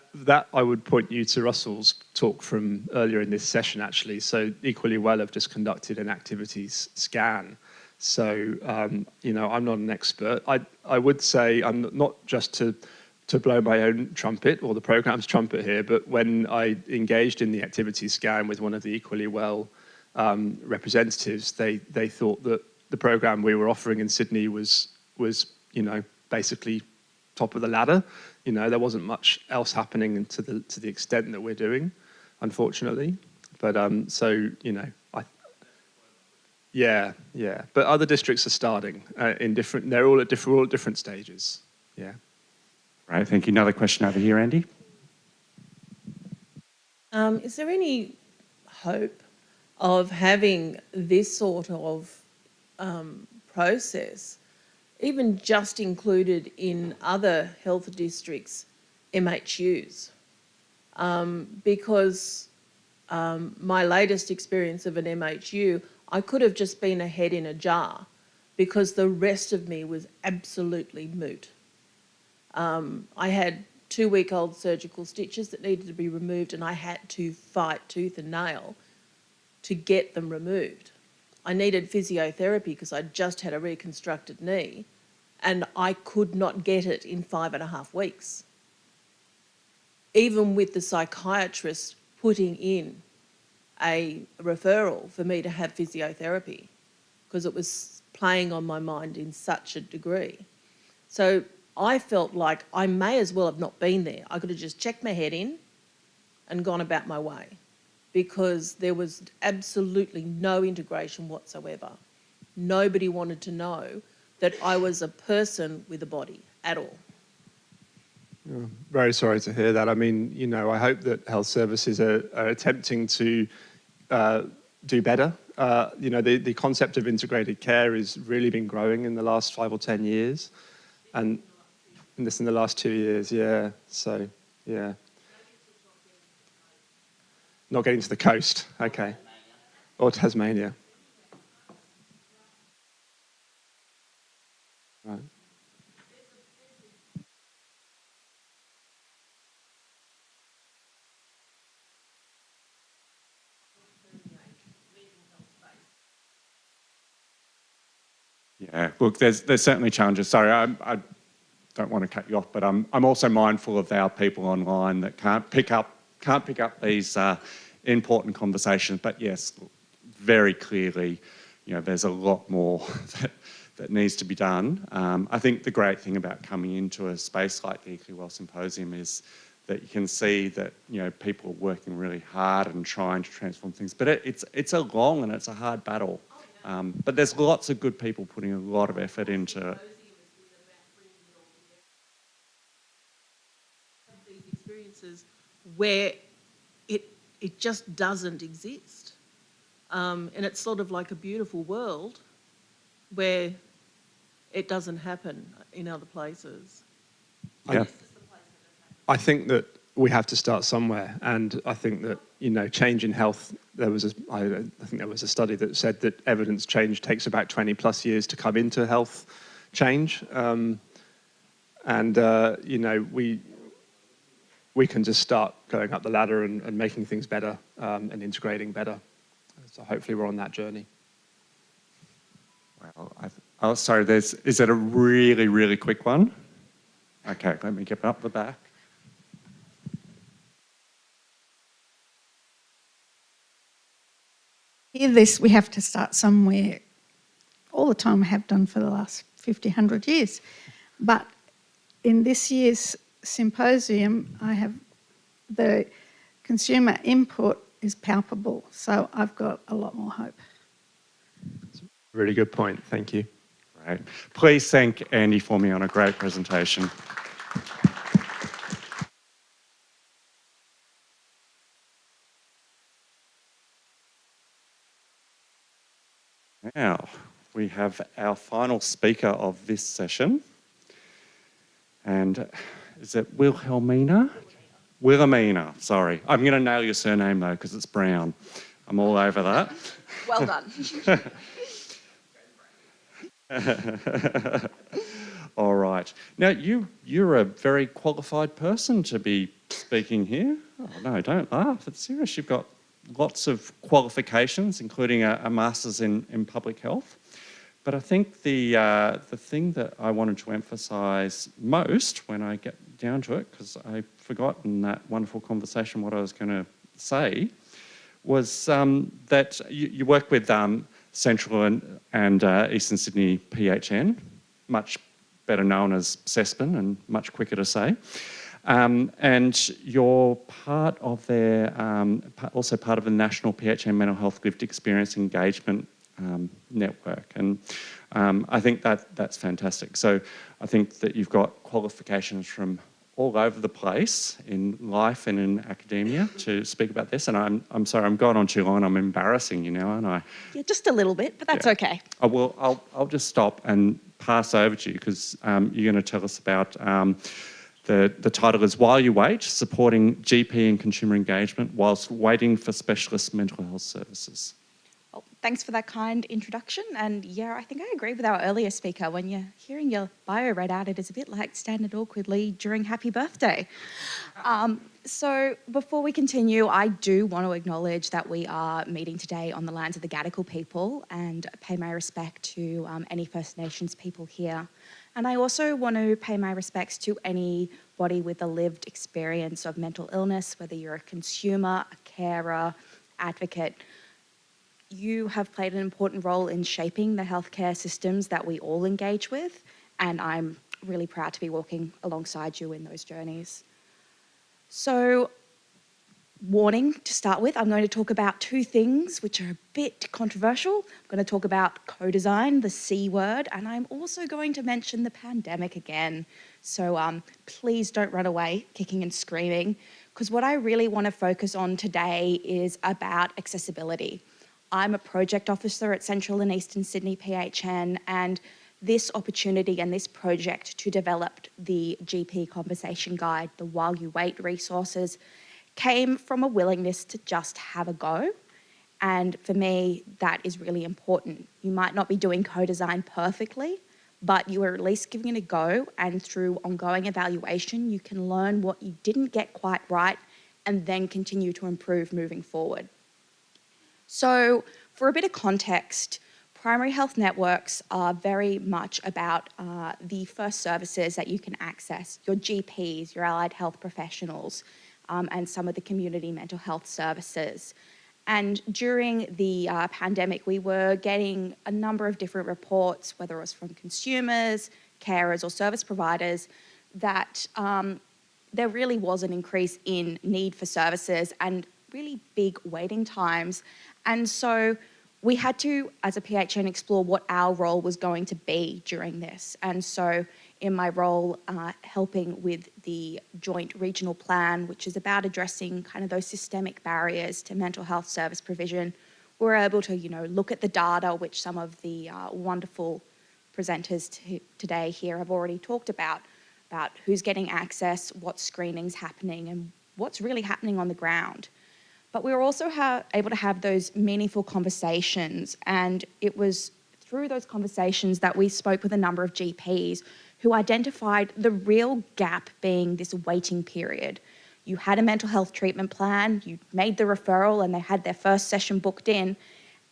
I would point you to Russell's talk from earlier in this session, actually. So Equally Well have just conducted an activities scan. So, I'm not an expert. I would say I'm not just to blow my own trumpet or the programme's trumpet here, but when I engaged in the activities scan with one of the Equally Well representatives, they thought that the programme we were offering in Sydney was basically top of the ladder. There wasn't much else happening to the extent that we're doing, unfortunately. But yeah. But other districts are starting in different. They're all at different stages. Yeah. Right. Thank you. Another question over here, Andy. Is there any hope of having this sort of process even just included in other health districts' MHUs? Because my latest experience of an MHU, I could have just been a head in a jar because the rest of me was absolutely moot. I had 2-week-old surgical stitches that needed to be removed, and I had to fight tooth and nail to get them removed. I needed physiotherapy because I'd just had a reconstructed knee, and I could not get it in 5.5 weeks. Even with the psychiatrist putting in a referral for me to have physiotherapy, because it was playing on my mind in such a degree. So I felt like I may as well have not been there. I could have just checked my head in and gone about my way, because there was absolutely no integration whatsoever. Nobody wanted to know that I was a person with a body at all. Oh, very sorry to hear that. I mean, I hope that health services are attempting to do better. The concept of integrated care has really been growing in the last 5 or 10 years. And in the last 2 years, yeah. So, yeah. Not getting to the coast, okay. Or Tasmania. Right. Yeah, look, there's certainly challenges. Sorry, I don't want to cut you off, but I'm also mindful of our people online that can't pick up these important conversations. But yes, very clearly, there's a lot more that needs to be done. I think the great thing about coming into a space like the Equally Well Symposium is that you can see that people are working really hard and trying to transform things. But it's a long and it's a hard battle. But there's lots of good people putting a lot of effort into it. These experiences where it just doesn't exist. And it's sort of like a beautiful world where it doesn't happen in other places. Yeah. I think that we have to start somewhere, and I think that change in health. I think there was a study that said that evidence change takes about 20+ years to come into health change, we can just start going up the ladder and making things better and integrating better. So hopefully we're on that journey. Well, sorry. Is it a really, really quick one? Okay, let me get up the back. Hear this, we have to start somewhere. All the time, I have done for the last 50, 100 years. But in this year's symposium, the consumer input is palpable, so I've got a lot more hope. Really good point. Thank you. Great. Please thank Andy for me on a great presentation. Now, we have our final speaker of this session. And is it Wilhelmina? Wilhelmina, sorry. I'm going to nail your surname though, because it's Brown. I'm all over that. Well done. All right. Now, you're a very qualified person to be speaking here. Oh, no, don't laugh. It's serious. You've got lots of qualifications, including a master's in public health. But I think the thing that I wanted to emphasise most when I get down to it, because I forgot in that wonderful conversation what I was going to say, was that you work with Central and Eastern Sydney PHN, much better known as CESPN and much quicker to say. And you're part of their, also part of the National PHN Mental Health Lived Experience Engagement network. And I think that's fantastic. So I think that you've got qualifications from all over the place in life and in academia to speak about this. And I'm sorry, I'm going on too long. I'm embarrassing you now, aren't I? Yeah, just a little bit, but that's okay. I'll just stop and pass over to you because you're going to tell us about the title is While You Wait, Supporting GP and Consumer Engagement Whilst Waiting for Specialist Mental Health Services. Well, thanks for that kind introduction. And yeah, I think I agree with our earlier speaker. When you're hearing your bio read out, it is a bit like standing awkwardly during Happy Birthday. So before we continue, I do want to acknowledge that we are meeting today on the lands of the Gadigal people and pay my respect to any First Nations people here. And I also want to pay my respects to anybody with a lived experience of mental illness, whether you're a consumer, a carer, advocate. You have played an important role in shaping the healthcare systems that we all engage with, and I'm really proud to be walking alongside you in those journeys. So, warning to start with, I'm going to talk about two things which are a bit controversial. I'm going to talk about co-design, the C word, and I'm also going to mention the pandemic again. So please don't run away kicking and screaming, because what I really want to focus on today is about accessibility. I'm a project officer at Central and Eastern Sydney PHN, and this opportunity and this project to develop the GP Conversation Guide, the While You Wait resources, came from a willingness to just have a go. And for me, that is really important. You might not be doing co-design perfectly, but you are at least giving it a go, and through ongoing evaluation, you can learn what you didn't get quite right and then continue to improve moving forward. So for a bit of context, primary health networks are very much about the first services that you can access, your GPs, your allied health professionals, and some of the community mental health services. And during the pandemic, we were getting a number of different reports, whether it was from consumers, carers or service providers, that there really was an increase in need for services and really big waiting times. And so we had to, as a PHN, explore what our role was going to be during this. And so in my role, helping with the joint regional plan, which is about addressing kind of those systemic barriers to mental health service provision, we're able to, look at the data, which some of the wonderful presenters today here have already talked about who's getting access, what screening's happening, and what's really happening on the ground. But we were also able to have those meaningful conversations, and it was through those conversations that we spoke with a number of GPs who identified the real gap being this waiting period. You had a mental health treatment plan, you made the referral, and they had their first session booked in,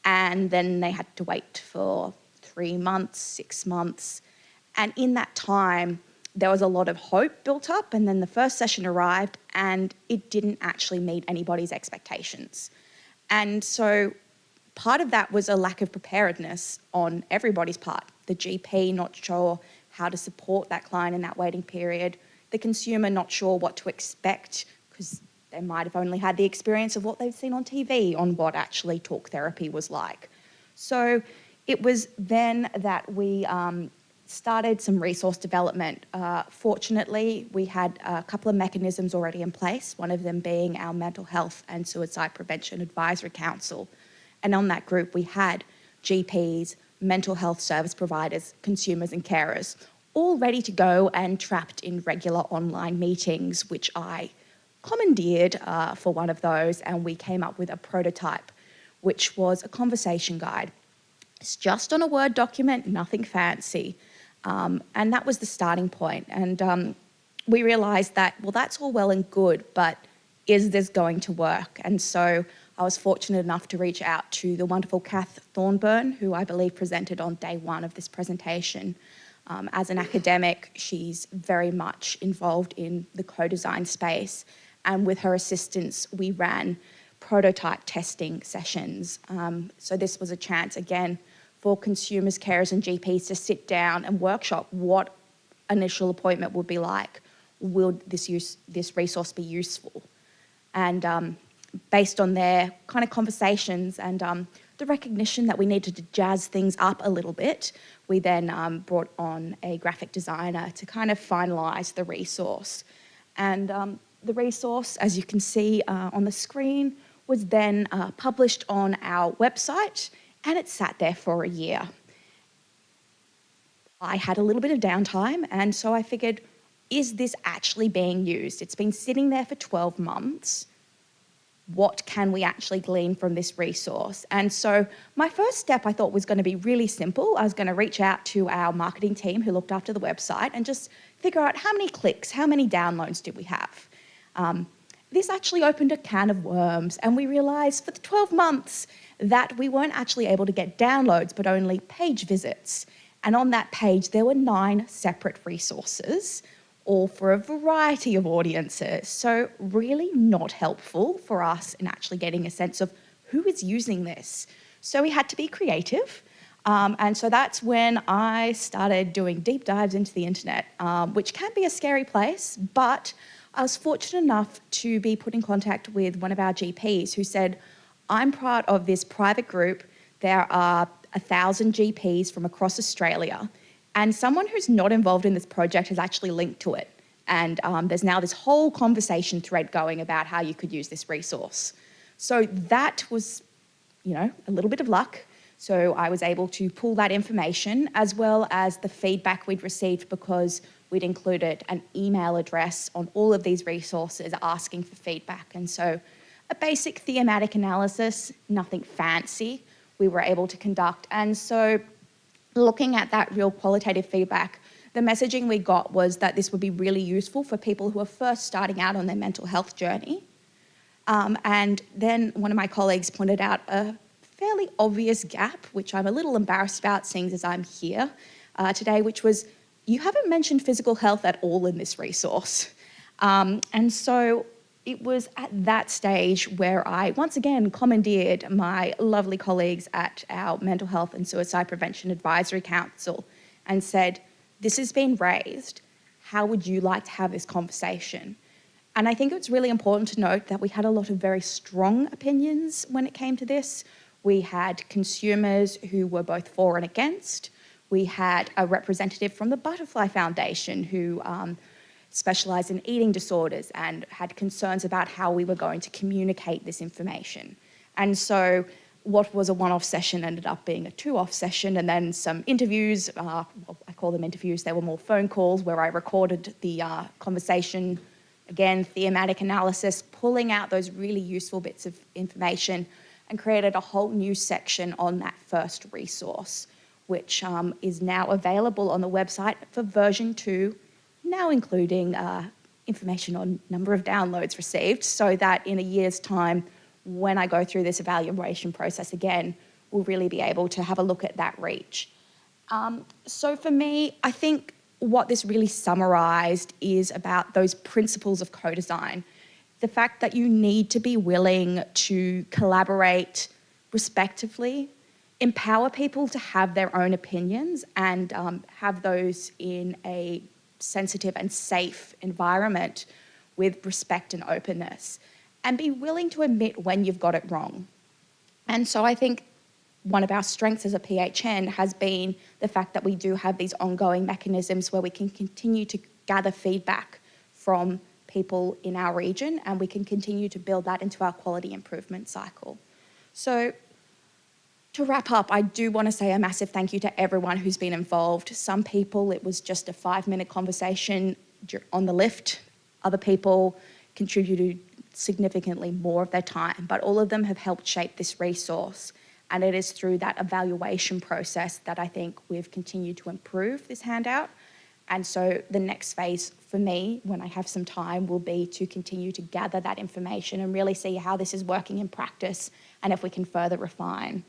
and then they had to wait for 3 months, 6 months. And in that time, there was a lot of hope built up, and then the first session arrived and it didn't actually meet anybody's expectations. And so part of that was a lack of preparedness on everybody's part. The GP not sure how to support that client in that waiting period, the consumer not sure what to expect because they might have only had the experience of what they've seen on TV on what actually talk therapy was like. So it was then that we started some resource development. Fortunately, we had a couple of mechanisms already in place, one of them being our Mental Health and Suicide Prevention Advisory Council. And on that group, we had GPs, mental health service providers, consumers and carers, all ready to go and trapped in regular online meetings, which I commandeered for one of those, and we came up with a prototype, which was a conversation guide. It's just on a Word document, nothing fancy. And that was the starting point. And we realised that, well, that's all well and good, but is this going to work? And so I was fortunate enough to reach out to the wonderful Kath Thornburn, who I believe presented on day one of this presentation. As an academic, she's very much involved in the co-design space. And with her assistance, we ran prototype testing sessions. So this was a chance, again, for consumers, carers and GPs to sit down and workshop what initial appointment would be like. Will this resource be useful? And based on their kind of conversations and the recognition that we needed to jazz things up a little bit, we then brought on a graphic designer to kind of finalise the resource. And the resource, as you can see on the screen, was then published on our website, and it sat there for a year. I had a little bit of downtime, and so I figured, is this actually being used? It's been sitting there for 12 months. What can we actually glean from this resource? And so my first step I thought was going to be really simple. I was going to reach out to our marketing team who looked after the website and just figure out how many clicks, how many downloads did we have. This actually opened a can of worms, and we realised for the 12 months that we weren't actually able to get downloads, but only page visits. And on that page, there were 9 separate resources, all for a variety of audiences. So really not helpful for us in actually getting a sense of who is using this. So we had to be creative. And so that's when I started doing deep dives into the internet, which can be a scary place, but I was fortunate enough to be put in contact with one of our GPs who said, I'm part of this private group. There are 1,000 GPs from across Australia, and someone who's not involved in this project has actually linked to it. And there's now this whole conversation thread going about how you could use this resource. So that was, a little bit of luck. So I was able to pull that information as well as the feedback we'd received, because we'd included an email address on all of these resources asking for feedback. And so a basic thematic analysis, nothing fancy, we were able to conduct. And so looking at that real qualitative feedback, the messaging we got was that this would be really useful for people who are first starting out on their mental health journey. And then one of my colleagues pointed out a fairly obvious gap, which I'm a little embarrassed about seeing as I'm here today, which was, you haven't mentioned physical health at all in this resource. And so it was at that stage where I once again commandeered my lovely colleagues at our Mental Health and Suicide Prevention Advisory Council and said, this has been raised. How would you like to have this conversation? And I think it's really important to note that we had a lot of very strong opinions when it came to this. We had consumers who were both for and against. We had a representative from the Butterfly Foundation who specialised in eating disorders and had concerns about how we were going to communicate this information. And so what was a one-off session ended up being a two-off session, and then some interviews, I call them interviews, they were more phone calls where I recorded the conversation, again, thematic analysis, pulling out those really useful bits of information, and created a whole new section on that first resource, which is now available on the website for version 2, now including information on number of downloads received, so that in a year's time, when I go through this evaluation process again, we'll really be able to have a look at that reach. So for me, I think what this really summarised is about those principles of co-design. The fact that you need to be willing to collaborate respectively, empower people to have their own opinions and have those in a sensitive and safe environment with respect and openness, and be willing to admit when you've got it wrong. And so I think one of our strengths as a PHN has been the fact that we do have these ongoing mechanisms where we can continue to gather feedback from people in our region, and we can continue to build that into our quality improvement cycle. So To wrap up, I do want to say a massive thank you to everyone who's been involved. Some people, it was just a 5-minute conversation on the lift. Other people contributed significantly more of their time, but all of them have helped shape this resource. And it is through that evaluation process that I think we've continued to improve this handout. And so the next phase for me, when I have some time, will be to continue to gather that information and really see how this is working in practice and if we can further refine.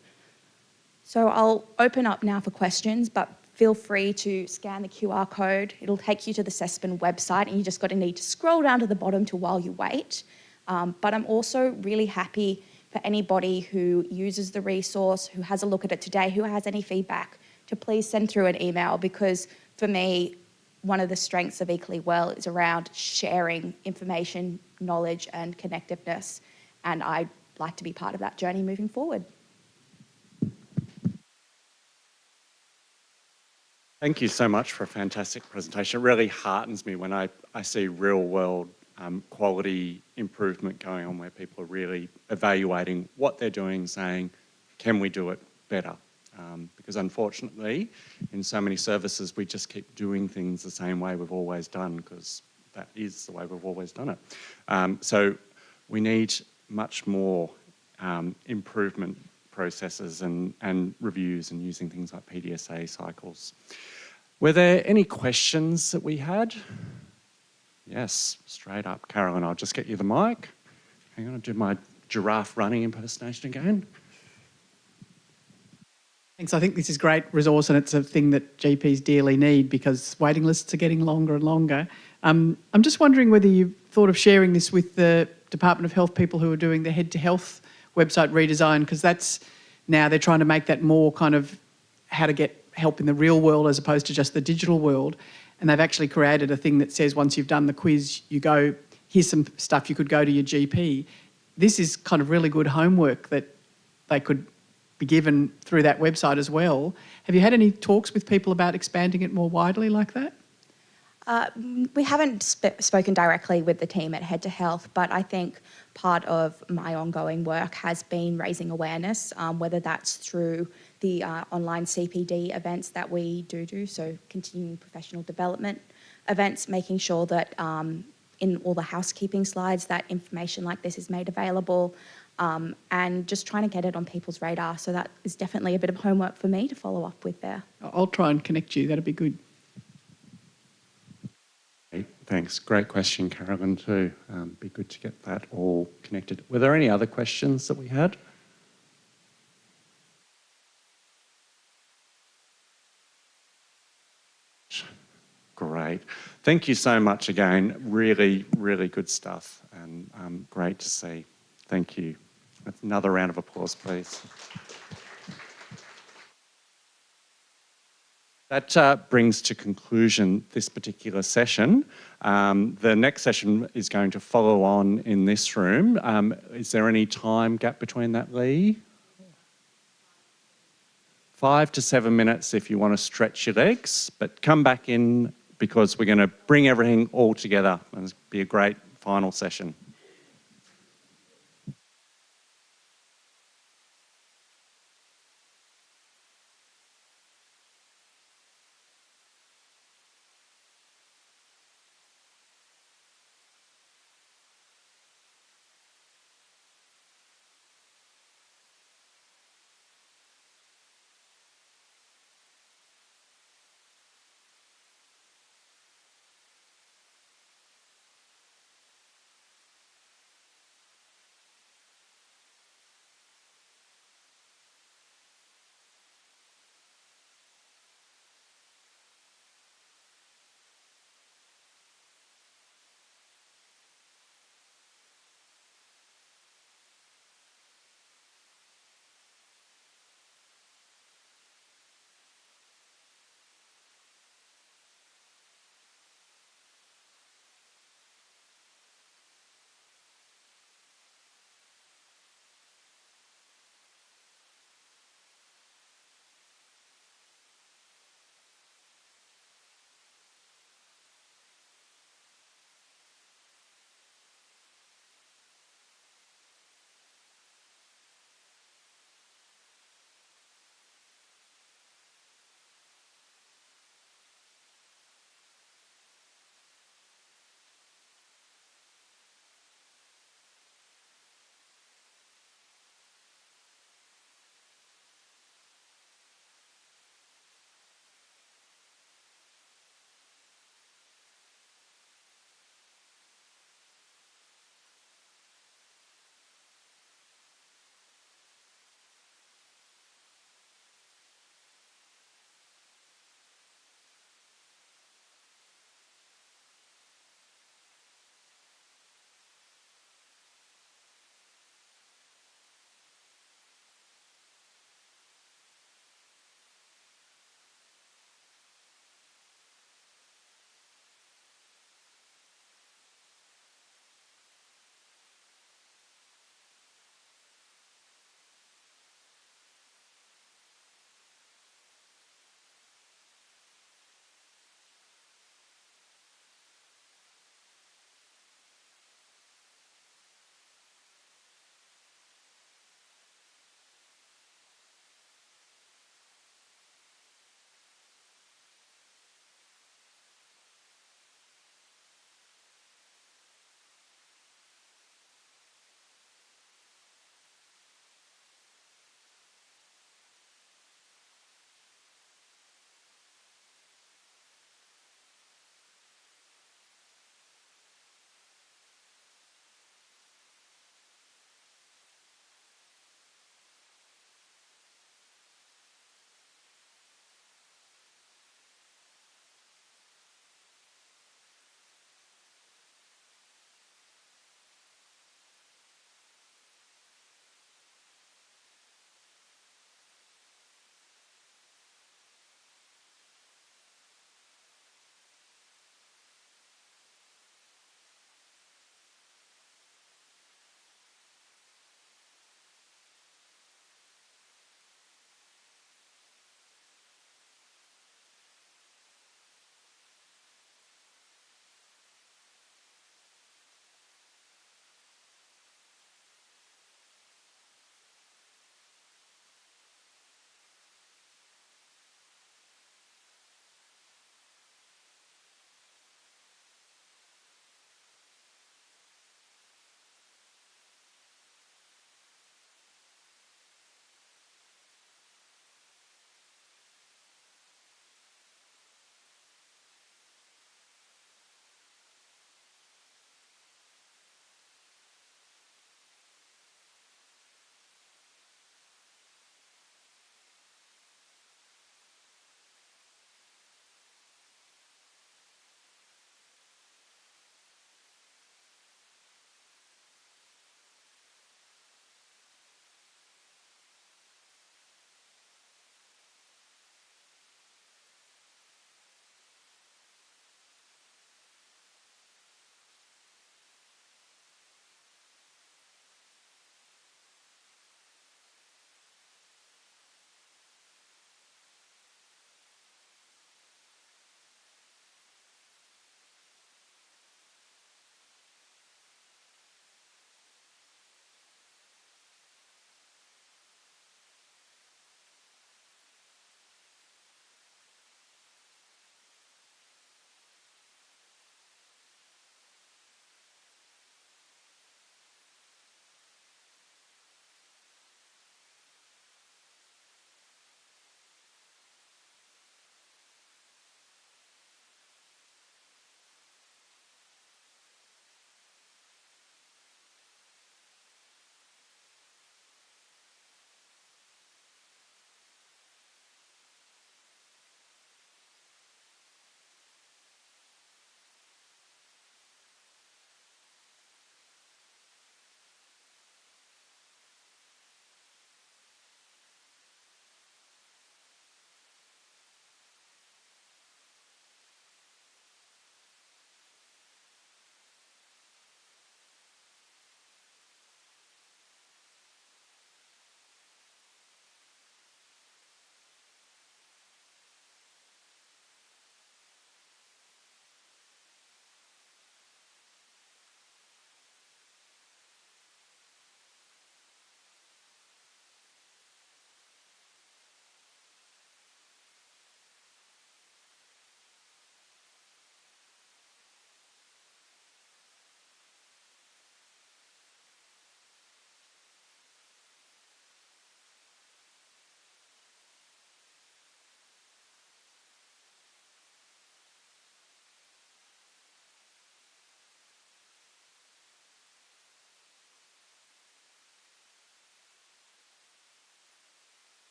So I'll open up now for questions, but feel free to scan the QR code. It'll take you to the CESPN website, and you just need to scroll down to the bottom to while you wait. But I'm also really happy for anybody who uses the resource, who has a look at it today, who has any feedback, to please send through an email, because for me, one of the strengths of Equally Well is around sharing information, knowledge and connectiveness. And I'd like to be part of that journey moving forward. Thank you so much for a fantastic presentation. It really heartens me when I see real world quality improvement going on, where people are really evaluating what they're doing, saying, can we do it better? Because unfortunately, in so many services, we just keep doing things the same way we've always done, because that is the way we've always done it. So we need much more improvement processes and reviews, and using things like PDSA cycles. Were there any questions that we had? Yes, straight up. Carolyn, I'll just get you the mic. Hang on, I'll do my giraffe running impersonation again. Thanks. I think this is a great resource, and it's a thing that GPs dearly need, because waiting lists are getting longer and longer. I'm just wondering whether you've thought of sharing this with the Department of Health people who are doing the Head to Health website redesign, because that's now they're trying to make that more kind of how to get help in the real world as opposed to just the digital world. And they've actually created a thing that says once you've done the quiz, you go, here's some stuff you could go to your GP. This is kind of really good homework that they could be given through that website as well. Have you had any talks with people about expanding it more widely like that? We haven't spoken directly with the team at Head to Health, but I think part of my ongoing work has been raising awareness, whether that's through the online CPD events that we do, so continuing professional development events, making sure that in all the housekeeping slides that information like this is made available, and just trying to get it on people's radar. So that is definitely a bit of homework for me to follow up with there. I'll try and connect you, that'd be good. Thanks. Great question, Carolyn, too. Be good to get that all connected. Were there any other questions that we had? Great. Thank you so much again. Really, really good stuff, and great to see. Thank you. Another round of applause, please. That brings to conclusion this particular session. The next session is going to follow on in this room. Is there any time gap between that, Lee? 5 to 7 minutes if you want to stretch your legs, but come back in, because we're going to bring everything all together, and it'll be a great final session.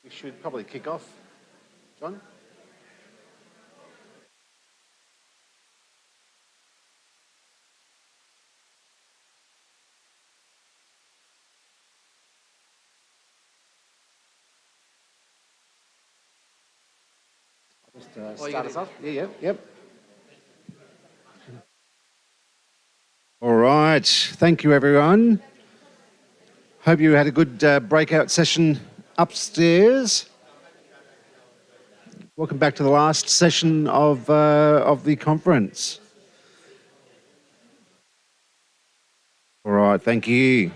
We should probably kick off. John? Just start us off. Yep. All right. Thank you, everyone. Hope you had a good breakout session upstairs. Welcome back to the last session of the conference. All right, thank you.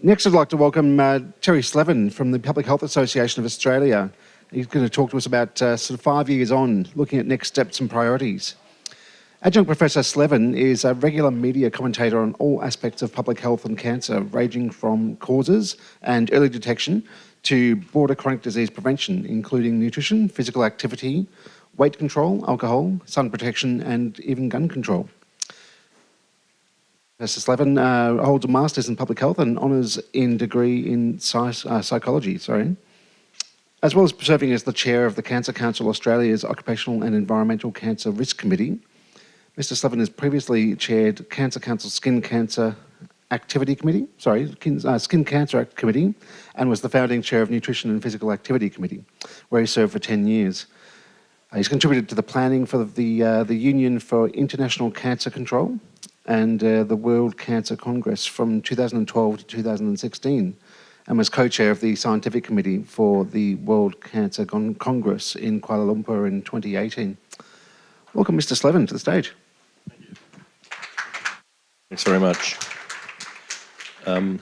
Next, I'd like to welcome Terry Slevin from the Public Health Association of Australia. He's going to talk to us about sort of 5 years on, looking at next steps and priorities. Adjunct Professor Slevin is a regular media commentator on all aspects of public health and cancer, ranging from causes and early detection to broader chronic disease prevention, including nutrition, physical activity, weight control, alcohol, sun protection, and even gun control. Professor Slevin holds a Master's in Public Health and honours in degree in psychology, as well as serving as the chair of the Cancer Council Australia's Occupational and Environmental Cancer Risk Committee. Mr. Slevin has previously chaired Cancer Council's Skin Cancer Committee, and was the founding chair of Nutrition and Physical Activity Committee, where he served for 10 years. He's contributed to the planning for the Union for International Cancer Control and the World Cancer Congress from 2012 to 2016, and was co-chair of the Scientific Committee for the World Cancer Congress in Kuala Lumpur in 2018. Welcome, Mr. Slevin, to the stage. Thank you. Thanks very much. I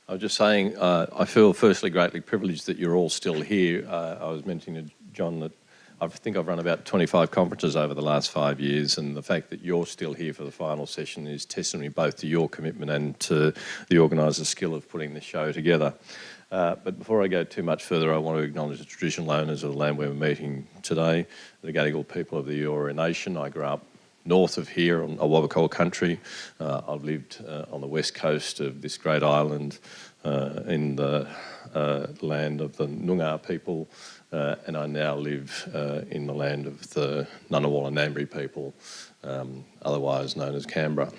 was just saying, I feel firstly greatly privileged that you're all still here. I was mentioning to John that I think I've run about 25 conferences over the last 5 years, and the fact that you're still here for the final session is testimony both to your commitment and to the organiser's skill of putting the show together. But before I go too much further, I want to acknowledge the traditional owners of the land we're meeting today, the Gadigal people of the Eora Nation. I grew up north of here on Awabakal country. I've lived on the west coast of this great island in the land of the Noongar people, and I now live in the land of the Ngunnawal and Ngambri people, otherwise known as Canberra.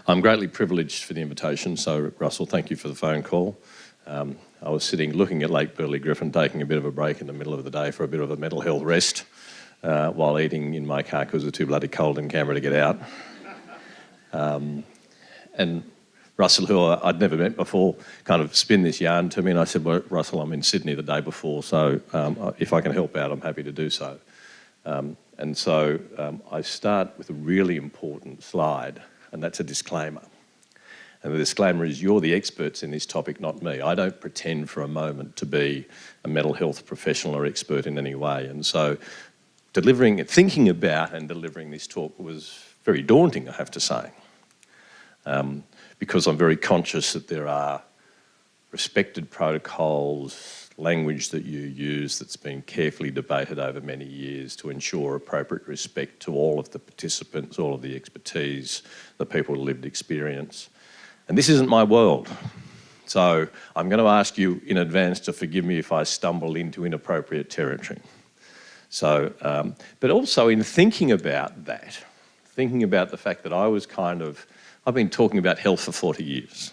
I'm greatly privileged for the invitation, so Russell, thank you for the phone call. I was sitting looking at Lake Burley Griffin, taking a bit of a break in the middle of the day for a bit of a mental health rest, while eating in my car because it was too bloody cold in Canberra to get out. And Russell, who I'd never met before, kind of spin this yarn to me, and I said, well, Russell, I'm in Sydney the day before, so if I can help out, I'm happy to do so. And so I start with a really important slide, and that's a disclaimer. And the disclaimer is you're the experts in this topic, not me. I don't pretend for a moment to be a mental health professional or expert in any way. And so thinking about and delivering this talk was very daunting, I have to say, because I'm very conscious that there are respected protocols, language that you use that's been carefully debated over many years to ensure appropriate respect to all of the participants, all of the expertise, the people with lived experience. And this isn't my world. So I'm going to ask you in advance to forgive me if I stumble into inappropriate territory. So, but also in thinking about that, thinking about the fact that I've been talking about health for 40 years.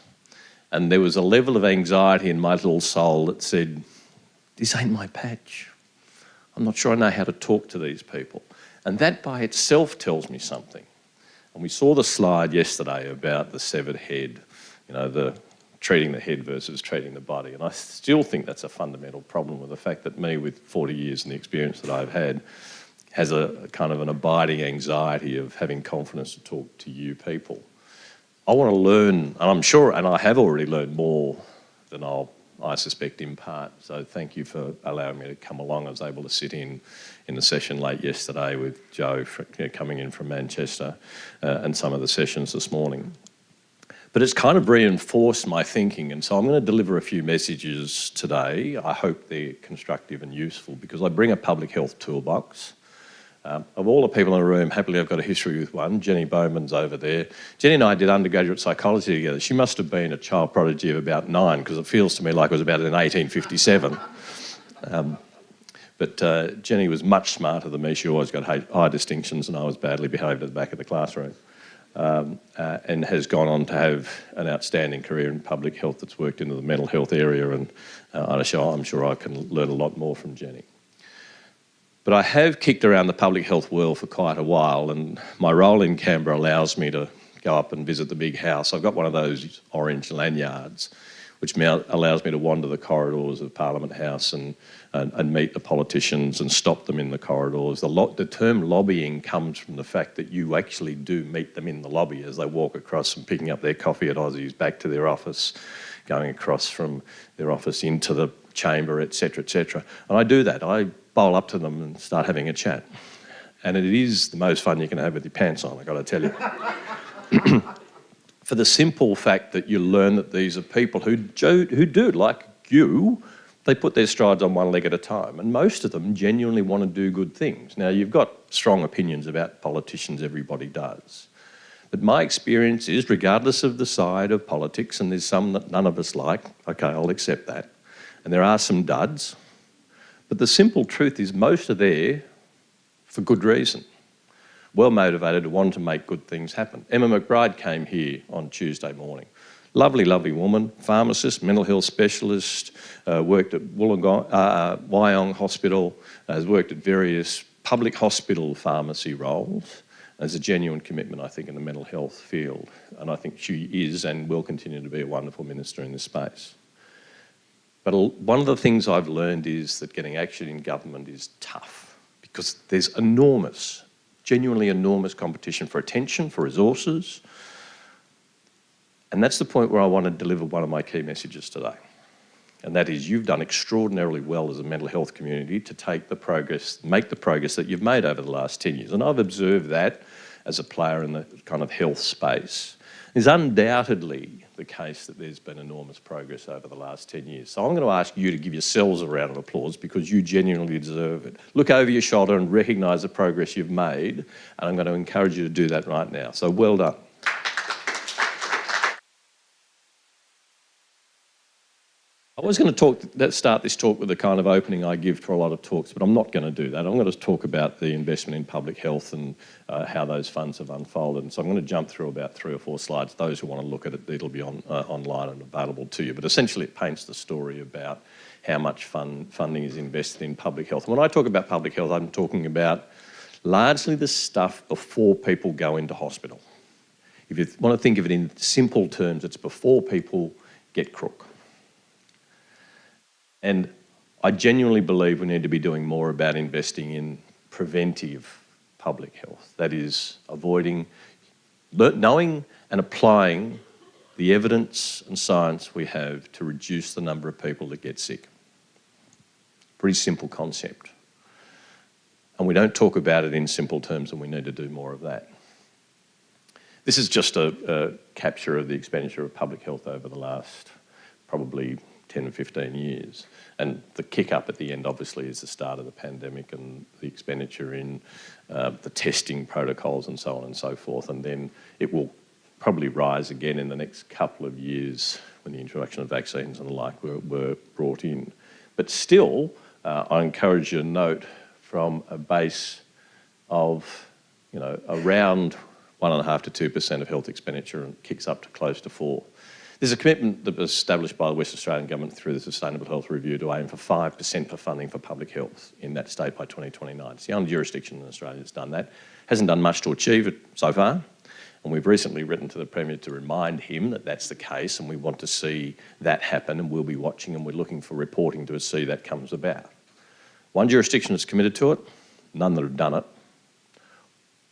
And there was a level of anxiety in my little soul that said, this ain't my patch. I'm not sure I know how to talk to these people. And that by itself tells me something. And we saw the slide yesterday about the severed head, the treating the head versus treating the body. And I still think that's a fundamental problem with the fact that me, with 40 years and the experience that I've had, has a kind of an abiding anxiety of having confidence to talk to you people. I want to learn, and I'm sure, and I have already learned more than I suspect in part. So thank you for allowing me to come along. I was able to sit in the session late yesterday with Joe coming in from Manchester and some of the sessions this morning. But it's kind of reinforced my thinking, and so I'm going to deliver a few messages today. I hope they're constructive and useful because I bring a public health toolbox. Of all the people in the room, happily I've got a history with one. Jenny Bowman's over there. Jenny and I did undergraduate psychology together. She must have been a child prodigy of about 9, because it feels to me like it was about in 1857. But Jenny was much smarter than me. She always got high distinctions, and I was badly behaved at the back of the classroom. And has gone on to have an outstanding career in public health that's worked into the mental health area, and I'm sure I can learn a lot more from Jenny. But I have kicked around the public health world for quite a while, and my role in Canberra allows me to go up and visit the big house. I've got one of those orange lanyards, which allows me to wander the corridors of Parliament House and meet the politicians and stop them in the corridors. The term lobbying comes from the fact that you actually do meet them in the lobby as they walk across and picking up their coffee at Aussie's back to their office, going across from their office into the chamber, etc., etc. And I do that. I bowl up to them and start having a chat. And it is the most fun you can have with your pants on, I've got to tell you. For the simple fact that you learn that these are people who do, like you, they put their strides on one leg at a time, and most of them genuinely want to do good things. Now, you've got strong opinions about politicians, everybody does. But my experience is, regardless of the side of politics, and there's some that none of us like, okay, I'll accept that, and there are some duds, but the simple truth is most are there for good reason. Well motivated to want to make good things happen. Emma McBride came here on Tuesday morning. Lovely, lovely woman, pharmacist, mental health specialist, worked at Wyong Hospital, has worked at various public hospital pharmacy roles. There's a genuine commitment, I think, in the mental health field. And I think she is and will continue to be a wonderful minister in this space. But one of the things I've learned is that getting action in government is tough, because there's enormous, genuinely enormous competition for attention, for resources. And that's the point where I want to deliver one of my key messages today. And that is, you've done extraordinarily well as a mental health community to make the progress that you've made over the last 10 years. And I've observed that as a player in the kind of health space. It's undoubtedly the case that there's been enormous progress over the last 10 years. So I'm going to ask you to give yourselves a round of applause, because you genuinely deserve it. Look over your shoulder and recognise the progress you've made, and I'm going to encourage you to do that right now. So well done. I was going to start this talk with the kind of opening I give to a lot of talks, but I'm not going to do that. I'm going to talk about the investment in public health and how those funds have unfolded. And so I'm going to jump through about 3 or 4 slides. Those who want to look at it, it'll be online and available to you. But essentially it paints the story about how much funding is invested in public health. And when I talk about public health, I'm talking about largely the stuff before people go into hospital. If you want to think of it in simple terms, it's before people get crook. And I genuinely believe we need to be doing more about investing in preventive public health. That is, knowing and applying the evidence and science we have to reduce the number of people that get sick. Pretty simple concept. And we don't talk about it in simple terms, and we need to do more of that. This is just a capture of the expenditure of public health over the last probably 10 or 15 years. And the kick up at the end, obviously, is the start of the pandemic and the expenditure in the testing protocols and so on and so forth. And then it will probably rise again in the next couple of years when the introduction of vaccines and the like were brought in. But still, I encourage you to note, from a base of, around 1.5% to 2% of health expenditure, and kicks up to close to 4%. There's a commitment that was established by the West Australian Government through the Sustainable Health Review to aim for 5% for funding for public health in that state by 2029. It's the only jurisdiction in Australia that's done that. Hasn't done much to achieve it so far. And we've recently written to the Premier to remind him that that's the case, and we want to see that happen, and we'll be watching, and we're looking for reporting to see that comes about. One jurisdiction that's committed to it, none that have done it.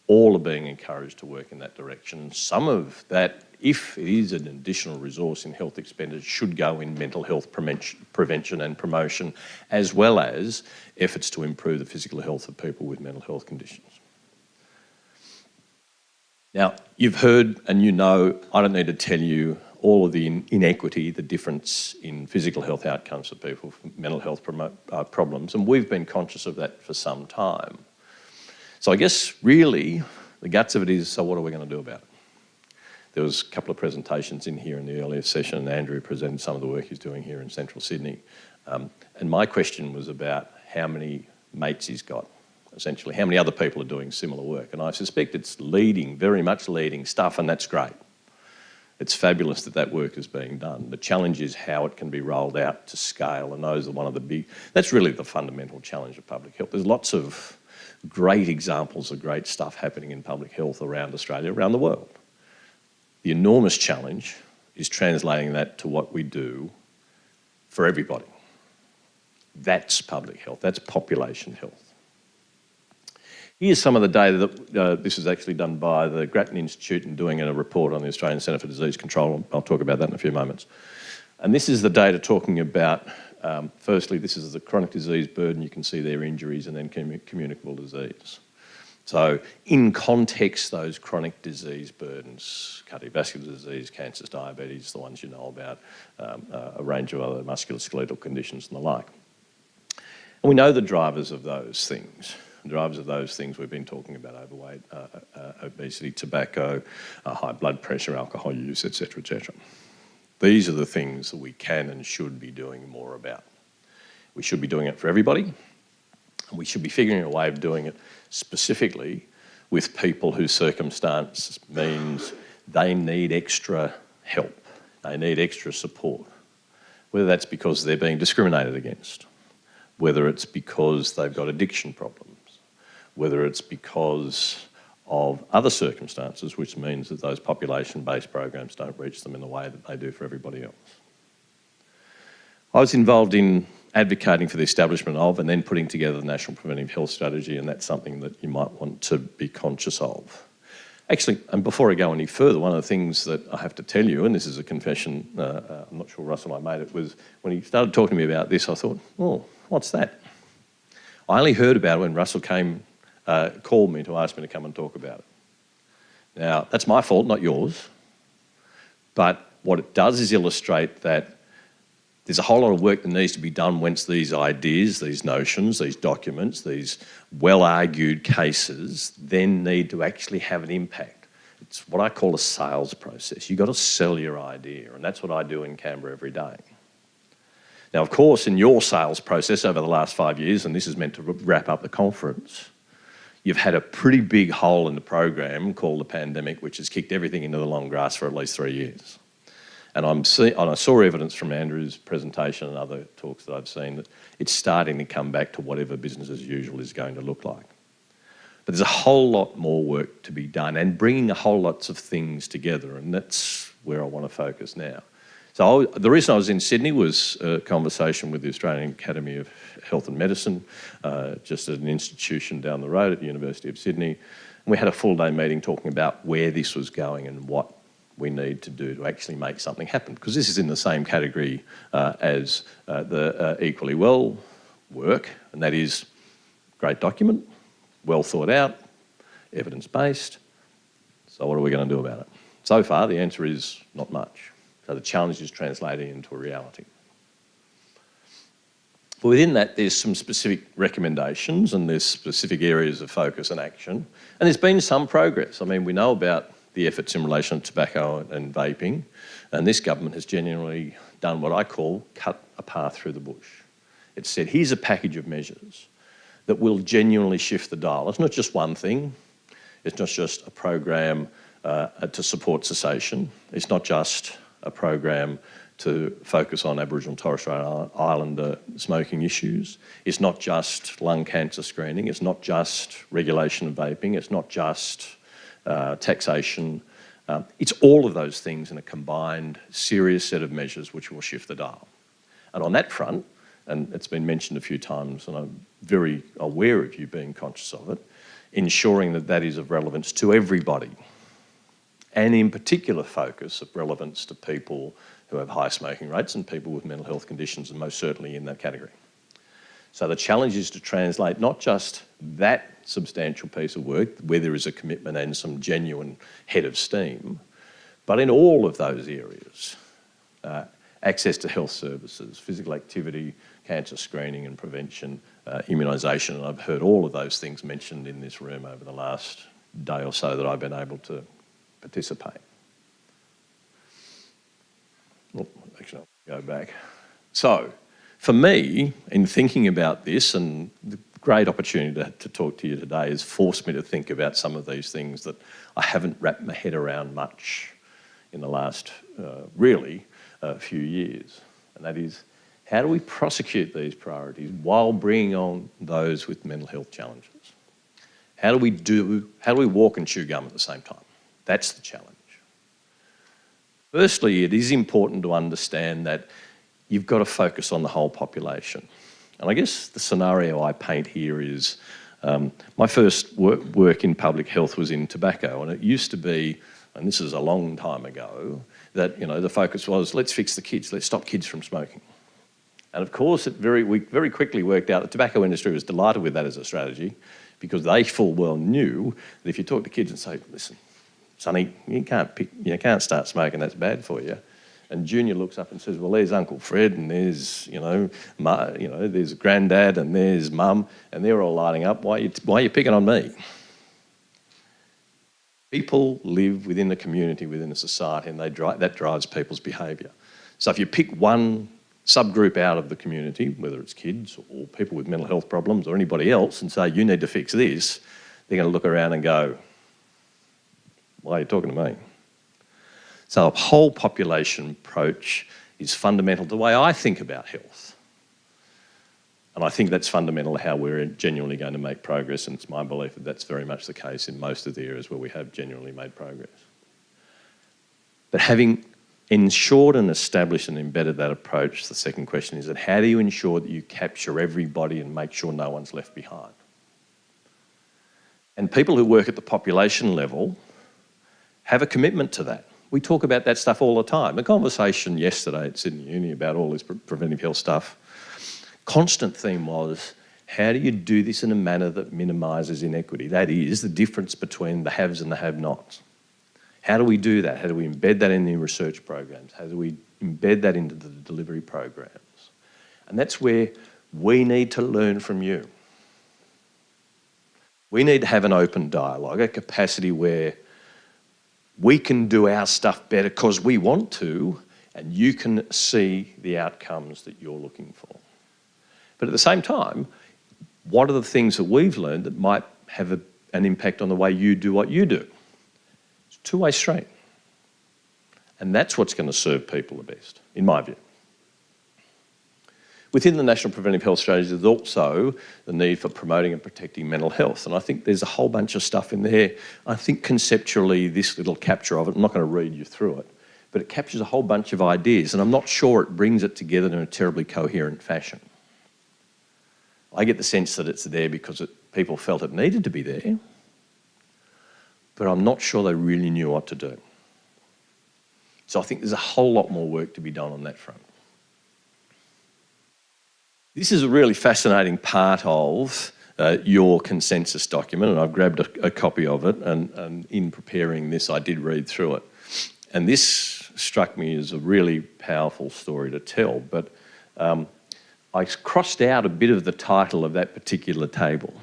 All are being encouraged to work in that direction. Some of that, if it is an additional resource in health expenditure, should go in mental health prevention and promotion, as well as efforts to improve the physical health of people with mental health conditions. Now, you've heard and you know, I don't need to tell you all of the inequity, the difference in physical health outcomes for people with mental health problems, and we've been conscious of that for some time. So I guess really the guts of it is, so what are we going to do about it? There was a couple of presentations in here in the earlier session, and Andrew presented some of the work he's doing here in central Sydney. And my question was about how many mates he's got, essentially, how many other people are doing similar work. And I suspect it's leading, very much leading stuff, and that's great. It's fabulous that that work is being done. The challenge is how it can be rolled out to scale, and those are one of the big, that's really the fundamental challenge of public health. There's lots of great examples of great stuff happening in public health around Australia, around the world. The enormous challenge is translating that to what we do for everybody. That's public health, that's population health. Here's some of the data that this is actually done by the Grattan Institute and doing a report on the Australian Centre for Disease Control. I'll talk about that in a few moments. And this is the data talking about, firstly, this is the chronic disease burden. You can see their injuries and then communicable disease. So in context, those chronic disease burdens, cardiovascular disease, cancers, diabetes, the ones you know about, a range of other musculoskeletal conditions and the like. And we know the drivers of those things. The drivers of those things we've been talking about: overweight, obesity, tobacco, high blood pressure, alcohol use, etc., etc. These are the things that we can and should be doing more about. We should be doing it for everybody. We should be figuring a way of doing it specifically with people whose circumstance means they need extra help, they need extra support, whether that's because they're being discriminated against, whether it's because they've got addiction problems, whether it's because of other circumstances, which means that those population-based programs don't reach them in the way that they do for everybody else. I was involved in advocating for the establishment of and then putting together the National Preventive Health Strategy, and that's something that you might want to be conscious of. Actually, and before I go any further, one of the things that I have to tell you, and this is a confession, I'm not sure Russell and I made it, was when he started talking to me about this, I thought, oh, what's that? I only heard about it when Russell called me to ask me to come and talk about it. Now, that's my fault, not yours, but what it does is illustrate that there's a whole lot of work that needs to be done once these ideas, these notions, these documents, these well-argued cases then need to actually have an impact. It's what I call a sales process. You've got to sell your idea, and that's what I do in Canberra every day. Now, of course, in your sales process over the last 5 years, and this is meant to wrap up the conference, you've had a pretty big hole in the program called the pandemic, which has kicked everything into the long grass for at least 3 years. And I saw evidence from Andrew's presentation and other talks that I've seen that it's starting to come back to whatever business as usual is going to look like. But there's a whole lot more work to be done and bringing a whole lots of things together, and that's where I want to focus now. So the reason I was in Sydney was a conversation with the Australian Academy of Health and Medicine, just at an institution down the road at the University of Sydney. And we had a full-day meeting talking about where this was going and what we need to do to actually make something happen, because this is in the same category as the Equally Well work, and that is great document, well thought out, evidence-based. So what are we going to do about it? So far, the answer is not much. So the challenge is translating into a reality. But within that, there's some specific recommendations and there's specific areas of focus and action. And there's been some progress. I mean, we know about the efforts in relation to tobacco and vaping, and this government has genuinely done what I call cut a path through the bush. It said, here's a package of measures that will genuinely shift the dial. It's not just one thing. It's not just a program to support cessation. It's not just a program to focus on Aboriginal and Torres Strait Islander smoking issues. It's not just lung cancer screening. It's not just regulation of vaping. It's not just taxation. It's all of those things in a combined, serious set of measures which will shift the dial. And on that front, and it's been mentioned a few times, and I'm very aware of you being conscious of it, ensuring that that is of relevance to everybody, and in particular focus of relevance to people who have high smoking rates and people with mental health conditions, and most certainly in that category. So the challenge is to translate not just that substantial piece of work where there is a commitment and some genuine head of steam, but in all of those areas, access to health services, physical activity, cancer screening and prevention, immunisation, and I've heard all of those things mentioned in this room over the last day or so that I've been able to participate. Oh, actually, I'll go back. So, for me, in thinking about this, and the great opportunity to talk to you today has forced me to think about some of these things that I haven't wrapped my head around much in the last, few years. And that is, how do we prosecute these priorities while bringing on those with mental health challenges? How do we walk and chew gum at the same time? That's the challenge. Firstly, it is important to understand that you've got to focus on the whole population. And I guess the scenario I paint here is, my first work in public health was in tobacco, and it used to be, and this is a long time ago, that the focus was, let's fix the kids, let's stop kids from smoking. And of course, we very quickly worked out the tobacco industry was delighted with that as a strategy, because they full well knew that if you talk to kids and say, listen, Sonny, you can't start smoking, that's bad for you. And Junior looks up and says, well, there's Uncle Fred, and there's, there's Granddad, and there's Mum, and they're all lighting up. Why are you picking on me? People live within a community, within a society, and that drives people's behaviour. So if you pick one subgroup out of the community, whether it's kids or people with mental health problems or anybody else, and say, you need to fix this, they're going to look around and go, why are you talking to me? So a whole population approach is fundamental to the way I think about health. And I think that's fundamental to how we're genuinely going to make progress, and it's my belief that that's very much the case in most of the areas where we have genuinely made progress. But having ensured and established and embedded that approach, the second question is that how do you ensure that you capture everybody and make sure no one's left behind? And people who work at the population level have a commitment to that. We talk about that stuff all the time. The conversation yesterday at Sydney Uni about all this preventive health stuff, constant theme was, how do you do this in a manner that minimises inequity? That is, the difference between the haves and the have-nots. How do we do that? How do we embed that in the research programs? How do we embed that into the delivery programs? And that's where we need to learn from you. We need to have an open dialogue, a capacity where we can do our stuff better because we want to, and you can see the outcomes that you're looking for. But at the same time, what are the things that we've learned that might have an impact on the way you do what you do? It's a two-way street. And that's what's going to serve people the best, in my view. Within the National Preventive Health Strategy, there's also the need for promoting and protecting mental health. And I think there's a whole bunch of stuff in there. I think conceptually, this little capture of it, I'm not going to read you through it, but it captures a whole bunch of ideas, and I'm not sure it brings it together in a terribly coherent fashion. I get the sense that it's there because people felt it needed to be there, but I'm not sure they really knew what to do. So I think there's a whole lot more work to be done on that front. This is a really fascinating part of your consensus document, and I've grabbed a copy of it, and in preparing this I did read through it. And this struck me as a really powerful story to tell, but I crossed out a bit of the title of that particular table.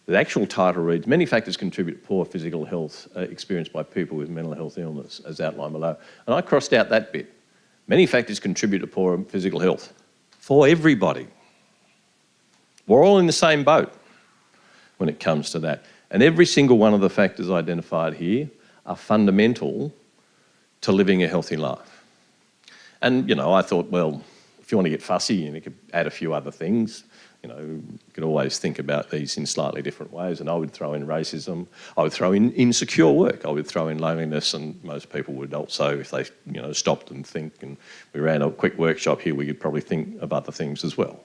The actual title reads, many factors contribute to poor physical health experienced by people with mental health illness, as outlined below. And I crossed out that bit. Many factors contribute to poor physical health for everybody. We're all in the same boat when it comes to that. And every single one of the factors identified here are fundamental to living a healthy life. And, I thought, well, if you want to get fussy, you could add a few other things. You could always think about these in slightly different ways. And I would throw in racism. I would throw in insecure work. I would throw in loneliness. And most people would also, if they, stopped and think, and we ran a quick workshop here, we could probably think of other things as well.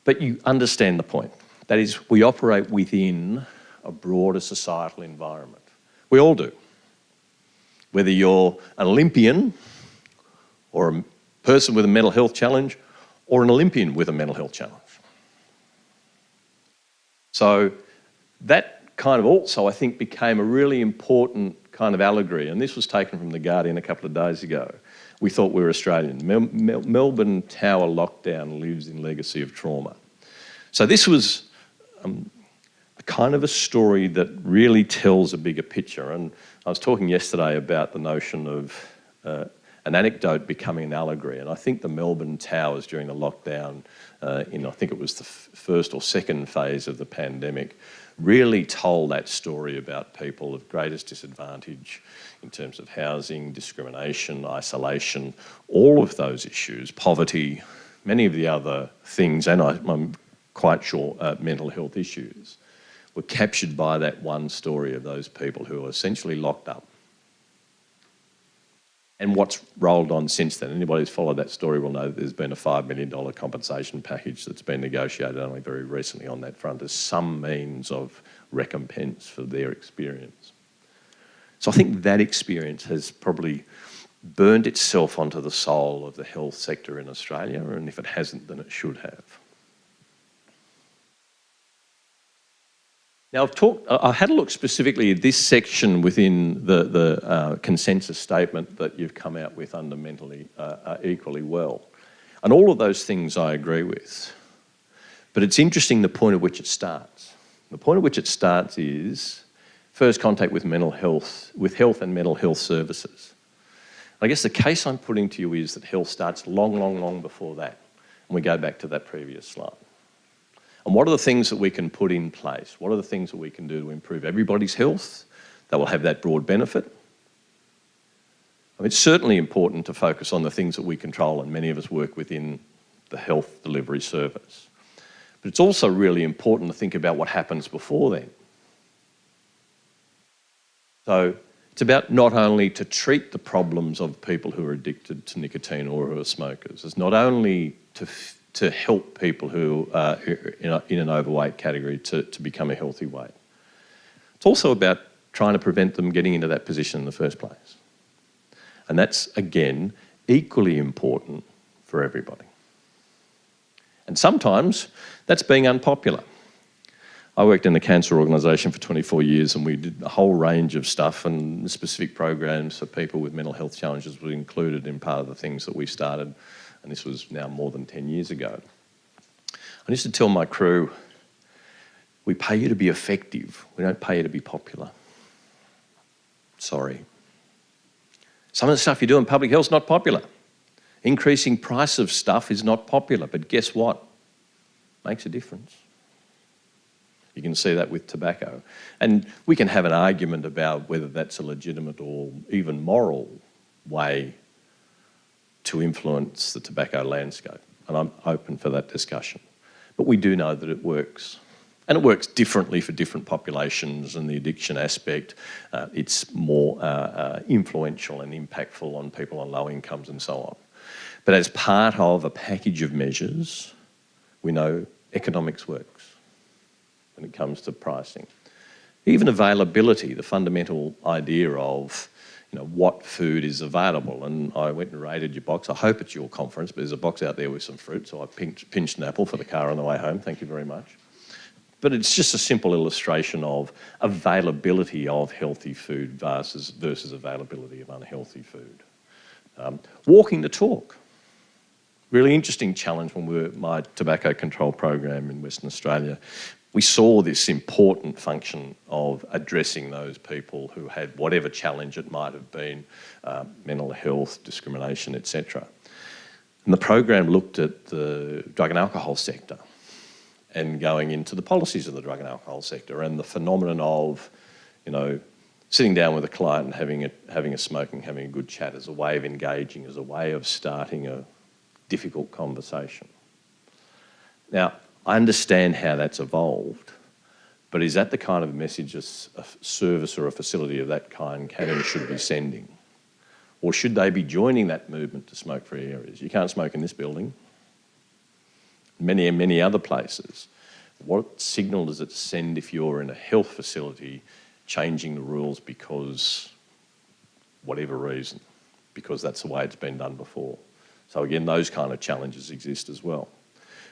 But you understand the point. That is, we operate within a broader societal environment. We all do. Whether you're an Olympian or a person with a mental health challenge or an Olympian with a mental health challenge. So that kind of also, I think, became a really important kind of allegory, and this was taken from The Guardian a couple of days ago. We thought we were Australian. Melbourne Tower lockdown lives in legacy of trauma. So this was a kind of a story that really tells a bigger picture. And I was talking yesterday about the notion of an anecdote becoming an allegory. And I think the Melbourne Towers during the lockdown I think it was the first or second phase of the pandemic, really told that story about people of greatest disadvantage in terms of housing, discrimination, isolation, all of those issues, poverty, many of the other things, and I'm quite sure mental health issues, were captured by that one story of those people who are essentially locked up. And what's rolled on since then, anybody who's followed that story will know that there's been a $5 million compensation package that's been negotiated only very recently on that front as some means of recompense for their experience. So I think that experience has probably burned itself onto the soul of the health sector in Australia, and if it hasn't, then it should have. Now, I had a look specifically at this section within the consensus statement that you've come out with fundamentally equally well. And all of those things I agree with. But it's interesting the point at which it starts. The point at which it starts is first contact with mental health, with health and mental health services. I guess the case I'm putting to you is that health starts long, long, long before that. And we go back to that previous slide. And what are the things that we can put in place? What are the things that we can do to improve everybody's health that will have that broad benefit? I mean, it's certainly important to focus on the things that we control, and many of us work within the health delivery service. But it's also really important to think about what happens before then. So it's about not only to treat the problems of people who are addicted to nicotine or who are smokers. It's not only to help people who are in an overweight category to become a healthy weight. It's also about trying to prevent them getting into that position in the first place. And that's, again, equally important for everybody. And sometimes that's being unpopular. I worked in the cancer organisation for 24 years and we did a whole range of stuff, and specific programs for people with mental health challenges were included in part of the things that we started. And this was now more than 10 years ago. I used to tell my crew, we pay you to be effective. We don't pay you to be popular. Sorry. Some of the stuff you do in public health is not popular. Increasing price of stuff is not popular, but guess what? Makes a difference. You can see that with tobacco. And we can have an argument about whether that's a legitimate or even moral way to influence the tobacco landscape, and I'm open for that discussion. But we do know that it works, and it works differently for different populations, and the addiction aspect, it's more influential and impactful on people on low incomes and so on. But as part of a package of measures, we know economics works when it comes to pricing. Even availability, the fundamental idea of what food is available. And I went and raided your box. I hope it's your conference, but there's a box out there with some fruit, so I pinched an apple for the car on the way home. Thank you very much. But it's just a simple illustration of availability of healthy food versus availability of unhealthy food. Walking the talk. Really interesting challenge when we were at my tobacco control program in Western Australia. We saw this important function of addressing those people who had whatever challenge it might have been, mental health, discrimination, etc. And the program looked at the drug and alcohol sector and going into the policies of the drug and alcohol sector and the phenomenon of, sitting down with a client and having a smoke and having a good chat as a way of engaging, as a way of starting a difficult conversation. Now, I understand how that's evolved, but is that the kind of message a service or a facility of that kind can and should be sending? Or should they be joining that movement to smoke-free areas? You can't smoke in this building, many other places. What signal does it send if you're in a health facility changing the rules because whatever reason, because that's the way it's been done before? So again, those kind of challenges exist as well.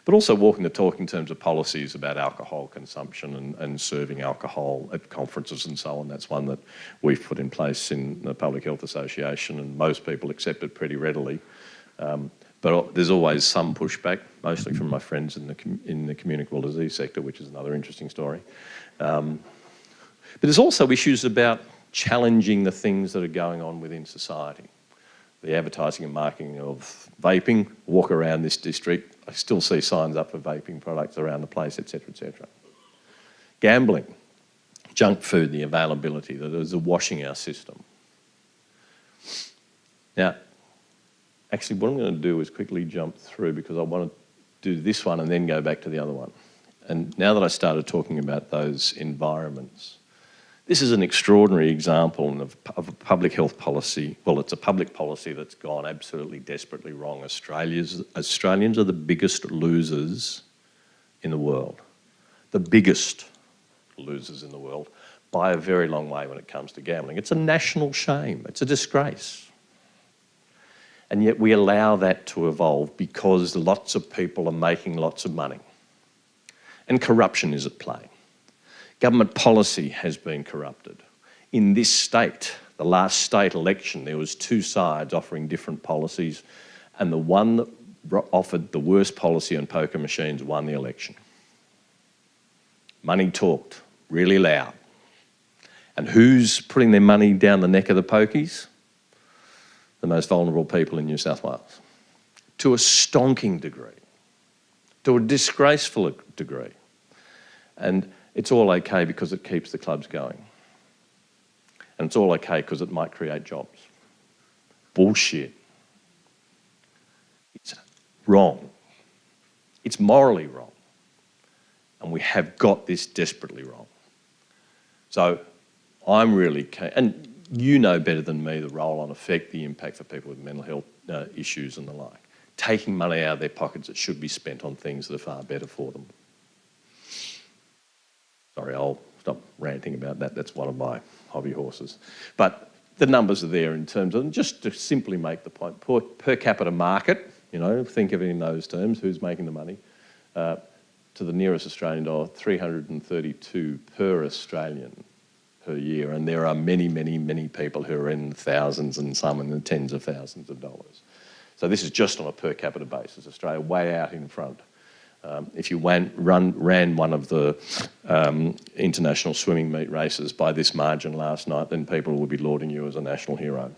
But also walking the talk in terms of policies about alcohol consumption and serving alcohol at conferences and so on. That's one that we've put in place in the Public Health Association, and most people accept it pretty readily. But there's always some pushback, mostly from my friends in the communicable disease sector, which is another interesting story. But there's also issues about challenging the things that are going on within society. The advertising and marketing of vaping, walk around this district, I still see signs up for vaping products around the place, etc., etc. Gambling, junk food, the availability, that is washing our system. Now, actually, what I'm going to do is quickly jump through because I want to do this one and then go back to the other one. And now that I started talking about those environments, this is an extraordinary example of a public health policy. Well, it's a public policy that's gone absolutely desperately wrong. Australians are the biggest losers in the world. The biggest losers in the world by a very long way when it comes to gambling. It's a national shame. It's a disgrace. And yet we allow that to evolve because lots of people are making lots of money. And corruption is at play. Government policy has been corrupted. In this state, the last state election, there was two sides offering different policies, and the one that offered the worst policy on poker machines won the election. Money talked really loud. And who's putting their money down the neck of the pokies? The most vulnerable people in New South Wales. To a stonking degree. To a disgraceful degree. And it's all okay because it keeps the clubs going. And it's all okay because it might create jobs. Bullshit. It's wrong. It's morally wrong. And we have got this desperately wrong. So I'm really keen, and you know better than me the roll-on effect, the impact for people with mental health issues and the like. Taking money out of their pockets that should be spent on things that are far better for them. Sorry, I'll stop ranting about that. That's one of my hobby horses. But the numbers are there in terms of, just to simply make the point, per capita market, think of it in those terms, who's making the money, to the nearest Australian dollar, 332 per Australian per year. And there are many, many, many people who are in thousands and some in the tens of thousands of dollars. So this is just on a per capita basis. Australia way out in front. If you ran one of the international swimming meet races by this margin last night, then people would be lauding you as a national hero.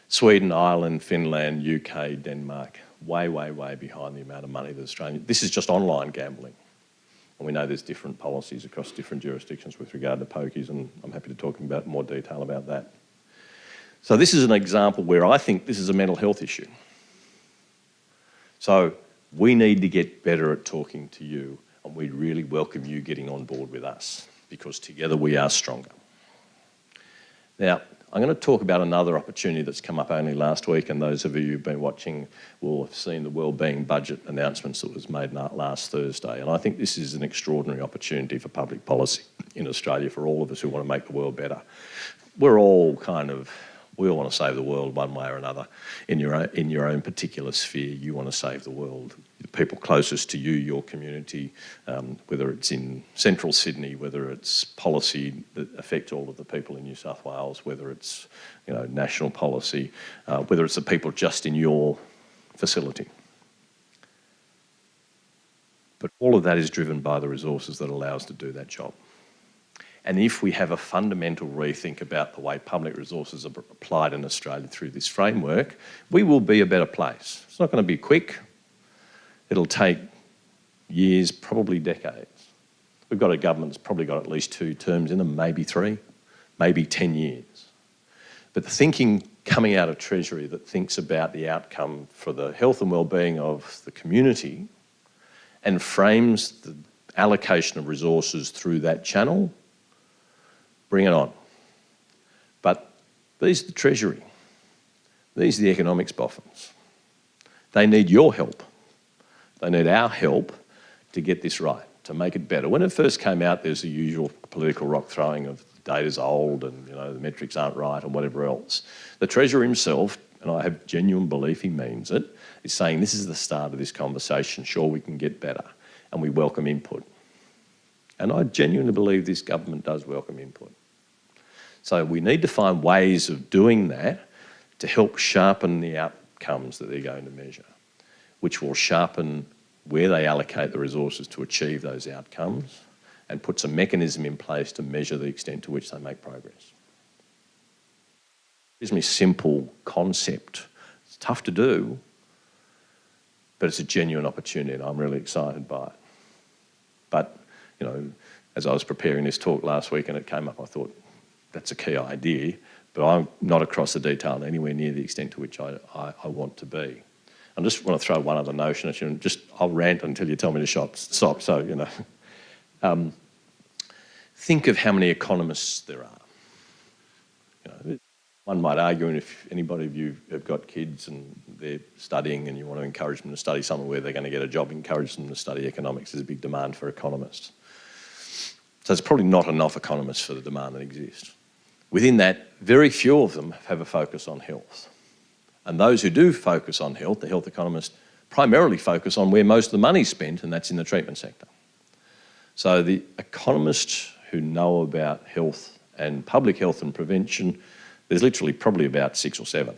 Sweden, Ireland, Finland, UK, Denmark, way, way, way behind the amount of money that Australia... This is just online gambling. And we know there's different policies across different jurisdictions with regard to pokies, and I'm happy to talk about more detail about that. So this is an example where I think this is a mental health issue. So we need to get better at talking to you, and we'd really welcome you getting on board with us, because together we are stronger. Now, I'm going to talk about another opportunity that's come up only last week, and those of you who've been watching will have seen the wellbeing budget announcements that was made last Thursday. And I think this is an extraordinary opportunity for public policy in Australia for all of us who want to make the world better. We're all we all want to save the world one way or another. In your own particular sphere, you want to save the world. The people closest to you, your community, whether it's in central Sydney, whether it's policy that affects all of the people in New South Wales, whether it's national policy, whether it's the people just in your facility. But all of that is driven by the resources that allow us to do that job. And if we have a fundamental rethink about the way public resources are applied in Australia through this framework, we will be a better place. It's not going to be quick. It'll take years, probably decades. We've got a government that's probably got at least 2 terms in them, maybe 3, maybe 10 years. But the thinking coming out of Treasury that thinks about the outcome for the health and wellbeing of the community and frames the allocation of resources through that channel, bring it on. But these are the Treasury. These are the economics boffins. They need your help. They need our help to get this right, to make it better. When it first came out, there's the usual political rock throwing of the data's old and the metrics aren't right and whatever else. The Treasurer himself, and I have genuine belief he means it, is saying this is the start of this conversation. Sure, we can get better, and we welcome input. And I genuinely believe this government does welcome input. So we need to find ways of doing that to help sharpen the outcomes that they're going to measure, which will sharpen where they allocate the resources to achieve those outcomes and puts a mechanism in place to measure the extent to which they make progress. It's a simple concept. It's tough to do, but it's a genuine opportunity and I'm really excited by it. But, you know, as I was preparing this talk last week and it came up, I thought, that's a key idea, but I'm not across the detail anywhere near the extent to which I want to be. I just want to throw one other notion at you, and I'll rant until you tell me to stop. So, you know, think of how many economists there are. You know, one might argue, and if anybody of you have got kids and they're studying and you want to encourage them to study somewhere where they're going to get a job, encourage them to study economics. There's a big demand for economists. So there's probably not enough economists for the demand that exists. Within that, very few of them have a focus on health. And those who do focus on health, the health economists, primarily focus on where most of the money's spent, and that's in the treatment sector. So the economists who know about health and public health and prevention, there's literally probably about 6 or 7.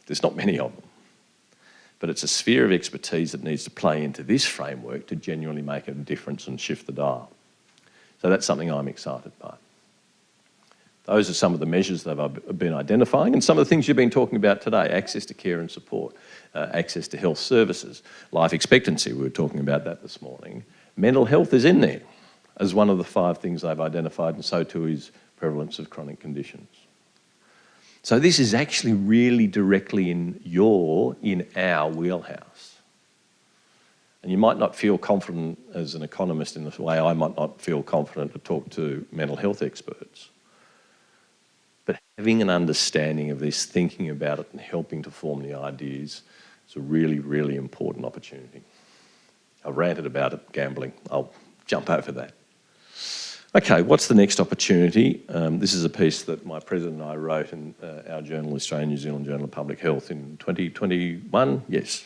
There's not many of them. But it's a sphere of expertise that needs to play into this framework to genuinely make a difference and shift the dial. So that's something I'm excited by. Those are some of the measures that I've been identifying and some of the things you've been talking about today: access to care and support, access to health services, life expectancy, we were talking about that this morning. Mental health is in there as one of the 5 things they've identified, and so too is prevalence of chronic conditions. So this is actually really directly in our wheelhouse. And you might not feel confident as an economist in the way I might not feel confident to talk to mental health experts. But having an understanding of this, thinking about it and helping to form the ideas is a really, really important opportunity. I've ranted about it, gambling. I'll jump over that. Okay, what's the next opportunity? This is a piece that my president and I wrote in our journal, Australian New Zealand Journal of Public Health, in 2021, yes,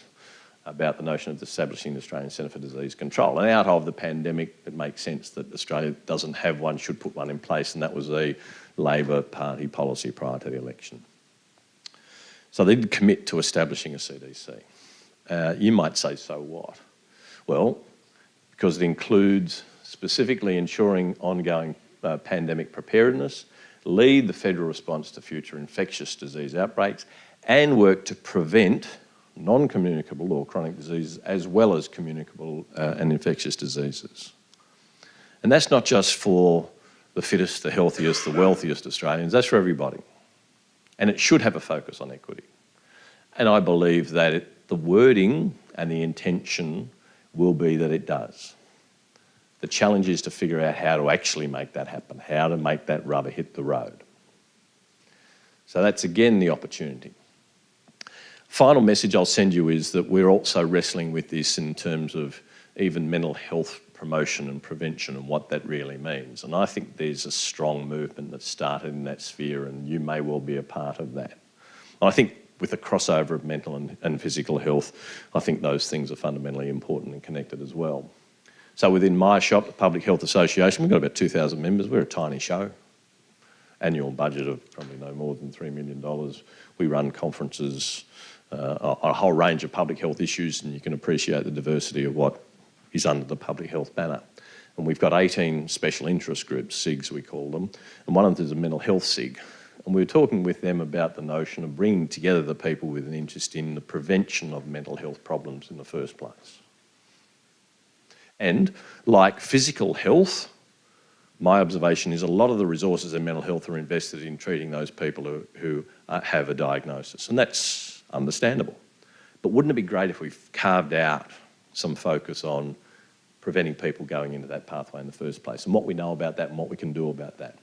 about the notion of establishing the Australian Centre for Disease Control. And out of the pandemic, it makes sense that Australia doesn't have one, should put one in place, and that was a Labor Party policy prior to the election. So they did commit to establishing a CDC. You might say, so what? Well, because it includes specifically ensuring ongoing pandemic preparedness, lead the federal response to future infectious disease outbreaks, and work to prevent non-communicable or chronic diseases as well as communicable and infectious diseases. And that's not just for the fittest, the healthiest, the wealthiest Australians, that's for everybody. And it should have a focus on equity. And I believe that the wording and the intention will be that it does. The challenge is to figure out how to actually make that happen, how to make that rubber hit the road. So that's again the opportunity. Final message I'll send you is that we're also wrestling with this in terms of even mental health promotion and prevention and what that really means. And I think there's a strong movement that started in that sphere, and you may well be a part of that. I think with the crossover of mental and physical health, I think those things are fundamentally important and connected as well. So within my shop, the Public Health Association, we've got about 2,000 members. We're a tiny show. Annual budget of probably no more than $3 million. We run conferences, a whole range of public health issues, and you can appreciate the diversity of what is under the public health banner. And we've got 18 special interest groups, SIGs we call them, and one of them is a mental health SIG. And we were talking with them about the notion of bringing together the people with an interest in the prevention of mental health problems in the first place. And like physical health, my observation is a lot of the resources in mental health are invested in treating those people who have a diagnosis, and that's understandable. But wouldn't it be great if we've carved out some focus on preventing people going into that pathway in the first place, and what we know about that and what we can do about that?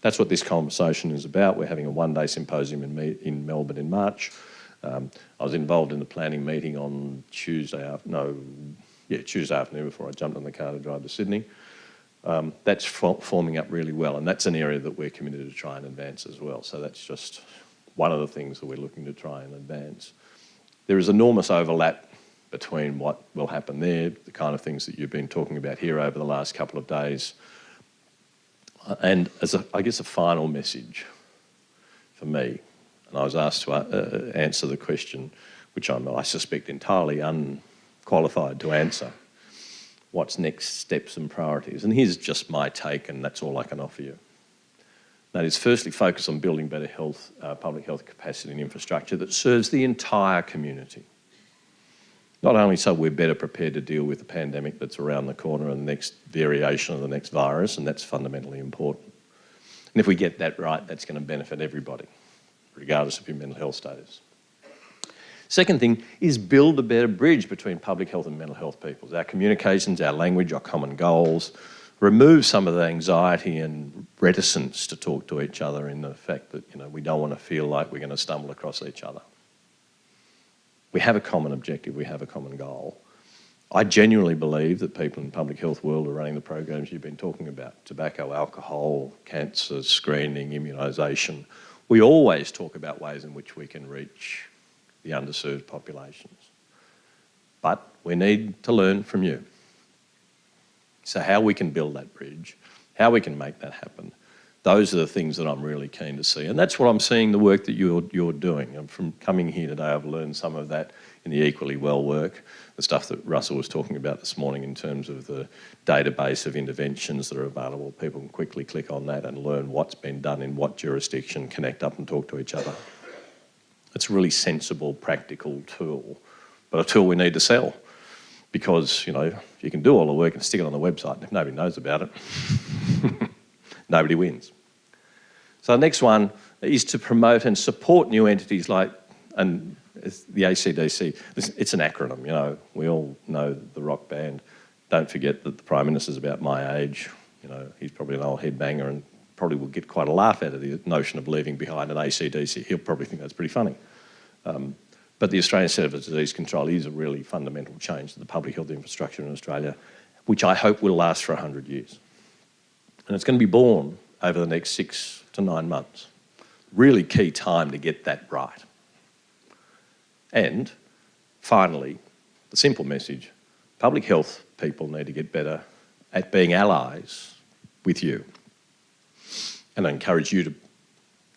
That's what this conversation is about. We're having a one-day symposium in Melbourne in March. I was involved in the planning meeting on Tuesday afternoon before I jumped on the car to drive to Sydney. That's forming up really well, and that's an area that we're committed to try and advance as well. So that's just one of the things that we're looking to try and advance. There is enormous overlap between what will happen there, the kind of things that you've been talking about here over the last couple of days. And as I guess a final message for me, and I was asked to answer the question which I suspect entirely unqualified to answer. What's next steps and priorities? And here's just my take, and that's all I can offer you. That is, firstly, focus on building better health, public health capacity and infrastructure that serves the entire community. Not only so we're better prepared to deal with the pandemic that's around the corner and the next variation of the next virus, and that's fundamentally important. And if we get that right, that's going to benefit everybody, regardless of your mental health status. Second thing is build a better bridge between public health and mental health people. Our communications, our language, our common goals. Remove some of the anxiety and reticence to talk to each other in the fact that, we don't want to feel like we're going to stumble across each other. We have a common objective, we have a common goal. I genuinely believe that people in the public health world are running the programs you've been talking about. Tobacco, alcohol, cancer, screening, immunisation. We always talk about ways in which we can reach the underserved populations. But we need to learn from you. So how we can build that bridge, how we can make that happen, those are the things that I'm really keen to see. And that's what I'm seeing, the work that you're doing. And from coming here today, I've learned some of that in the Equally Well work, the stuff that Russell was talking about this morning in terms of the database of interventions that are available. People can quickly click on that and learn what's been done in what jurisdiction, connect up and talk to each other. It's a really sensible, practical tool, but a tool we need to sell. Because, you can do all the work and stick it on the website, and if nobody knows about it, nobody wins. So the next one is to promote and support new entities like the ACDC. It's an acronym, we all know the rock band. Don't forget that the Prime Minister's about my age. He's probably an old headbanger and probably will get quite a laugh out of the notion of leaving behind an ACDC. He'll probably think that's pretty funny. But the Australian Centre for Disease Control is a really fundamental change to the public health infrastructure in Australia, which I hope will last for 100 years. And it's going to be born over the next 6 to 9 months. Really key time to get that right. And finally, the simple message, public health people need to get better at being allies with you. And I encourage you to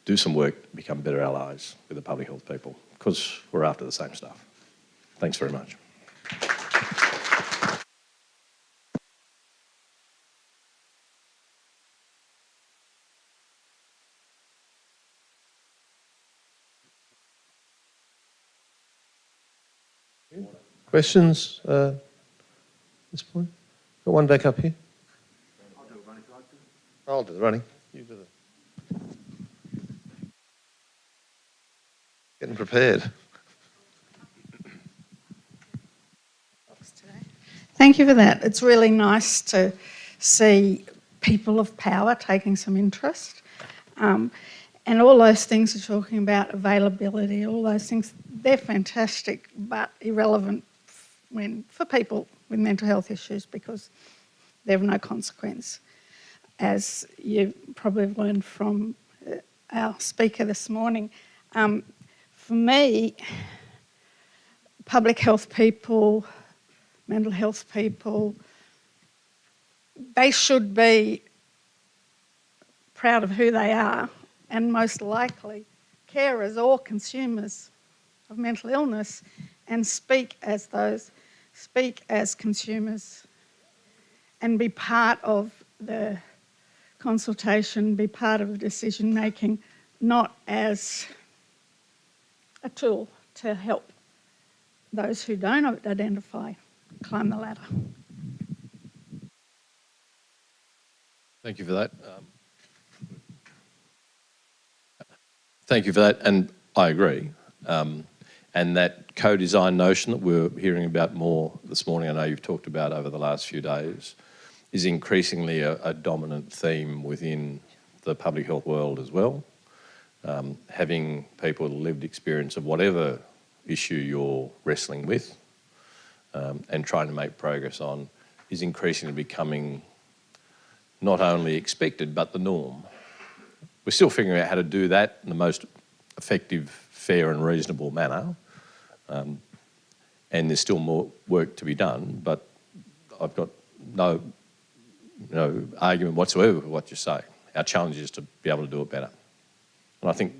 do some work to become better allies with the public health people, because we're after the same stuff. Thanks very much. Questions at this point? Got one back up here. I'll do the running. You do the... Getting prepared. Thank you for that. It's really nice to see people of power taking some interest. And all those things you're talking about, availability, all those things, they're fantastic but irrelevant for people with mental health issues because they have no consequence. As you probably have learned from our speaker this morning, for me, public health people, mental health people, they should be proud of who they are and most likely carers or consumers of mental illness and speak as consumers and be part of the consultation, be part of the decision making, not as a tool to help those who don't identify climb the ladder. Thank you for that. Thank you for that, and I agree. And that co-design notion that we're hearing about more this morning, I know you've talked about over the last few days, is increasingly a dominant theme within the public health world as well. Having people with lived experience of whatever issue you're wrestling with and trying to make progress on is increasingly becoming not only expected but the norm. We're still figuring out how to do that in the most effective, fair and reasonable manner, and there's still more work to be done, but I've got no argument whatsoever with what you say. Our challenge is to be able to do it better. And I think,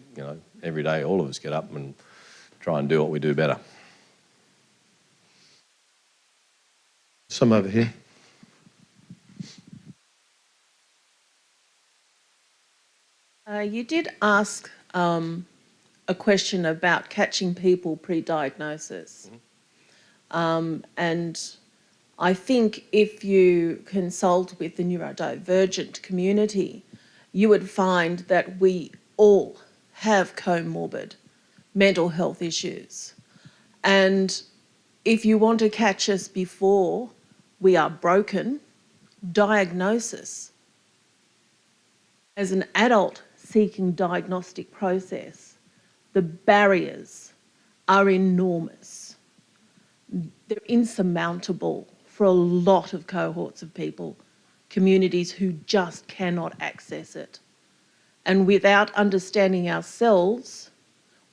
every day all of us get up and try and do what we do better. Some over here. You did ask a question about catching people pre-diagnosis. And I think if you consult with the neurodivergent community, you would find that we all have comorbid mental health issues. And if you want to catch us before we are broken, diagnosis as an adult seeking diagnostic process, the barriers are enormous. They're insurmountable for a lot of cohorts of people, communities who just cannot access it. And without understanding ourselves,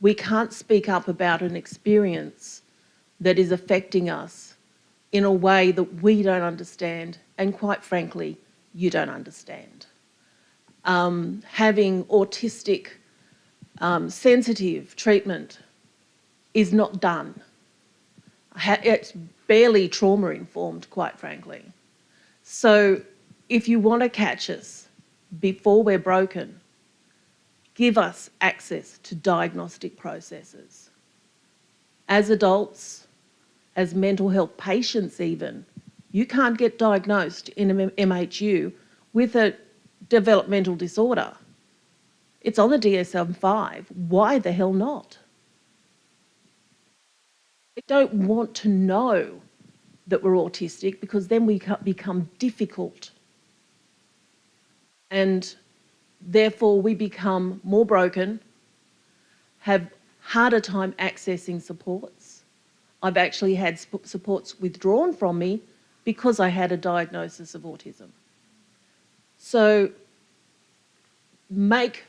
we can't speak up about an experience that is affecting us in a way that we don't understand, and quite frankly, you don't understand. Having autistic sensitive treatment is not done. It's barely trauma-informed, quite frankly. So if you want to catch us before we're broken, give us access to diagnostic processes. As adults, as mental health patients even, you can't get diagnosed in an MHU with a developmental disorder. It's on the DSM-5. Why the hell not? They don't want to know that we're autistic because then we become difficult. And therefore we become more broken, have harder time accessing supports. I've actually had supports withdrawn from me because I had a diagnosis of autism. So make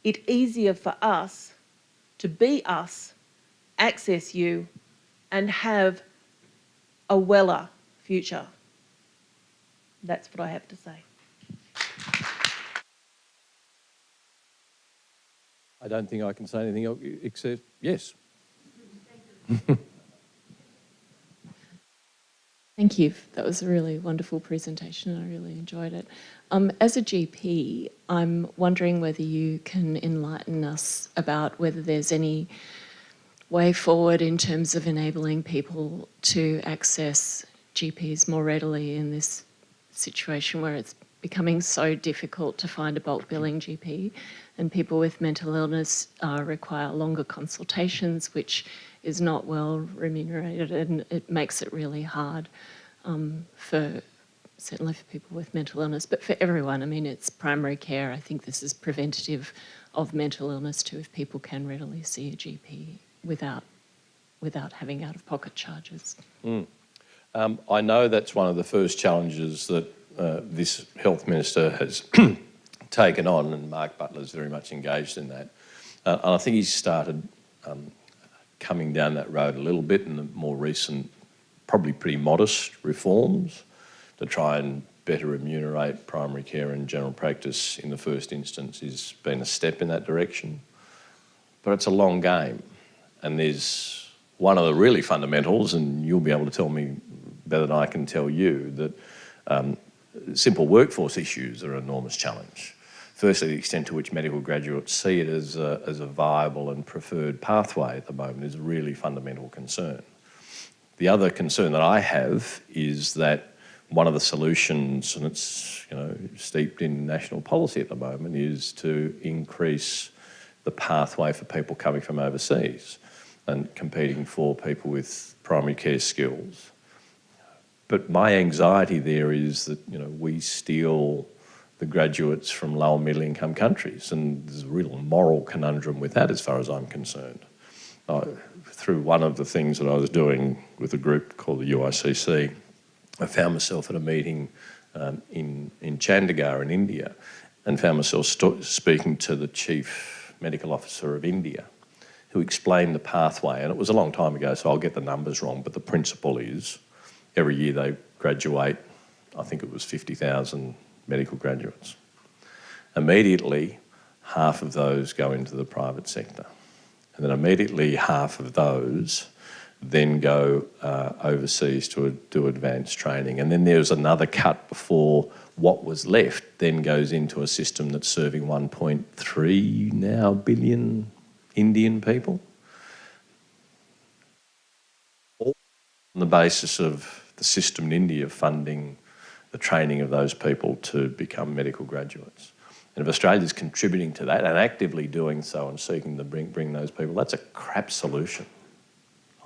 it easier for us to be us, access you, and have a weller future. That's what I have to say. I don't think I can say anything else except yes. Thank you. That was a really wonderful presentation. I really enjoyed it. As a GP, I'm wondering whether you can enlighten us about whether there's any way forward in terms of enabling people to access GPs more readily in this situation where it's becoming so difficult to find a bulk billing GP, and people with mental illness require longer consultations, which is not well remunerated, and it makes it really hard certainly for people with mental illness, but for everyone. I mean, it's primary care. I think this is preventative of mental illness too, if people can readily see a GP without having out-of-pocket charges. I know that's one of the first challenges that this health minister has taken on, and Mark Butler's very much engaged in that. And I think he's started coming down that road a little bit in the more recent, probably pretty modest reforms to try and better remunerate primary care and general practice in the first instance has been a step in that direction. But it's a long game, and there's one of the really fundamentals, and you'll be able to tell me better than I can tell you, that simple workforce issues are an enormous challenge. Firstly, the extent to which medical graduates see it as a viable and preferred pathway at the moment is a really fundamental concern. The other concern that I have is that one of the solutions, and it's steeped in national policy at the moment, is to increase the pathway for people coming from overseas and competing for people with primary care skills. But my anxiety there is that we steal the graduates from lower middle income countries, and there's a real moral conundrum with that as far as I'm concerned. Through one of the things that I was doing with a group called the UICC, I found myself at a meeting in Chandigarh in India, and found myself speaking to the chief medical officer of India, who explained the pathway. And it was a long time ago, so I'll get the numbers wrong, but the principle is every year they graduate, I think it was 50,000 medical graduates. Immediately, half of those go into the private sector. And then immediately half of those then go overseas to do advanced training. And then there's another cut before what was left then goes into a system that's serving 1.3 now billion Indian people. All on the basis of the system in India funding the training of those people to become medical graduates. And if Australia's contributing to that and actively doing so and seeking to bring those people, that's a crap solution,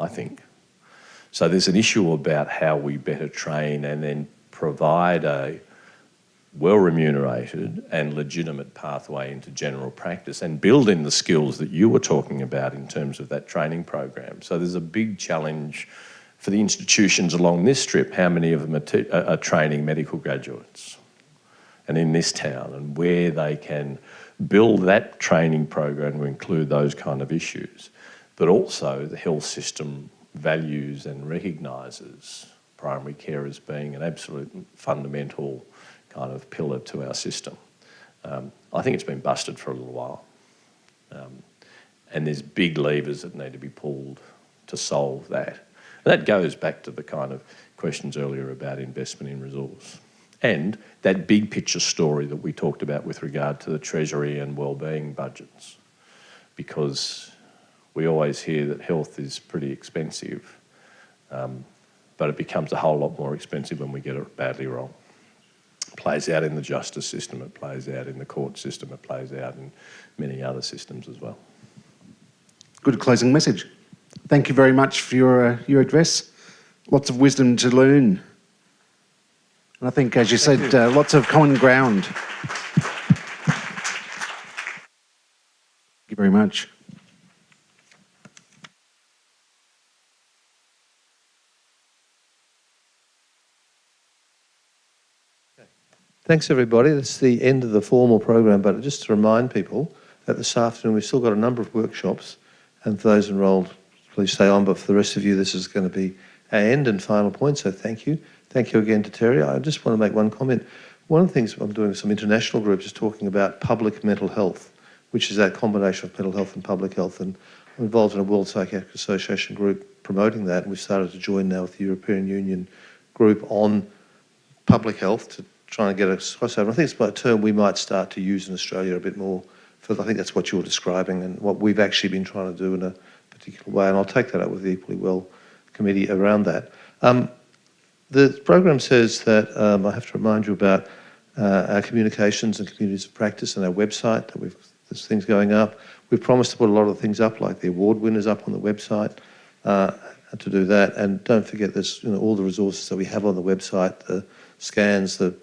I think. So there's an issue about how we better train and then provide a well-remunerated and legitimate pathway into general practice and build in the skills that you were talking about in terms of that training program. So there's a big challenge for the institutions along this strip, how many of them are training medical graduates and in this town, and where they can build that training program to include those kind of issues. But also the health system values and recognises primary care as being an absolute fundamental kind of pillar to our system. I think it's been busted for a little while. And there's big levers that need to be pulled to solve that. And that goes back to the kind of questions earlier about investment in resource. And that big picture story that we talked about with regard to the Treasury and wellbeing budgets. Because we always hear that health is pretty expensive, but it becomes a whole lot more expensive when we get it badly wrong. It plays out in the justice system, it plays out in the court system, it plays out in many other systems as well. Good closing message. Thank you very much for your address. Lots of wisdom to learn. And I think, as you said, lots of common ground. Thank you very much. Thanks, everybody. That's the end of the formal program, but just to remind people that this afternoon we've still got a number of workshops, and for those enrolled, please stay on, but for the rest of you, this is going to be our end and final point, so thank you. Thank you again to Terry. I just want to make one comment. One of the things I'm doing with some international groups is talking about public mental health, which is that combination of mental health and public health, and I'm involved in a World Psychiatric Association group promoting that, and we've started to join now with the European Union group on public health to try and get a crossover. I think it's a term we might start to use in Australia a bit more. I think that's what you're describing and what we've actually been trying to do in a particular way, and I'll take that up with the Equally Well Committee around that. The program says that I have to remind you about our communications and communities of practice and our website, that there's things going up. We've promised to put a lot of things up, like the award winners up on the website, to do that. And don't forget there's all the resources that we have on the website, the scans, the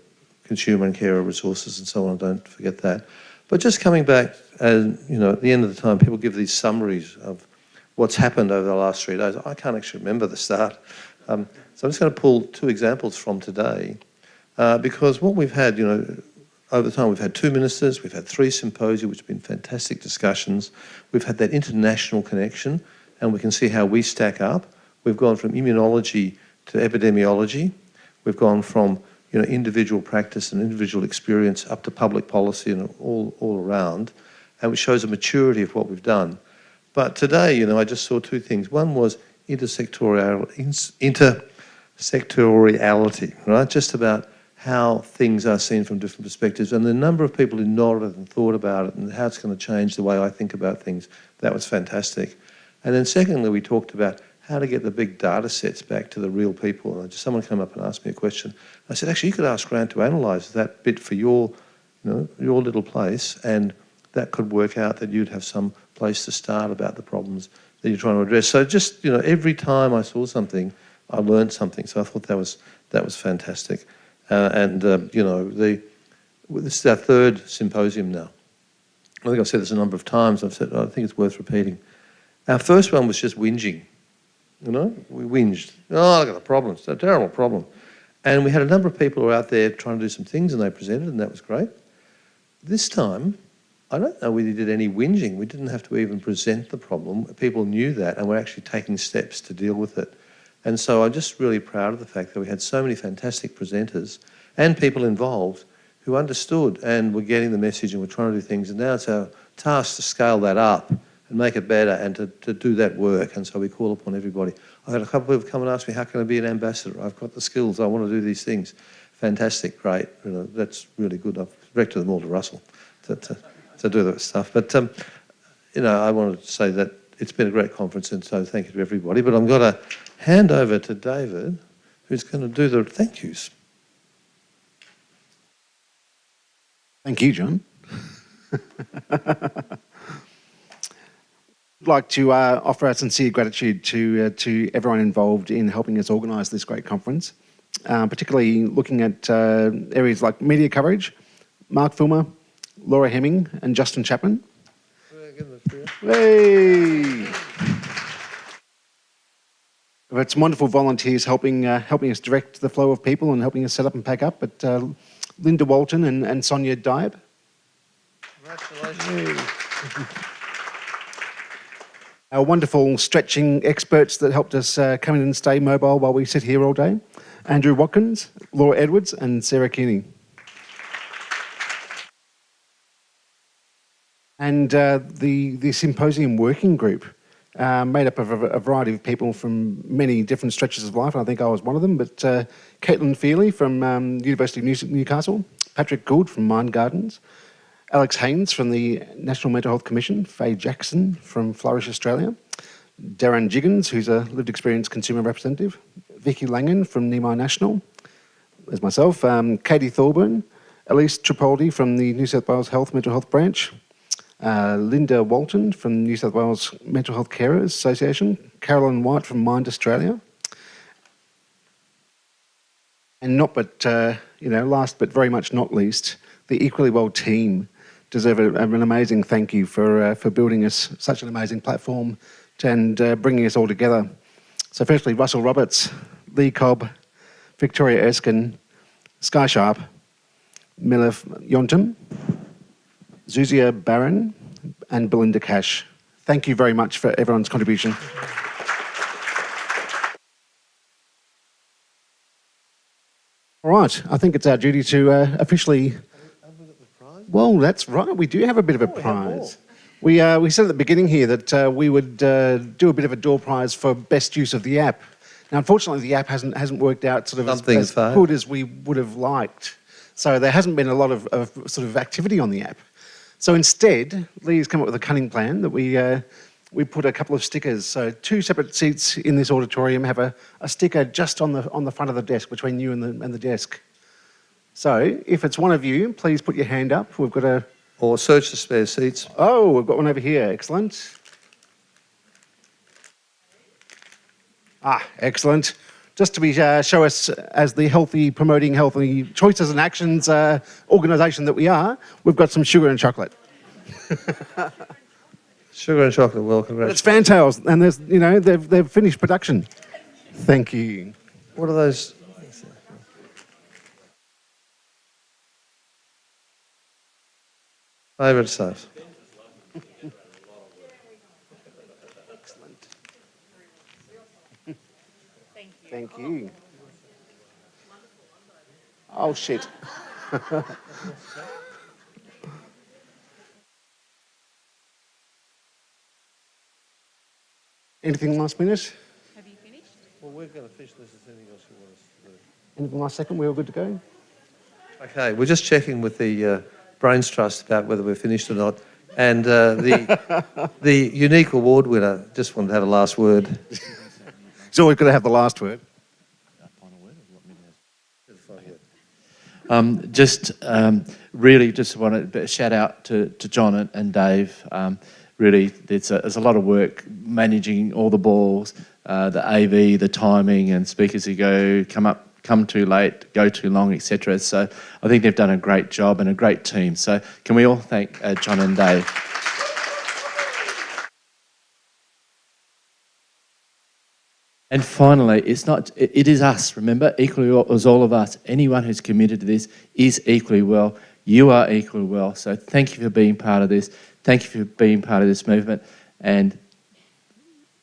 consumer and carer resources and so on, don't forget that. But just coming back, and at the end of the time, people give these summaries of what's happened over the last 3 days. I can't actually remember the start. So I'm just going to pull 2 examples from today, because what we've had, over time, we've had 2 ministers, we've had 3 symposia, which have been fantastic discussions. We've had that international connection, and we can see how we stack up. We've gone from immunology to epidemiology. We've gone from individual practice and individual experience up to public policy and all around, and it shows a maturity of what we've done. But today, I just saw 2 things. One was intersectoriality, right? Just about how things are seen from different perspectives, and the number of people who nodded and thought about it and how it's going to change the way I think about things. That was fantastic. And then secondly, we talked about how to get the big data sets back to the real people. And someone came up and asked me a question. I said, actually, you could ask Grant to analyse that bit for your little place, and that could work out that you'd have some place to start about the problems that you're trying to address. So just, every time I saw something, I learned something. So I thought that was fantastic. This is our 3rd symposium now. I think I've said this a number of times. I think it's worth repeating. Our first one was just whinging. We whinged. Oh, I've got a problem. It's a terrible problem. And we had a number of people who were out there trying to do some things, and they presented, and that was great. This time, I don't know whether we did any whinging. We didn't have to even present the problem. People knew that, and we're actually taking steps to deal with it. And so I'm just really proud of the fact that we had so many fantastic presenters and people involved who understood and were getting the message and were trying to do things. And now it's our task to scale that up and make it better and to do that work. And so we call upon everybody. I had a couple of people come and ask me, how can I be an ambassador? I've got the skills, I want to do these things. Fantastic, great, that's really good. I've directed them all to Russell to do that stuff. But, I wanted to say that it's been a great conference, and so thank you to everybody. But I'm going to hand over to David, who's going to do the thank yous. Thank you, John. I'd like to offer our sincere gratitude to everyone involved in helping us organise this great conference, particularly looking at areas like media coverage, Mark Filmer, Laura Hemming and Justin Chapman. Hey! We've had some wonderful volunteers helping us direct the flow of people and helping us set up and pack up, but Linda Walton and Sonia Diab. Congratulations. Our wonderful stretching experts that helped us come in and stay mobile while we sit here all day. Andrew Watkins, Laura Edwards and Sarah Kearney. And the Symposium working group, made up of a variety of people from many different stretches of life. I think I was one of them, but Caitlin Feely from University of Newcastle, Patrick Gould from Mind Gardens, Alex Haynes from the National Mental Health Commission, Faye Jackson from Flourish Australia, Darren Jiggins, who's a lived experience consumer representative, Vicky Langan from Nimi National, there's myself, Katie Thorburn, Elise Tripoldi from the New South Wales Mental Health Branch, Linda Walton from New South Wales Mental Health Carers Association, Carolyn White from Mind Australia, and last but very much not least, the Equally Well team deserve an amazing thank you for building us such an amazing platform and bringing us all together. So firstly, Russell Roberts, Lee Cobb, Victoria Erskine, Sky Sharp, Miller Yontam, Zuzia Barron and Belinda Cash. Thank you very much for everyone's contribution. All right, I think it's our duty to officially... Well, that's right, we do have a bit of a prize. We said at the beginning here that we would do a bit of a door prize for best use of the app. Now, unfortunately, the app hasn't worked out sort of as good as we would have liked. So there hasn't been a lot of sort of activity on the app. So instead, Lee's come up with a cunning plan that we put a couple of stickers. So 2 separate seats in this auditorium have a sticker just on the front of the desk between you and the desk. So if it's one of you, please put your hand up. We've got a... Or search the spare seats. Oh, we've got one over here. Excellent. Excellent. Just to show us as the promoting healthy choices and actions organisation that we are, we've got some sugar and chocolate. Sugar and chocolate, well, congratulations. It's Fantails, and they've finished production. Thank you. What are those? Favourite stuff. Excellent. Thank you. Oh, shit. Anything last minute? Have you finished? Well, we're going to finish this. Is anything else you want us to do? Anything last second? We're all good to go? Okay, we're just checking with the Brains Trust about whether we're finished or not. And the unique award winner just wanted to have a last word. He's always got to have the last word. Really just want to shout out to John and Dave. Really, there's a lot of work managing all the balls, the AV, the timing, and speakers who come too late, go too long, etc. So I think they've done a great job and a great team. So can we all thank John and Dave? And finally, it is us, remember? Equally well as all of us. Anyone who's committed to this is equally well. You are equally well. So thank you for being part of this. Thank you for being part of this movement. And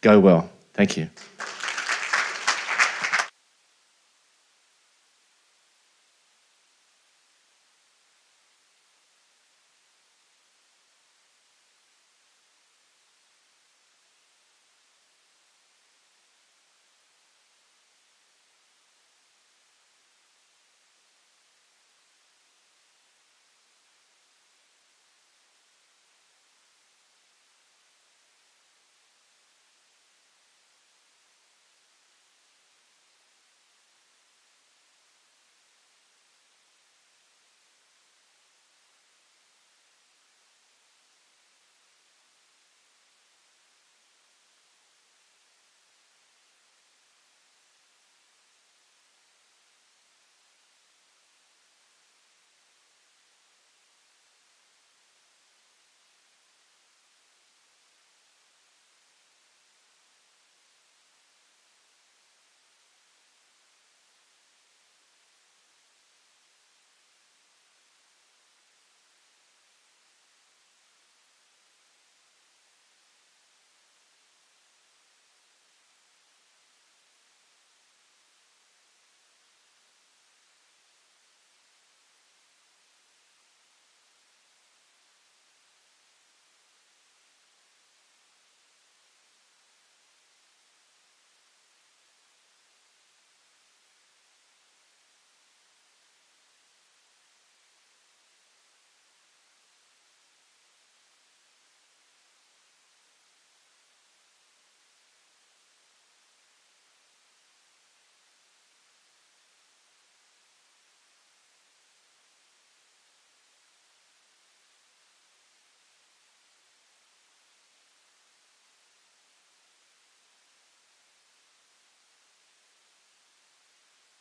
go well. Thank you.